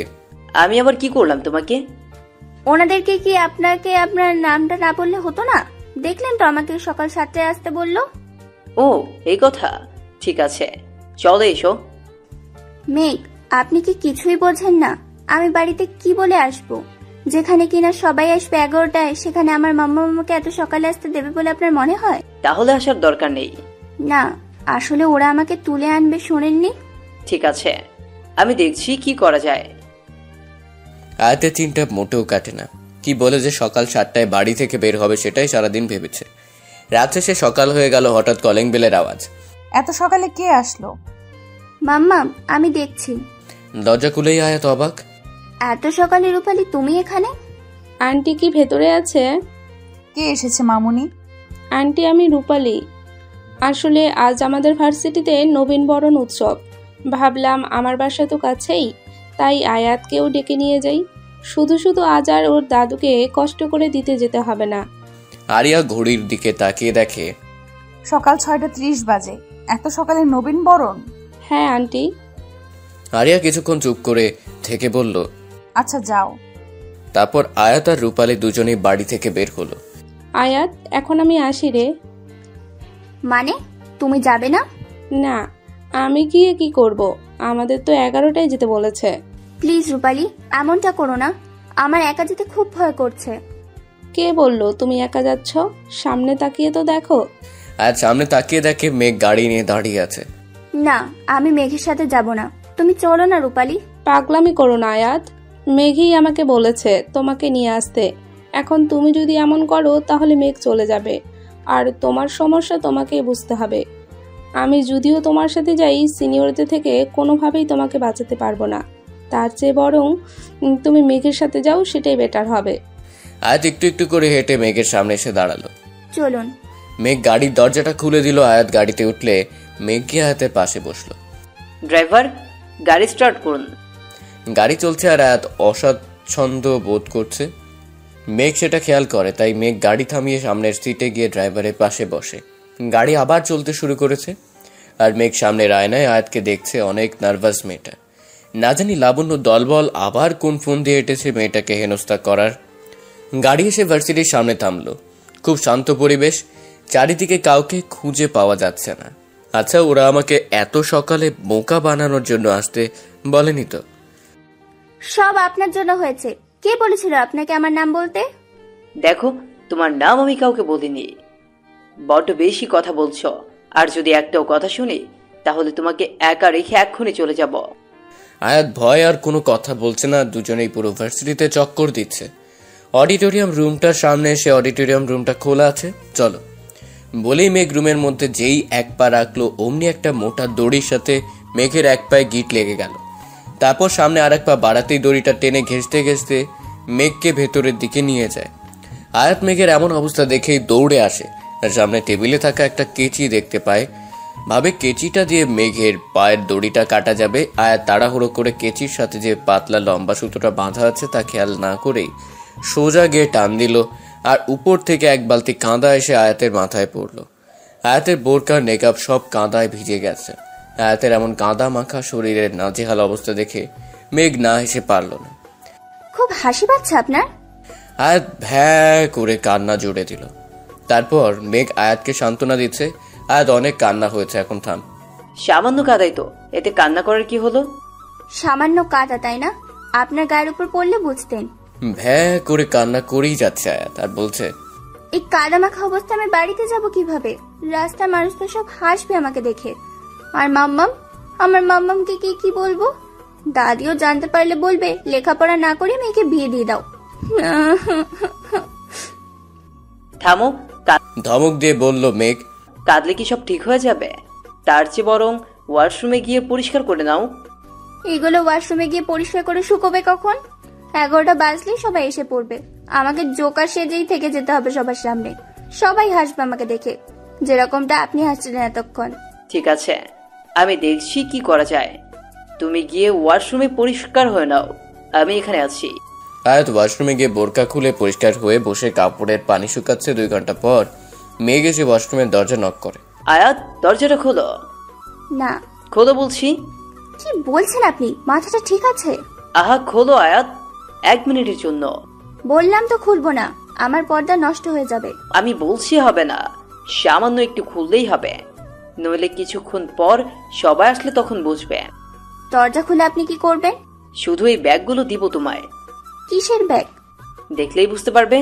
Speaker 11: আমি আবার কি করলাম তোমাকে?
Speaker 7: ওনাদেরকে কি আপনাকে আপনার নামটা না বললে হতো না? দেখলেন তো আমাকে সকাল 7টায় আসতে বললো।
Speaker 11: ও এই কথা, ঠিক আছে, চলো এসো।
Speaker 7: মেঘ, আপনি কি কিছুই বোঝেন না? আমি বাড়িতে কি বলে আসবো? যেখানে কিনা সবাই আসবে 11টায়, সেখানে আমার মাম্মা মামাকে এত সকালে আসতে দেবে বলে আপনার মনে হয়?
Speaker 11: তাহলে আসার দরকার নেই।
Speaker 7: না, আসলে ওরা আমাকে তুলে আনবে, শোনেননি?
Speaker 11: ঠিক আছে, আমি দেখছি কি করা যায়।
Speaker 6: আয়াতের চিন্তা মোটেও কাটে না। কি বলে যে সকাল 7টায় বাড়ি থেকে বের হবে সেটাই সারাদিন ভেবেছে। রাত শেষে সকাল হয়ে গেল, হঠাৎ কলিং বেলের আওয়াজ।
Speaker 2: এত সকালে কে আসলো?
Speaker 7: মাম্মা, আমি দেখছি।
Speaker 6: দরজা খুলেই আয়াত অবাক।
Speaker 7: এত সকালে রূপালী তুমি এখানে?
Speaker 15: আন্টি কি ভেতরে আছে?
Speaker 2: কে এসেছে মামুনি?
Speaker 15: আন্টি, আমি রূপালী। আসলে আজ আমাদের ভার্সিটিতে নবীনবরণ উৎসব। ভাবলাম আমার বাসা তো কাছেই, তাই আয়াতকেও ডেকে নিয়ে যাই। শুধু শুধু আজ আর ওর দাদুকে কষ্ট করে দিতে যেতে হবে না।
Speaker 6: আরিয়া ঘড়ির দিকে তাকিয়ে দেখে
Speaker 2: সকাল 6:30 বাজে। এত সকালে নবীনবরণ?
Speaker 15: হ্যাঁ আন্টি।
Speaker 6: আরিয়া কিছুক্ষণ চুপ করে থেকে বলল,
Speaker 2: আচ্ছা যাও।
Speaker 6: তারপর আয়াত আর রূপালী দুজনেই বাড়ি থেকে বের হলো।
Speaker 15: আয়াত, এখন আমি আসি রে।
Speaker 7: মানে তুমি যাবে না?
Speaker 15: না, আমি গিয়ে কি করব? আমাদের তো 11টায় যেতে বলেছে।
Speaker 7: প্লিজ রূপালী, এমনটা করো না। আমার একা যেতে খুব ভয় করছে।
Speaker 15: কে বললো তুমি একা যাচ্ছ? সামনে তাকিয়ে তো দেখো।
Speaker 6: আয়াত সামনে তাকিয়ে দেখে মেঘ গাড়ি নিয়ে দাঁড়িয়ে আছে।
Speaker 7: না, আমি মেঘের সাথে যাব না। তুমি চলো না রূপালী।
Speaker 15: পাগলামি করো না আয়াত। মেঘই আমাকে বলেছে তোমাকে নিয়ে আসতে। এখন তুমি যদি এমন করো তাহলে মেঘ চলে যাবে, আর তোমার সমস্যা তোমাকেই বুঝতে হবে। আমি যদিও তোমার সাথে যাই, সিনিয়রদের থেকে কোনোভাবেই তোমাকে বাঁচাতে পারবো না। তার চেয়ে বরং তুমি মেঘের সাথে যাও, সেটাই বেটার হবে।
Speaker 6: আয়াত একটু একটু করে হেঁটে মেঘের সামনে এসে দাঁড়ালো।
Speaker 7: চলুন।
Speaker 6: মেঘ গাড়ির দরজাটা খুলে দিল। আয়াত গাড়িতে উঠলে মেঘ গিয়ে আয়াতের পাশে বসলো।
Speaker 11: ড্রাইভার, গাড়ি স্টার্ট করুন।
Speaker 6: গাড়ি চলছে আর আয়াত অস্বাচ্ছন্দ্য বোধ করছে। মেঘ সেটা খেয়াল করে, তাই মেঘ গাড়ি থামিয়ে সামনের সিটে গিয়ে ড্রাইভারের পাশে বসে। গাড়ি আবার চলতে শুরু করেছে আর মেঘ সামনের আয়নায় আয়াতকে দেখছে অনেক নার্ভাস মেয়েটা। না জানি লাবণ্য দলবল আবার কোন ফোন দিয়ে এটেছে মেয়েটাকে হেনস্থা করার। গাড়ি এসে ভার্সিটির সামনে থামলো। খুব শান্ত পরিবেশ, চারিদিকে কাউকে খুঁজে পাওয়া যাচ্ছে না। আচ্ছা, ওরা আমাকে এত সকালে বোকা বানানোর জন্য আসতে বলেনি তো?
Speaker 7: সব আপনার জন্য হয়েছে। কে বলেছিল আপনাকে আমার নাম বলতে?
Speaker 11: দেখো, তোমার নাম আমি কাউকে বলিনি। বড্ড বেশি কথা বলছো, আর যদি একটাও কথা শুনি তাহলে তোমাকে একা রেখে এক্ষুনি চলে যাব।
Speaker 6: আয়াত ভয় আর কোনো কথা বলছে না। দুজনেই পুরো ভার্সিটিতে চক্কর দিচ্ছে। অডিটোরিয়াম রুমটার সামনে এসে অডিটোরিয়াম রুমটা খোলা আছে, চলো বলেই মেঘ রুমের মধ্যে যেই এক পা রাখলো, অমনি একটা মোটা দড়ির সাথে মেঘের এক পায়ে গিট লেগে গেল। তারপর সামনে আর এক পা বাড়াতেই দড়িটা টেনে ঘেঁষতে ঘেঁষতে মেঘকে ভেতরের দিকে নিয়ে যায়। আয়াত মেঘের এমন অবস্থা দেখেই দৌড়ে আসে আর সামনে টেবিলে থাকা একটা কেচি দেখতে পায়। ভাবে কেচিটা দিয়ে মেঘের পায়ের দড়িটা কাটা যাবে। আয়াত তাড়াহুড়ো করে কেচির সাথে যে পাতলা লম্বা সুতোটা বাঁধা আছে তা খেয়াল না করেই সোজা গিয়ে টান দিল, আর উপর থেকে এক বালতি কাঁদা এসে আয়াতের মাথায় পড়লো। আয়াতের বোরকার নেকাব সব কাঁদায় ভিজে গেছে। আয়াতের এমন কাঁদা মাখা শরীরের নাজেহাল অবস্থা দেখে মেঘ না হেসে পারল না।
Speaker 7: খুব হাসি পাচ্ছে আপনার?
Speaker 6: আয়াত ভ্যা করে কান্না জুড়ে দিল। তারপর মেঘ আয়াতকে সান্ত্বনা দিচ্ছে, আয়াত অনেক কান্না হয়েছে, এখন থাম।
Speaker 11: সামান্য কাদাই তো, এতে কান্না করার কি হলো?
Speaker 7: সামান্য কাদা, তাই না? আপনার গায়ের উপর পড়লে বুঝতেন।
Speaker 6: ভ্যা করে কান্না করেই যাচ্ছে আয়াত আর বলছে,
Speaker 7: এই কাদা মাখা অবস্থা আমি বাড়িতে যাব কিভাবে? রাস্তার মানুষ তো সব হাসবে আমাকে দেখে। আর মাম্মাম, আমার মাম্মামকে কি বলবো? দাদিও জানতে পারলে বলবে লেখাপড়া না করে মেয়েকে বিয়ে দিয়ে দাও।
Speaker 11: থামো,
Speaker 6: ধমক দিয়ে বলল মেঘ।
Speaker 11: কাঁদলে কি সব ঠিক হয়ে যাবে? তার চেয়ে বরং ওয়াশরুমে গিয়ে পরিষ্কার করে নাও।
Speaker 7: এগুলো ওয়াশরুমে গিয়ে পরিষ্কার করে শুকোবে কখন? 11টা বাজলেই সবাই এসে পড়বে। আমাকে জোকার সেজেই থেকে যেতে হবে সবার সামনে। সবাই হাসবে আমাকে দেখে, যেরকমটা আপনি হাসছিলেন এতক্ষণ।
Speaker 11: ঠিক আছে, আমি দেখছি কি করা যায়। তুমি গিয়ে ওয়াশরুমে পরিষ্কার হয়ে নাও, আমি এখানে আছি।
Speaker 6: আয়াত ওয়াশরুমে গিয়ে বোরকা খুলে পরিষ্কার হয়ে বসে কাপড়ের পানি শুকাচ্ছে। 2 ঘন্টা পর মেঘ এসে ওয়াশরুমের দরজা নক করে।
Speaker 11: আয়াত, দরজাটা খোলো।
Speaker 7: না।
Speaker 11: খোলো বলছি।
Speaker 7: কি বলছেন আপনি? মাথাটা ঠিক আছে?
Speaker 11: আহা, খোলো আয়াত, 1 মিনিটের জন্য।
Speaker 7: বললাম তো খুলবো না, আমার পর্দা নষ্ট হয়ে যাবে।
Speaker 11: আমি বলছি হবে না, সামান্য একটু খুললেই হবে, নইলে কিছুক্ষণ পর সবাই আসলে তখন বুঝবে।
Speaker 7: দরজা খুলে আপনি কি করবেন?
Speaker 11: শুধু এই ব্যাগগুলো দিব তোমায়।
Speaker 7: কিসের ব্যাগ?
Speaker 11: দেখলেই বুঝতে পারবে।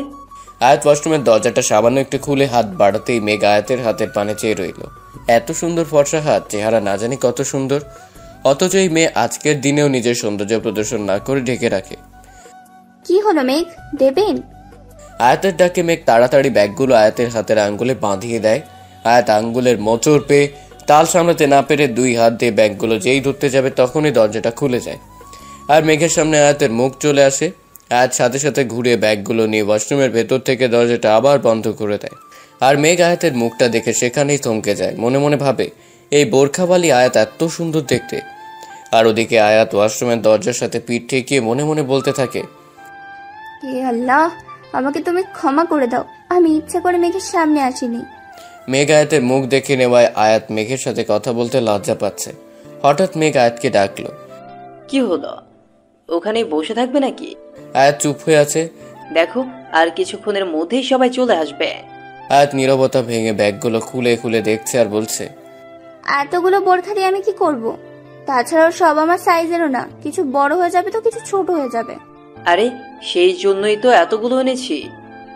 Speaker 6: আয়াত ওয়াশরুমের দরজাটা সামান্য একটু খুলে হাত বাড়াতেই মেঘ আয়াতের হাতের পানে চেয়ে রইল। এত সুন্দর ফর্সা হাত, চেহারা না জানি কত সুন্দর, অথচ এই মেয়ে আজকের দিনেও নিজের সৌন্দর্য প্রদর্শন না করে ঢেকে রাখে।
Speaker 7: কি হলো মেঘ, দেবেন?
Speaker 6: আয়াতের ডাকে মেঘ তাড়াতাড়ি ব্যাগগুলো আয়াতের হাতের আঙ্গুলে বাঁধিয়ে দেয়। আয়াত আঙ্গুলের মোচড় পেয়ে তাল সামলাতে না পেরে 2 হাত দিয়ে ব্যাগগুলো যেই ধরতে যাবে তখনই দরজাটা খুলে যায় আর মেঘের সামনে আয়াতের মুখ চলে আসে। আয়াত সাথে সাথে ঘুরে ব্যাগগুলো নিয়ে ওয়াশরুমের ভেতর থেকে দরজাটা আবার বন্ধ করে দেয়। আর মেঘ আয়াতের মুখটা দেখে সেখানেই থমকে যায়, মনে মনে ভাবে এই বোরখাওয়ালি আয়াত এত সুন্দর দেখতে। আর ওদিকে আয়াত ওয়াশরুমের দরজার সাথে পিঠ ঠেকিয়ে মনে মনে বলতে থাকে,
Speaker 7: হে আল্লাহ, আমাকে তুমি ক্ষমা করে দাও, আমি ইচ্ছা করে মেঘের সামনে আসিনি।
Speaker 6: মেঘ আয়াতের মুখ দেখে নেওয়ায় আয়াত মেঘের সাথে কথা বলতে লজ্জা পাচ্ছে। হঠাৎ মেঘ আয়াতকে ডাকলো।
Speaker 11: কি হলো, ওখানে বসে থাকবে নাকি?
Speaker 6: আয়াত চুপ হয়ে আছে।
Speaker 11: দেখো, আর কিছুক্ষণের মধ্যেই সবাই চলে আসবে।
Speaker 6: আয়াত নীরবতা ভেঙে ব্যাগগুলো খুলে খুলে দেখছে আর বলছে,
Speaker 7: এতগুলো বোরখা দিয়ে আমি কি করব? তাছাড়াও সব আমার সাইজেরও না, কিছু বড় হয়ে যাবে তো কিছু ছোট হয়ে যাবে।
Speaker 11: আরে সেই জন্যই তো এতগুলো এনেছি।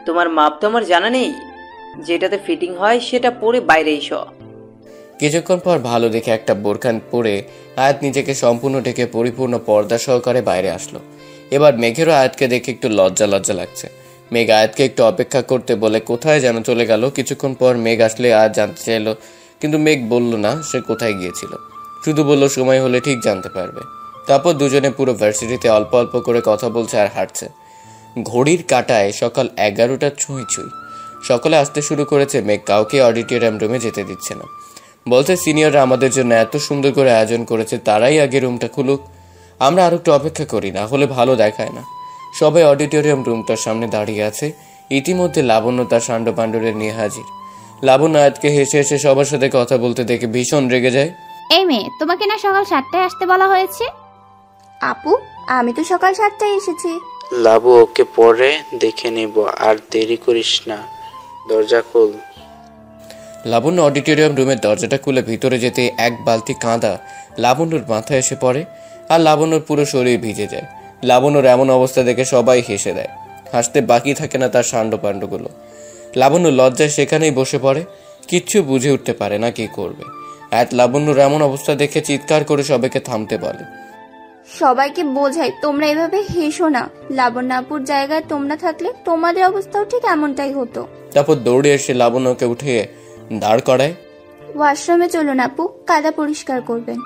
Speaker 11: তোমার মাপ তো আমার জানা নেই, যেটাতে ফিটিং হয় সেটা পরে বাইরে এসো।
Speaker 6: কিছুক্ষণ পর ভালো দেখে একটা বোরখা পরে আয়াত নিজেকে সম্পূর্ণ ঢেকে পরিপূর্ণ পর্দা সহকারে বাইরে আসলো। এবার মেঘেরও আয়াতকে দেখে একটু লজ্জা লজ্জা লাগছে। মেঘ আয়াতকে একটু অপেক্ষা করতে বলে কোথায় যেন চলে গেল। কিছুক্ষণ পর মেঘ আসলে আয়াত জানতে চাইলো, কিন্তু মেঘ বলল না সে কোথায় গিয়েছিল, শুধু বলল সময় হলে ঠিক জানতে পারবে। তারপর দুজনে পুরো ভার্সিটিতে অল্প অল্প করে কথা বলছে আর হাঁটছে। ঘড়ির কাঁটায় সকাল 11টা ছুঁই ছুঁই। সকলে আসতে শুরু করেছে। মেঘ কাউকে অডিটোরিয়াম রুমে যেতে দিচ্ছে না, বলছে সিনিয়ররা আমাদের জন্য এত সুন্দর করে আয়োজন করেছে, তারাই আগে রুমটা খুলুক, আমরা আরো একটু অপেক্ষা করি, না হলে ভালো দেখায় না। সবাই অডিটোরিয়াম রুমটার সামনে দাঁড়িয়ে আছে। ইতিমধ্যে লাবণ্য তার সান্ড পাণ্ডুরে নিয়ে হাজির। লাবণ্য আয়াতকে হেসে হেসে সবার সাথে কথা বলতে দেখে ভীষণ রেগে যায়।
Speaker 10: এই মেয়ে, তোমাকে না সকাল 7টায় আসতে বলা হয়েছে?
Speaker 7: আপু, আমি তো সকাল 7টায় এসেছি।
Speaker 12: লাবু, ওকে পরে দেখে নেব, আর দেরি করিস না, দরজা খোল।
Speaker 6: লাবণ্য অডিটোরিয়াম রুমের দরজাটা খুলে ভিতরে যেতে এক বালতি কাঁদা লাবণ্যর মাথায় এসে পড়ে আর লাবণ্যর পুরো শরীর ভিজে যায়। লাবণ্যর এমন অবস্থা দেখে সবাই হেসে দেয়, হাসতে বাকি থাকে না তার সান্ড পাণ্ডগুলো। লাবণ্য লজ্জায় সেখানেই বসে পড়ে, কিচ্ছু বুঝে উঠতে পারে না কি করবে। আয়াত লাবণ্যর এমন অবস্থা দেখে চিৎকার করে সবাইকে থামতে বলে।
Speaker 7: সবাইকে বোঝাই তোমরা এভাবে হেসো না, লাবণ্যাপুর জায়গায় তোমরা থাকলে তোমাদের অবস্থাও ঠিক এমনটাই হতো।
Speaker 6: তারপর দৌড়ে এসে লাবণ্যকে উঠিয়ে দাঁড় করায়।
Speaker 7: ওয়াশরুমে চলুন আপু, কাদা পরিষ্কার করবেন।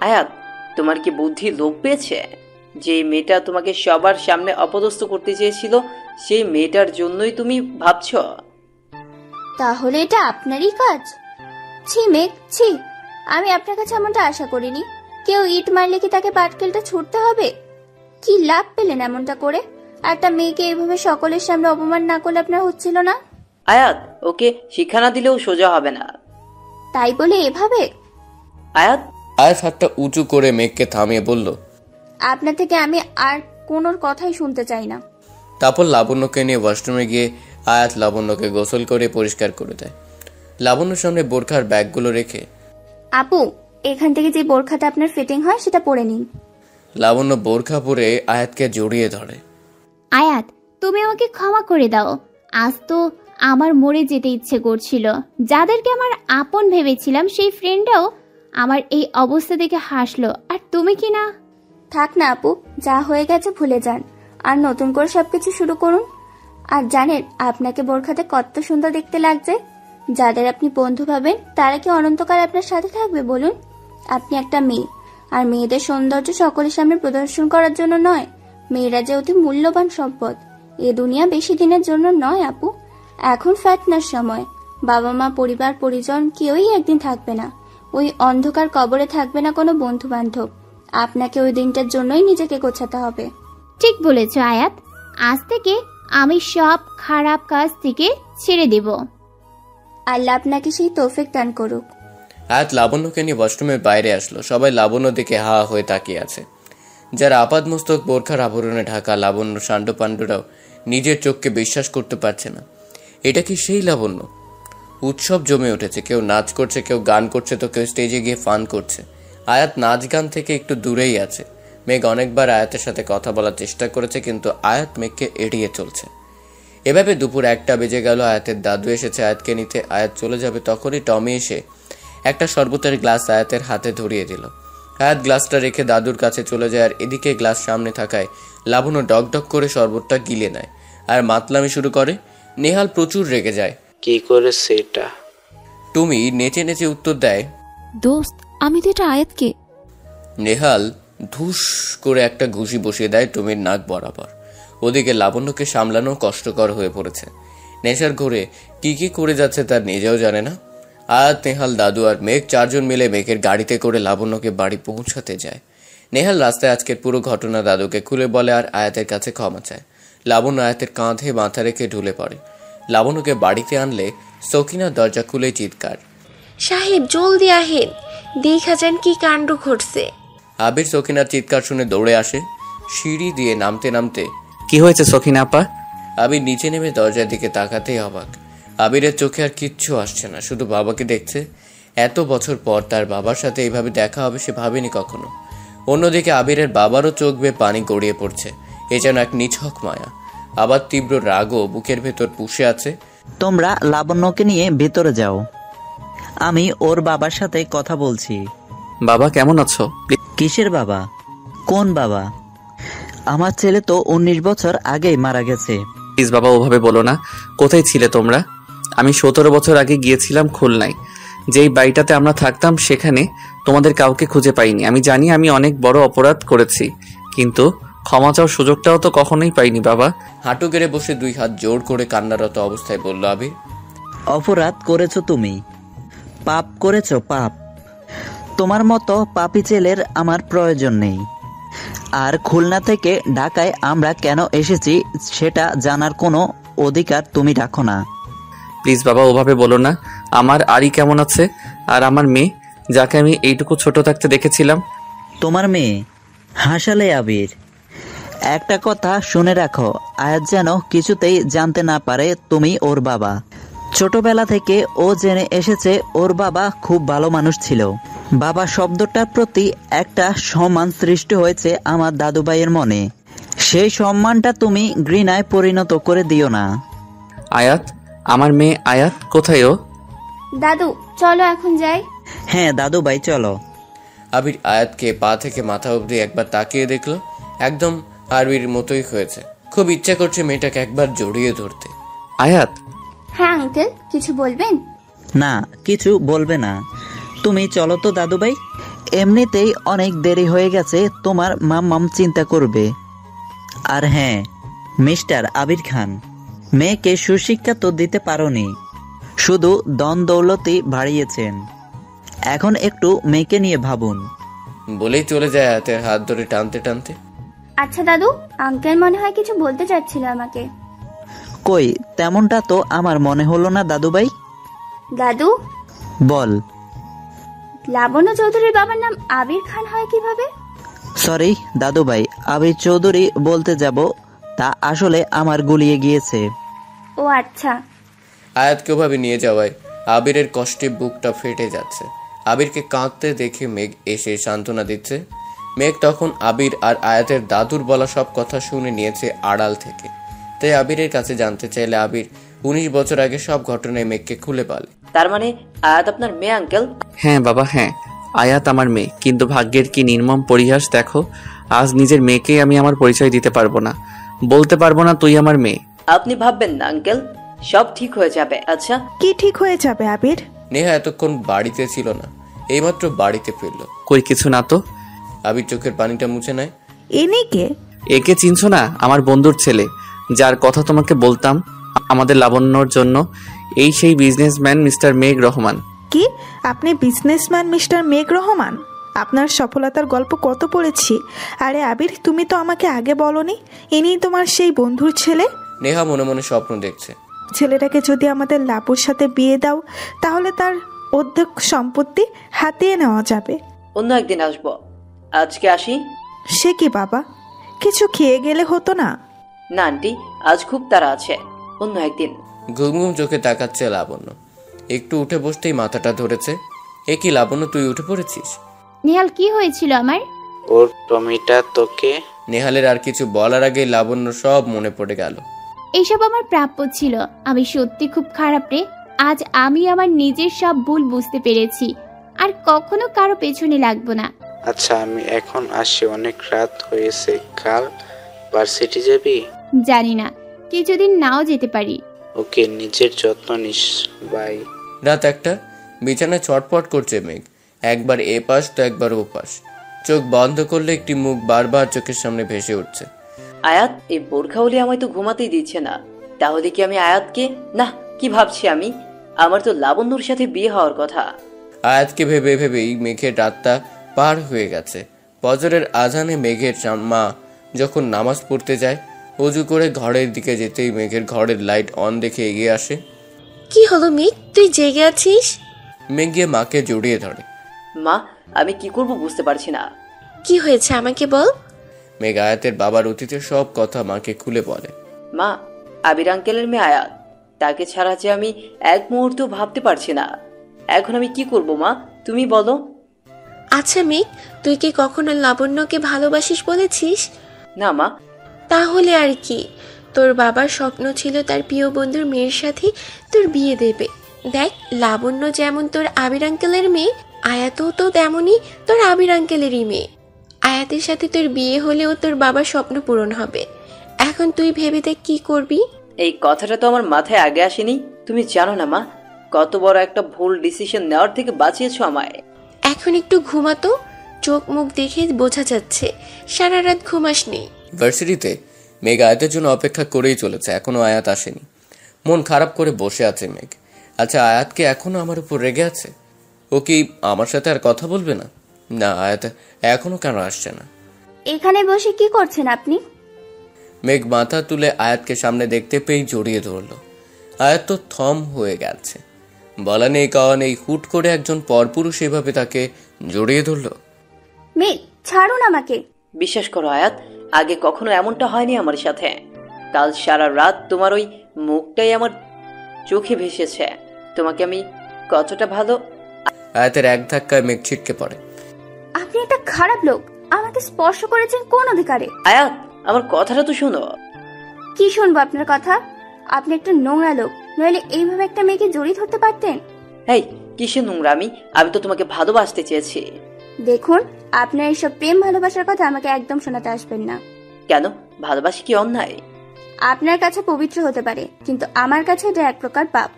Speaker 11: আয়াত, তোমার কি বুদ্ধি লোপ পেয়েছে? যে মেয়েটা তোমাকে সবার সামনে অপদস্থ করতে চেয়েছিল, সেই মেয়েটার জন্যই তুমি ভাবছ?
Speaker 7: তাহলে এটা আপনারই কাজ? ছি মেঘ, ছি, আমি আপনার কাছে এমনটা আশা করিনি। কেউ ইট মারলে কি তাকে পাটকেলটা ছুটতে হবে? কি লাভ পেলেন এমনটা করে? একটা মেয়েকে এইভাবে সকলের সামনে অপমান না করলে আপনার হচ্ছিল না?
Speaker 11: আয়াত, ওকে শিক্ষা না দিলেও সোজা হবে না।
Speaker 7: তাই বলে এভাবে?
Speaker 11: আয়াত
Speaker 6: হাতটা উঁচু করে মেঘকে থামিয়ে বলল,
Speaker 7: আপনার থেকে আমি আর কোন কথাই শুনতে চাই না।
Speaker 6: তারপর লাবণ্যকে নিয়ে ওয়াশরুমে গিয়ে আয়াত লাবণ্যকে গোসল করে পরিষ্কার করে দেয়। লাবণ্যর সামনে বোরখার ব্যাগগুলো রেখে,
Speaker 7: আপু, এখান থেকে যে বোরখাটা আপনার ফিটিং হয় সেটা পরে নিন।
Speaker 6: লাবণ্য বোরখা পরে আয়াতকে জড়িয়ে ধরে।
Speaker 10: আয়াত, তুমি আমাকে ক্ষমা করে দাও। আজ তো আমার মরে যেতে ইচ্ছে করছিল। যাদেরকে আমার আপন ভেবেছিলাম সেই ফ্রেন্ডটাও আমার এই অবস্থা দেখে হাসলো, আর তুমি কি না?
Speaker 7: থাক না আপু, যা হয়ে গেছে ভুলে যান, আর নতুন করে সবকিছু শুরু করুন। আর জানেন আপনাকে বোরখাতে কত সুন্দর দেখতে লাগছে। যাদের আপনি বন্ধু ভাবেন তারা কি অনন্তকাল আপনার সাথে থাকবে বলুন? আপনি একটা মেয়ে, আর মেয়েদের সৌন্দর্য সকলের সামনে প্রদর্শন করার জন্য নয়। মেয়েরা যে অতি মূল্যবান সম্পদ, এ দুনিয়া বেশি দিনের জন্য নয় আপু। এখন ফ্যাটনার সময়, বাবা মা পরিবার পরিজন কেউই একদিন থাকবে না। ওই অন্ধকার কবরে থাকবে না কোনো বন্ধু বান্ধব। আপনাকে ওই দিনটার জন্যই নিজেকে গোছাতে হবে।
Speaker 10: ঠিক বলেছ আয়াত, আজ থেকে আমি সব খারাপ কাজ থেকে ছেড়ে দেব।
Speaker 7: আল্লাহ আপনাকে সেই তৌফিক দান করুক।
Speaker 6: আয়াত লাবণ্যকে নিয়ে ওয়াশরুমের বাইরে আসলো। সবাই লাবণ্য দিকে হা হয়ে তাকিয়ে আছে। যারা আপাদমস্তক বোরখার আবরণে ঢাকা লাবণ্য সান্ড পাণ্ডুরাও নিজের চোখকে বিশ্বাস করতে পারছে না। এটা কি সেই লাবণ্য? উৎসব জমে উঠেছে, কেউ নাচ করছে, কেউ গান করছে, তো কেউ স্টেজে গিয়ে ফান করছে। আয়াত নাচ গান থেকে একটু দূরেই আছে। মেঘ অনেকবার আয়াতের সাথে কথা বলার চেষ্টা করেছে, কিন্তু আয়াত মেঘকে এড়িয়ে চলছে। এভাবে দুপুর 1টা বেজে গেল। আয়াতের দাদু এসেছে আয়াতকে নিতে। আয়াত চলে যাবে তখনই টমি এসে একটা শরবতের গ্লাস আয়াতের হাতে ধরিয়ে দিল। আয়াত গ্লাসটা রেখে দাদুর কাছে চলে যায়, আর এদিকে গ্লাস সামনে থাকায় লাবণ্য ডক ডক করে শরবতটা গিলে নেয় আর মাতলামি শুরু করে। নেহাল প্রচুর রেগে যায়।
Speaker 12: কি করেছে এটা?
Speaker 6: টমি নেচে নেচে উত্তর দেয়,
Speaker 9: দোস্ত, আমি তো এটা আয়াতকে।
Speaker 6: নেহাল ধুস করে একটা ঘুষি বসিয়ে দেয় টুমির নাক বরাবর। ওদিকে লাবণ্যকে সামলানো কষ্টকর হয়ে পড়েছে। নেশার ঘোরে কি কি করে যাচ্ছে তার নিজেও জানে না। আয়াত, নেহাল, দাদু আর মেঘ চারজন মিলে মেঘের গাড়িতে করে লাবণ্যকে বাড়ি পৌঁছাতে যায়। নেহাল রাস্তায় আজকের পুরো ঘটনা দাদুকে খুলে বলে আর আয়াতের কাছে ক্ষমা চায়। লাবণ্য আয়াতের কাঁধে মাথা রেখে ঢুলে পড়ে। লাবণ্যকে বাড়িতে আনলে সকিনার দরজা খুলে চিৎকার,
Speaker 14: সাহেব জলদি আহেন, দেখা যান কি কাণ্ড ঘটছে।
Speaker 6: আবির সকিনার চিৎকার শুনে দৌড়ে আসে। সিঁড়ি দিয়ে নামতে নামতে,
Speaker 1: কি হয়েছে সকিনা আপা?
Speaker 6: আবির নিচে নেমে দরজার দিকে তাকাতেই অবাক। আবিরের চোখে আর কিচ্ছু আসছে না, শুধু বাবাকে দেখছে। এত বছর পর তার বাবার সাথে এইভাবে দেখা হবে সে ভাবেনি কখনো। অন্যদিকে আবিরের বাবারও চোখ বেয়ে পানি গড়িয়ে পড়ছে। এ যেন এক নিছক মায়া। আবার তীব্র রাগও বুকের ভেতর পুষে আছে।
Speaker 8: তোমরা লাবণ্যকে নিয়ে ভেতরে যাও, আমি ওর বাবার সাথে কথা বলছি।
Speaker 1: বাবা কেমন আছো?
Speaker 8: কিসের বাবা? কোন বাবা? আমার ছেলে তো 19 বছর আগেই মারা গেছে।
Speaker 1: প্লিজ বাবা ওভাবে বলো না। কোথায় ছিলে তোমরা? আমি 17 বছর আগে গিয়েছিলাম খুলনায়। যেই বাড়িটাতে আমরা থাকতাম সেখানে তোমাদের কাউকে খুঁজে পাইনি। আমি জানি আমি অনেক বড় অপরাধ করেছি, কিন্তু ক্ষমা চাওয়ার সুযোগটাও তো কখনোই পাইনি বাবা।
Speaker 6: হাঁটু গেড়ে বসে দুই হাত জোর করে কান্নারত অবস্থায় বলল আবির,
Speaker 8: অপরাধ করেছো তুমি, পাপ করেছো, পাপ। তোমার মতো পাপী ছেলের আমার প্রয়োজন নেই। আর খুলনা থেকে ঢাকায় আমরা কেন এসেছি সেটা জানার কোনো অধিকার তুমি রাখো না।
Speaker 1: প্লিজ বাবা ওভাবে বলো না। আমার আরি কেমন আছে? আর আমার মেয়ে, যাকে আমি এইটুকু ছোট থাকতে দেখেছিলাম?
Speaker 8: তোমার মেয়ে? হাসালে আবির। একটা কথা শুনে রাখো, আয়াত যেন কিছুতেই জানতে না পারে তুমি ওর বাবা। ছোটবেলা থেকে ও জেনে এসেছে ওর বাবা খুব ভালো মানুষ ছিল। বাবা শব্দটার প্রতি একটা সম্মান সৃষ্টি হয়েছে আমার দাদু ভাইয়ের মনে। সেই সম্মানটা তুমি ঘৃণায় পরিণত করে দিও না।
Speaker 1: আয়াত, আমার মেয়ে আয়াত কোথায়? ও
Speaker 7: দাদু চলো এখন যাই।
Speaker 8: হ্যাঁ দাদু ভাই চলো।
Speaker 6: আবির আয়াতকে পা থেকে মাথা অবধি একবার তাকিয়ে দেখলো। একদম আরবির মতোই হয়েছে। খুব ইচ্ছা করছে মেয়েটাকে একবার জড়িয়ে ধরতে।
Speaker 1: আয়াত।
Speaker 7: হ্যাঁ আঙ্কেল, কিছু বলবেন?
Speaker 8: না, কিছু বলবে না। তুমি চলো তো দাদু ভাই। এমনিতেই অনেক দেরি হয়ে গেছে, তোমার মাম্মাম চিন্তা করবে। আর হ্যাঁ মিস্টার আবির খান, মেয়েকে সুশিক্ষা তো দিতে পারোনি, শুধু দন দৌলতি বাড়িয়েছেন। এখন একটু মেয়েকে নিয়ে ভাবুন।
Speaker 6: বলেই চলে যায় আয়াতের হাত ধরে টানতে টানতে।
Speaker 7: আচ্ছা দাদু, আঙ্কেল মনে হয় কিছু বলতে চাচ্ছিল আমাকে।
Speaker 8: কই, তেমনটা তো আমার মনে হলো না দাদু ভাই।
Speaker 7: দাদু
Speaker 8: বল।
Speaker 7: লাবণ্য চৌধুরীর বাবার নাম আবির খান হয় কিভাবে?
Speaker 8: সরি দাদু ভাই, আবির চৌধুরী বলতে যাব, তা আসলে আমার গুলিয়ে গিয়েছে।
Speaker 7: ও আচ্ছা।
Speaker 6: আয়াতকে ওভাবে নিয়ে যাওয়ায় আবিরের কষ্টে বুকটা ফেটে যাচ্ছে। আবিরকে কাঁদতে দেখে মেঘ এসে সান্ত্বনা দিচ্ছে। মেঘ তখন আবির আর আয়াতের দাদুর বলা সব কথা শুনে নিয়েছে আড়াল থেকে। তাই আবিরের কাছে জানতে চাইলে আবির 19 বছর আগে সব ঘটনায় মেঘকে খুলে বলে।
Speaker 11: তার মানে আয়াত আপনার মেয়ে আঙ্কেল?
Speaker 1: হ্যাঁ বাবা, হ্যাঁ আয়াত আমার মেয়ে। কিন্তু ভাগ্যের কি নির্মম পরিহাস দেখো, আজ নিজের মেয়েকেই আমি আমার পরিচয় দিতে পারবো না, বলতে পারবো না তুই আমার মেয়ে।
Speaker 11: আপনি ভাববেন না আঙ্কেল, সব ঠিক হয়ে যাবে। আচ্ছা
Speaker 13: কি ঠিক হয়ে যাবে আবির?
Speaker 6: নেহা এতক্ষণ বাড়িতে ছিল না, এইমাত্র বাড়িতে ফিরল।
Speaker 1: কই কিছু না তো।
Speaker 6: আবির চোখের পানিটা মুছে নেয়।
Speaker 13: এনে কে?
Speaker 1: একে চিনছো না? আমার বন্ধুর ছেলে, যার কথা তোমাকে বলতাম আমাদের লাবণ্যর জন্য। এই সেই বিজনেসম্যান মিস্টার মেঘ রহমান।
Speaker 13: কি আপনি বিজনেসম্যান মিস্টার মেঘ রহমান? আপনার সফলতার গল্প কত পড়েছি। আরে আবির, তুমি তো আমাকে আগে বলনি ইনি তোমার সেই বন্ধুর ছেলে।
Speaker 6: নেহা মনে মনে স্বপ্ন দেখছে।
Speaker 13: ছেলেটাকে যদি আমাদের লাবুর সাথে বিয়ে দাও তাহলে তার অর্ধেক সম্পত্তি হাতিয়ে নেওয়া যাবে।
Speaker 11: অন্য একদিন আসবো, আজকে আসি।
Speaker 13: সে কি বাবা, কিছু খেয়ে গেলে হতো না?
Speaker 11: না আন্টি, আজ খুব তাড়া আছে, অন্য একদিন।
Speaker 6: ঘুম ঘুম চোখে তাকাচ্ছে লাবণ্য। একটু উঠে বসতেই মাথাটা ধরেছে। এ কি লাবণ্য, তুই উঠে পড়েছিস?
Speaker 10: নেহাল কি হয়েছিল আমার?
Speaker 12: ওর টমিটা তোকে।
Speaker 6: নেহালের আর কিছু বলার আগে লাবণ্য সব মনে পড়ে গেল।
Speaker 10: এইসব আমার প্রাপ্য ছিল। আমি সত্যি খুব খারাপ রে। আজ আমি আমার নিজের সব ভুল বুঝতে পেরেছি, আর কখনো কারো পেছনে লাগবো না।
Speaker 12: আচ্ছা আমি এখন আসি, অনেক রাত হয়েছে। কাল ভার্সিটি যাবি?
Speaker 10: জানি না, কিছুদিন নাও যেতে পারি।
Speaker 12: ওকে, নিজের যত্ন নিস। বাই।
Speaker 6: রাত 1টা, বিছানায় ছটপট করছে মেঘ। একবার এ পাশ তো একবার ও পাশ। চোখ বন্ধ করলে একটি মুখ বারবার চোখের সামনে ভেসে উঠছে।
Speaker 11: আয়াত, এই বোরখাওয়ালি আমায় তো ঘুমাতেই দিচ্ছে না। তাহলে কি আমি আয়াতকে, না কি ভাবছি আমি, আমার তো লাবণ্যর সাথে বিয়ে হওয়ার কথা।
Speaker 6: আয়াতকে ভেবে ভেবেই মেঘের রাতটা পার হয়ে গেছে। ফজরের আজানে মেঘের মা যখন নামাজ পড়তে যায়, অজু করে ঘরের দিকে যেতেই মেঘের ঘরের লাইট অন দেখে এগিয়ে আসে।
Speaker 14: কি হলো মেঘ, তুই জেগে আছিস?
Speaker 6: মেঘ গিয়ে মাকে জড়িয়ে ধরে।
Speaker 11: মা, আমি কি করব বুঝতে পারছি না।
Speaker 14: কি হয়েছে আমাকে বল।
Speaker 6: মেঘ আয়াতের বাবার অতীতের সব কথা মাকে খুলে বলে।
Speaker 11: মা, আবির আঙ্কেলের মেয়ে আয়াত, তাকে ছাড়া যে আমি এক মুহূর্ত ভাবতে পারছি না। এখন আমি কি করব মা, তুমি বলো।
Speaker 14: আচ্ছা মেঘ, তুই কি কখনো লাবণ্যকে ভালোবাসিস বলেছিস?
Speaker 11: না মা।
Speaker 14: তাহলে আর কি, তোর বাবার স্বপ্ন ছিল তার প্রিয় বন্ধুর মেয়ের সাথে তোর বিয়ে দেবে। দেখ, লাবণ্য যেমন তোর আবির আঙ্কেলের মেয়ে, আয়াতও তো তেমনই তোর আবির আঙ্কেলেরই মেয়ে। আয়াতের সাথে তোর বিয়ে হলেও তোর বাবার স্বপ্ন পূরণ হবে। এখন তুই ভেবে দেখ কি করবি।
Speaker 11: এই কথাটা তো আমার মাথায় আগে আসেনি। তুমি জানো না মা, কত বড় একটা ভুল ডিসিশন নেওয়ার থেকে বাঁচিয়েছো আমায়।
Speaker 14: এখন একটু ঘুমাতো, চোখ মুখ দেখে বোঝা যাচ্ছে সারা রাত ঘুমাসনি।
Speaker 6: ভার্সিটিতে মেঘ আয়াতের জন্য অপেক্ষা করেই চলেছে, এখনো আয়াত আসেনি। মন খারাপ করে বসে আছে মেঘ। আচ্ছা, আয়াতকে এখনো আমার উপর রেগে আছে? ও কি আমার সাথে আর কথা বলবে না? না, আয়াত এখনো কেন আসছে না?
Speaker 7: এখানে বসে কি করছেন আপনি?
Speaker 6: মেঘ মাথা তুলে আয়াতকে সামনে দেখতে পেয়ে জড়িয়ে ধরল। আয়াত তো থম হয়ে গেছে। বলা নেই কাওয়া নেই, হুট করে একজন পরপুরুষ এভাবে তাকে জড়িয়ে ধরল।
Speaker 7: মেঘ, ছাড়ুন আমাকে।
Speaker 11: বিশ্বাস করো আয়াত, আগে কখনো এমনটা হয়নি আমার সাথে। কাল সারা রাত তোমার ওই মুখটাই আমার চোখে ভেসেছে। তোমাকে আমি কতটা ভালো।
Speaker 6: আয়াতের এক ধাক্কায় মেঘ ছিটকে পড়ে।
Speaker 7: আপনি একটা খারাপ লোক, আমাকে স্পর্শ করেছেন কোন অধিকারে?
Speaker 11: আয়াত, আমার কথাটা তো শোনো।
Speaker 7: কি শুনবো আপনার কথা? আপনি একটা নোংরা লোক, নইলে এইভাবে একটা মেয়েকে জড়িয়ে ধরতে পারতেন?
Speaker 11: এই কিসের নোংরামি? আমি তো তোমাকে ভালোবাসতে চেয়েছি।
Speaker 7: দেখুন, আপনার এইসব প্রেম ভালোবাসার কথা আমাকে একদম শোনাতে আসবেন না।
Speaker 11: কেন? ভালোবাসি কি অন্যায়?
Speaker 7: আপনার কাছে পবিত্র হতে পারে, কিন্তু আমার কাছে এটা এক প্রকার পাপ।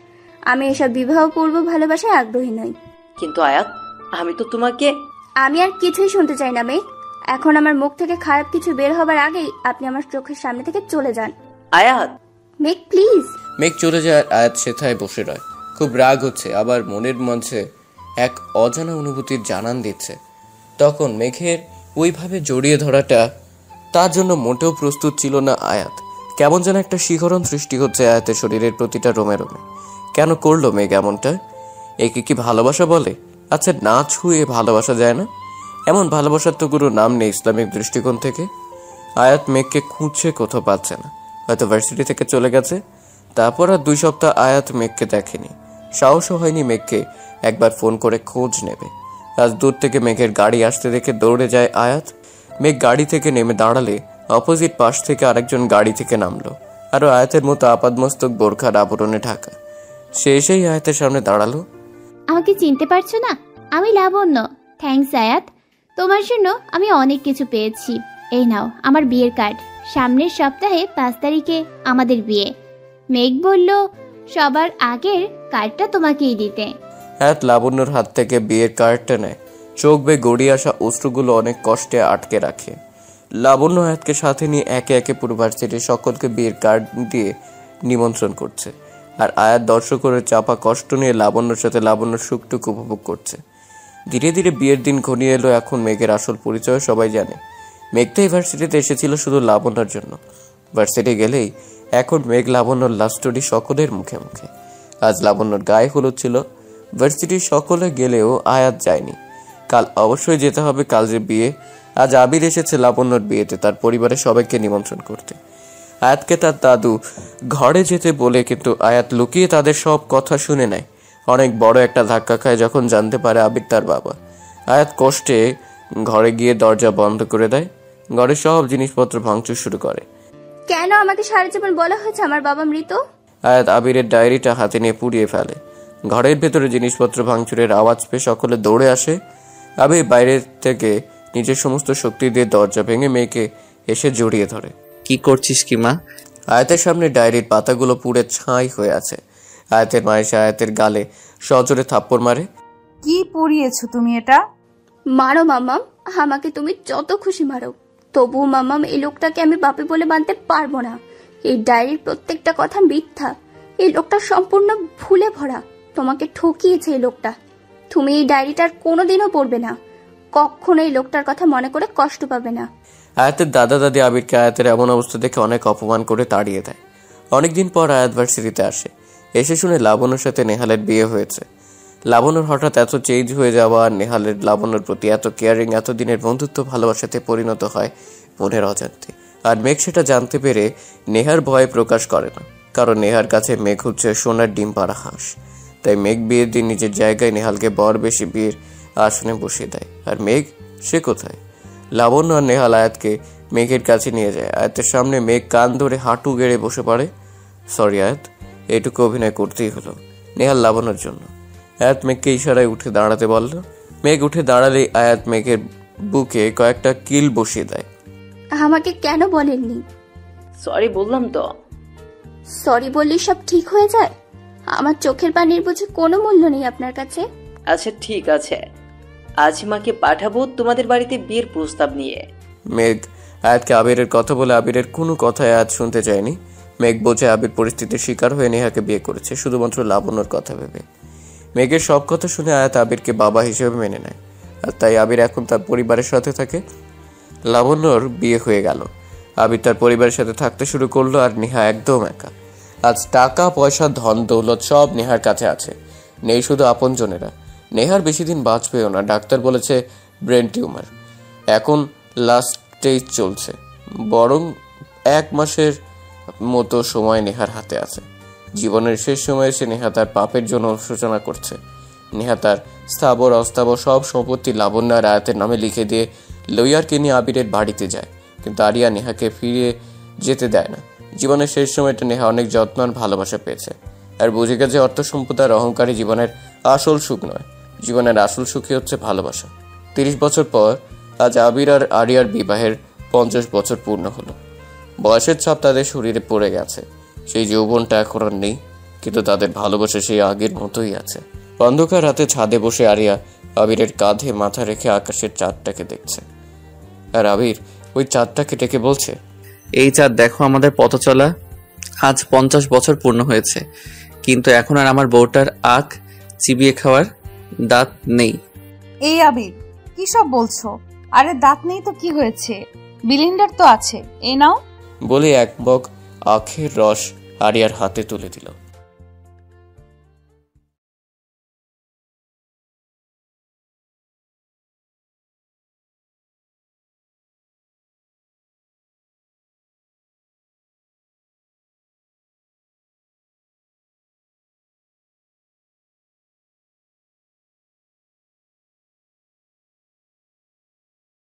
Speaker 7: আমি এসব বিবাহ পূর্ব ভালোবাসায় আগ্রহী নই।
Speaker 11: কিন্তু আয়াত, আমি তো তোমাকে।
Speaker 7: আমি আর কিছুই শুনতে চাই না মেঘ। এখন আমার মুখ থেকে খারাপ কিছু বের হবার আগেই আপনি আমার চোখের সামনে থেকে চলে যান।
Speaker 11: আয়াত।
Speaker 7: মেঘ প্লিজ।
Speaker 6: মেঘ চলে যায়। আয়াত সেথায় বসে রয়। খুব রাগ হচ্ছে, আবার মনের মধ্যে এক অজানা অনুভূতির জানান দিচ্ছে। তখন মেঘের ওইভাবে জড়িয়ে ধরাটা তার জন্য মোটেও প্রস্তুত ছিল না আয়াত। কেমন যেন একটা শিহরণ সৃষ্টি হচ্ছে আয়াতের শরীরের প্রতিটা রোমে রোমে। কেন করলো মেঘ এমনটা? একে কি ভালোবাসা বলে? আচ্ছা, না ছুঁয়ে ভালোবাসা যায় না? এমন ভালোবাসার তো কোনো নাম নেই ইসলামিক দৃষ্টিকোণ থেকে। আয়াত মেঘকে খুঁজছে, কোথাও পাচ্ছে না। হয়তো ভার্সিটি থেকে চলে গেছে। তারপর আর 2 সপ্তাহ আয়াত মেঘকে দেখেনি। সাহসও হয়নি মেঘকে একবার ফোন করে খোঁজ নেবে। আজ দূর থেকে মেঘের গাড়ি আসতে দেখে দৌড়ে যায় আয়াত। মেঘ গাড়ি থেকে নেমে দাঁড়ালে অপোজিট পাশ থেকে আরেকজন গাড়ি থেকে নামলো, আরো আয়াতের মতো আপাদমস্তক বোরখার আবরণে ঢাকা। সে এসেই আয়াতের সামনে দাঁড়ালো।
Speaker 10: আমাকে চিনতে পারছো না? আমি লাবণ্য। থ্যাঙ্কস আয়াত, তোমার জন্য আমি অনেক কিছু পেয়েছি। এই নাও আমার বিয়ের কার্ড। সামনের সপ্তাহে 5 তারিখে আমাদের বিয়ে। মেঘ বলল সবার আগের কার্ডটা তোমাকেই দিতে।
Speaker 6: আয়াত লাবণ্যর হাত থেকে বিয়ের কার্ডটা নেয়। চোখ বেয়ে গড়িয়ে আসা অশ্রুগুলো অনেক কষ্টে আটকে রাখে। লাবণ্য আয়াতকে সাথে নিয়ে একে একে পুরো ভার্সিটির সকলকে বিয়ের কার্ড দিয়ে নিমন্ত্রণ করছে। আর আয়াত দর্শকের চাপা কষ্ট নিয়ে লাবণ্যর সাথে লাবণ্যর সুখটুকু উপভোগ করছে। ধীরে ধীরে বিয়ের দিন ঘনিয়ে এলো। এখন মেঘের আসল পরিচয় সবাই জানে। মেঘ তো এই ভার্সিটিতে এসেছিল শুধু লাবণ্যর জন্য। ভার্সিটি গেলেই এখন মেঘ লাবণ্যর লাভ স্টোরি সকলের মুখে মুখে। আজ লাবণ্যর গায়ে হলুদ ছিল। ভার্সিটির সকলে গেলেও আয়াত যায়নি। কাল অবশ্যই যেতে হবে, কাল যে বিয়ে। আজ আবির এসেছে লাবণ্যর বিয়েতে তার পরিবারের সবাইকে নিমন্ত্রণ করতে। আয়াতকে তার দাদু ঘরে যেতে বলে, কিন্তু আয়াত লুকিয়ে তাদের সব কথা শুনে নেয়। অনেক বড় একটা ধাক্কা খায় যখন জানতে পারে আবির তার বাবা। আয়াত কষ্টে ঘরে গিয়ে দরজা বন্ধ করে দেয়। ঘরের সব জিনিসপত্র ভাঙচুর শুরু করে।
Speaker 7: কেন আমাকে সারা জীবন বলা হয়েছে আমার বাবা মৃত?
Speaker 6: আয়াত আবিরের ডায়েরিটা হাতে নিয়ে পুড়িয়ে ফেলে। ঘরের ভেতরে জিনিসপত্র ভাঙচুরের আওয়াজ পেয়ে সকলে দৌড়ে আসে। আবির বাইরে থেকে নিজের সমস্ত শক্তি দিয়ে দরজা ভেঙে মেয়েকে এসে জড়িয়ে ধরে।
Speaker 1: কি করছিস কি মা?
Speaker 6: আয়াতের সামনে ডায়েরির পাতাগুলো পুড়ে ছাই হয়ে আছে। আয়াতের মা এসে আয়াতের গালে সজোরে থাপ্পড় মারে।
Speaker 2: কি পরিয়েছো তুমি এটা?
Speaker 7: মারো মাম্মাম, আমাকে তুমি যত খুশি মারো, তবুও মাম্মাম এই লোকটাকে আমি বাপি বলে মানতে পারবো না। এই ডায়েরির প্রত্যেকটা কথা মিথ্যা। এই লোকটা সম্পূর্ণ ভুলে ভরা। তোমাকে ঠকিয়েছে এই লোকটা। তুমি এই ডায়েরিটার কোনোদিনও পড়বে না, কখনো এই লোকটার কথা মনে করে কষ্ট পাবে না।
Speaker 6: আয়াতের দাদা দাদি আবিরকে আয়াতের এমন অবস্থা দেখে অনেক অপমান করে তাড়িয়ে দেয়। অনেকদিন পর আয়াত ভার্সিটিতে আসে। এসে শুনে লাবণ্যর সাথে নেহালের বিয়ে হয়েছে। লাবণ্যর হঠাৎ এত চেঞ্জ হয়ে যাওয়া আর নেহালের লাবণ্যর প্রতি এত কেয়ারিং, এত দিনের বন্ধুত্ব ভালোবাসাতে পরিণত হয় মনের অজান্তে। আর মেঘ সেটা জানতে পেরে নেহার ভয় প্রকাশ করে না, কারণ নেহার কাছে মেঘ হচ্ছে সোনার ডিম পাড়া হাঁস। তাই মেঘ বিয়ের দিন নিজের জায়গায় নেহালকে বর বেশি বিয়ের আসনে বসিয়ে দেয়। আর মেঘ সে কোথায়? লাবণ্য আর নেহাল আয়াতকে মেঘের কাছে নিয়ে যায়। আয়াতের সামনে মেঘ কান ধরে হাঁটু গেড়ে বসে পড়ে। সরি আয়াত, এইটুকু অভিনয় করতেই হলো নেহাল লাবণ্যর জন্য। আয়াত মেঘকে ইশারায় উঠে দাঁড়াতে বলল। মেঘ উঠে দাঁড়ালেই আয়াত মেঘের বুকে কয়েকটা কিল বসিয়ে দেয়।
Speaker 7: আমাকে কেন বলেননি?
Speaker 11: সরি বললাম তো।
Speaker 7: সরি বললে সব ঠিক হয়ে যায়? আমার চোখের পানির বুঝি কোনো মূল্য নেই আপনার কাছে?
Speaker 11: আচ্ছা ঠিক আছে, আজ মাকে পাঠাবো তোমাদের বাড়িতে বিয়ের প্রস্তাব নিয়ে।
Speaker 6: মেঘ আয়াতকে আবিরের কথা বলে আবিরের কোনো কথাই আয়াত শুনতে চায়নি। মেঘ বোঝে আবির পরিস্থিতির শিকার হয়ে নেহাকে বিয়ে করেছে শুধুমাত্র লাবণ্যর কথা ভেবে। মেঘের সব কথা শুনে আয়াত আবিরকে বাবা হিসেবে মেনে নেয়। আর তাই আবির এখন তার পরিবারের সাথে থাকে। লাবণ্যর বিয়ে হয়ে গেল। আবির তার পরিবারের সাথে থাকতে শুরু করলো। আর নেহা একদম একা। আজ টাকা পয়সা ধন দৌলত সব নেহার কাছে আছে, নেই শুধু আপনজনেরা। নেহার বেশি দিন বাঁচবেও না, ডাক্তার বলেছে ব্রেন টিউমার। এখন লাস্ট স্টেজ চলছে, বরং 1 মাসের মতো সময় নেহার হাতে আছে। জীবনের শেষ সময়ে এসে নেহা তার পাপের জন্য অনুশোচনা করছে। নেহা তার স্থাবর অস্থাবর সব সম্পত্তি লাবণ্য আর আয়াতের নামে লিখে দিয়ে লইয়ারকে নিয়ে আবিরের বাড়িতে যায়, কিন্তু আরিয়া নেহাকে ফিরে যেতে দেয় না। জীবনের শেষ সময়টা নেহা অনেক যত্ন আর ভালোবাসা পেয়েছে, আর বুঝে গেছে অর্থ সম্পদ আর অহংকারী জীবনের আসল সুখ নয়। জীবনের আসল সুখই হচ্ছে ভালোবাসা। 30 বছর পর আজ আবির আর আরিয়ার বিবাহের 50 বছর পূর্ণ হলো। বয়সের ছাপ তাদের শরীরে পড়ে গেছে। সেই যৌবনটা এখন আর নেই, কিন্তু তাদের ভালোবাসা সেই আগের মতোই আছে। অন্ধকার রাতে ছাদে বসে আরিয়া আবিরের কাঁধে মাথা রেখে আকাশের চাঁদটাকে দেখছে। আর আবির ওই চাঁদটাকে ডেকে বলছে,
Speaker 1: এই চাঁদ দেখো, আমাদের পথ চলা আজ 50 বছর পূর্ণ হয়েছে, কিন্তু এখন আর আমার বউটার আখ চিবিয়ে খাওয়ার দাঁত নেই।
Speaker 2: এই আবির, কি সব বলছো? আরে দাঁত নেই তো কি হয়েছে? বিলিন্ডার তো আছে, এই নাও।
Speaker 6: বলে 1 মগ আখের রস আরিয়ার হাতে তুলে দিল।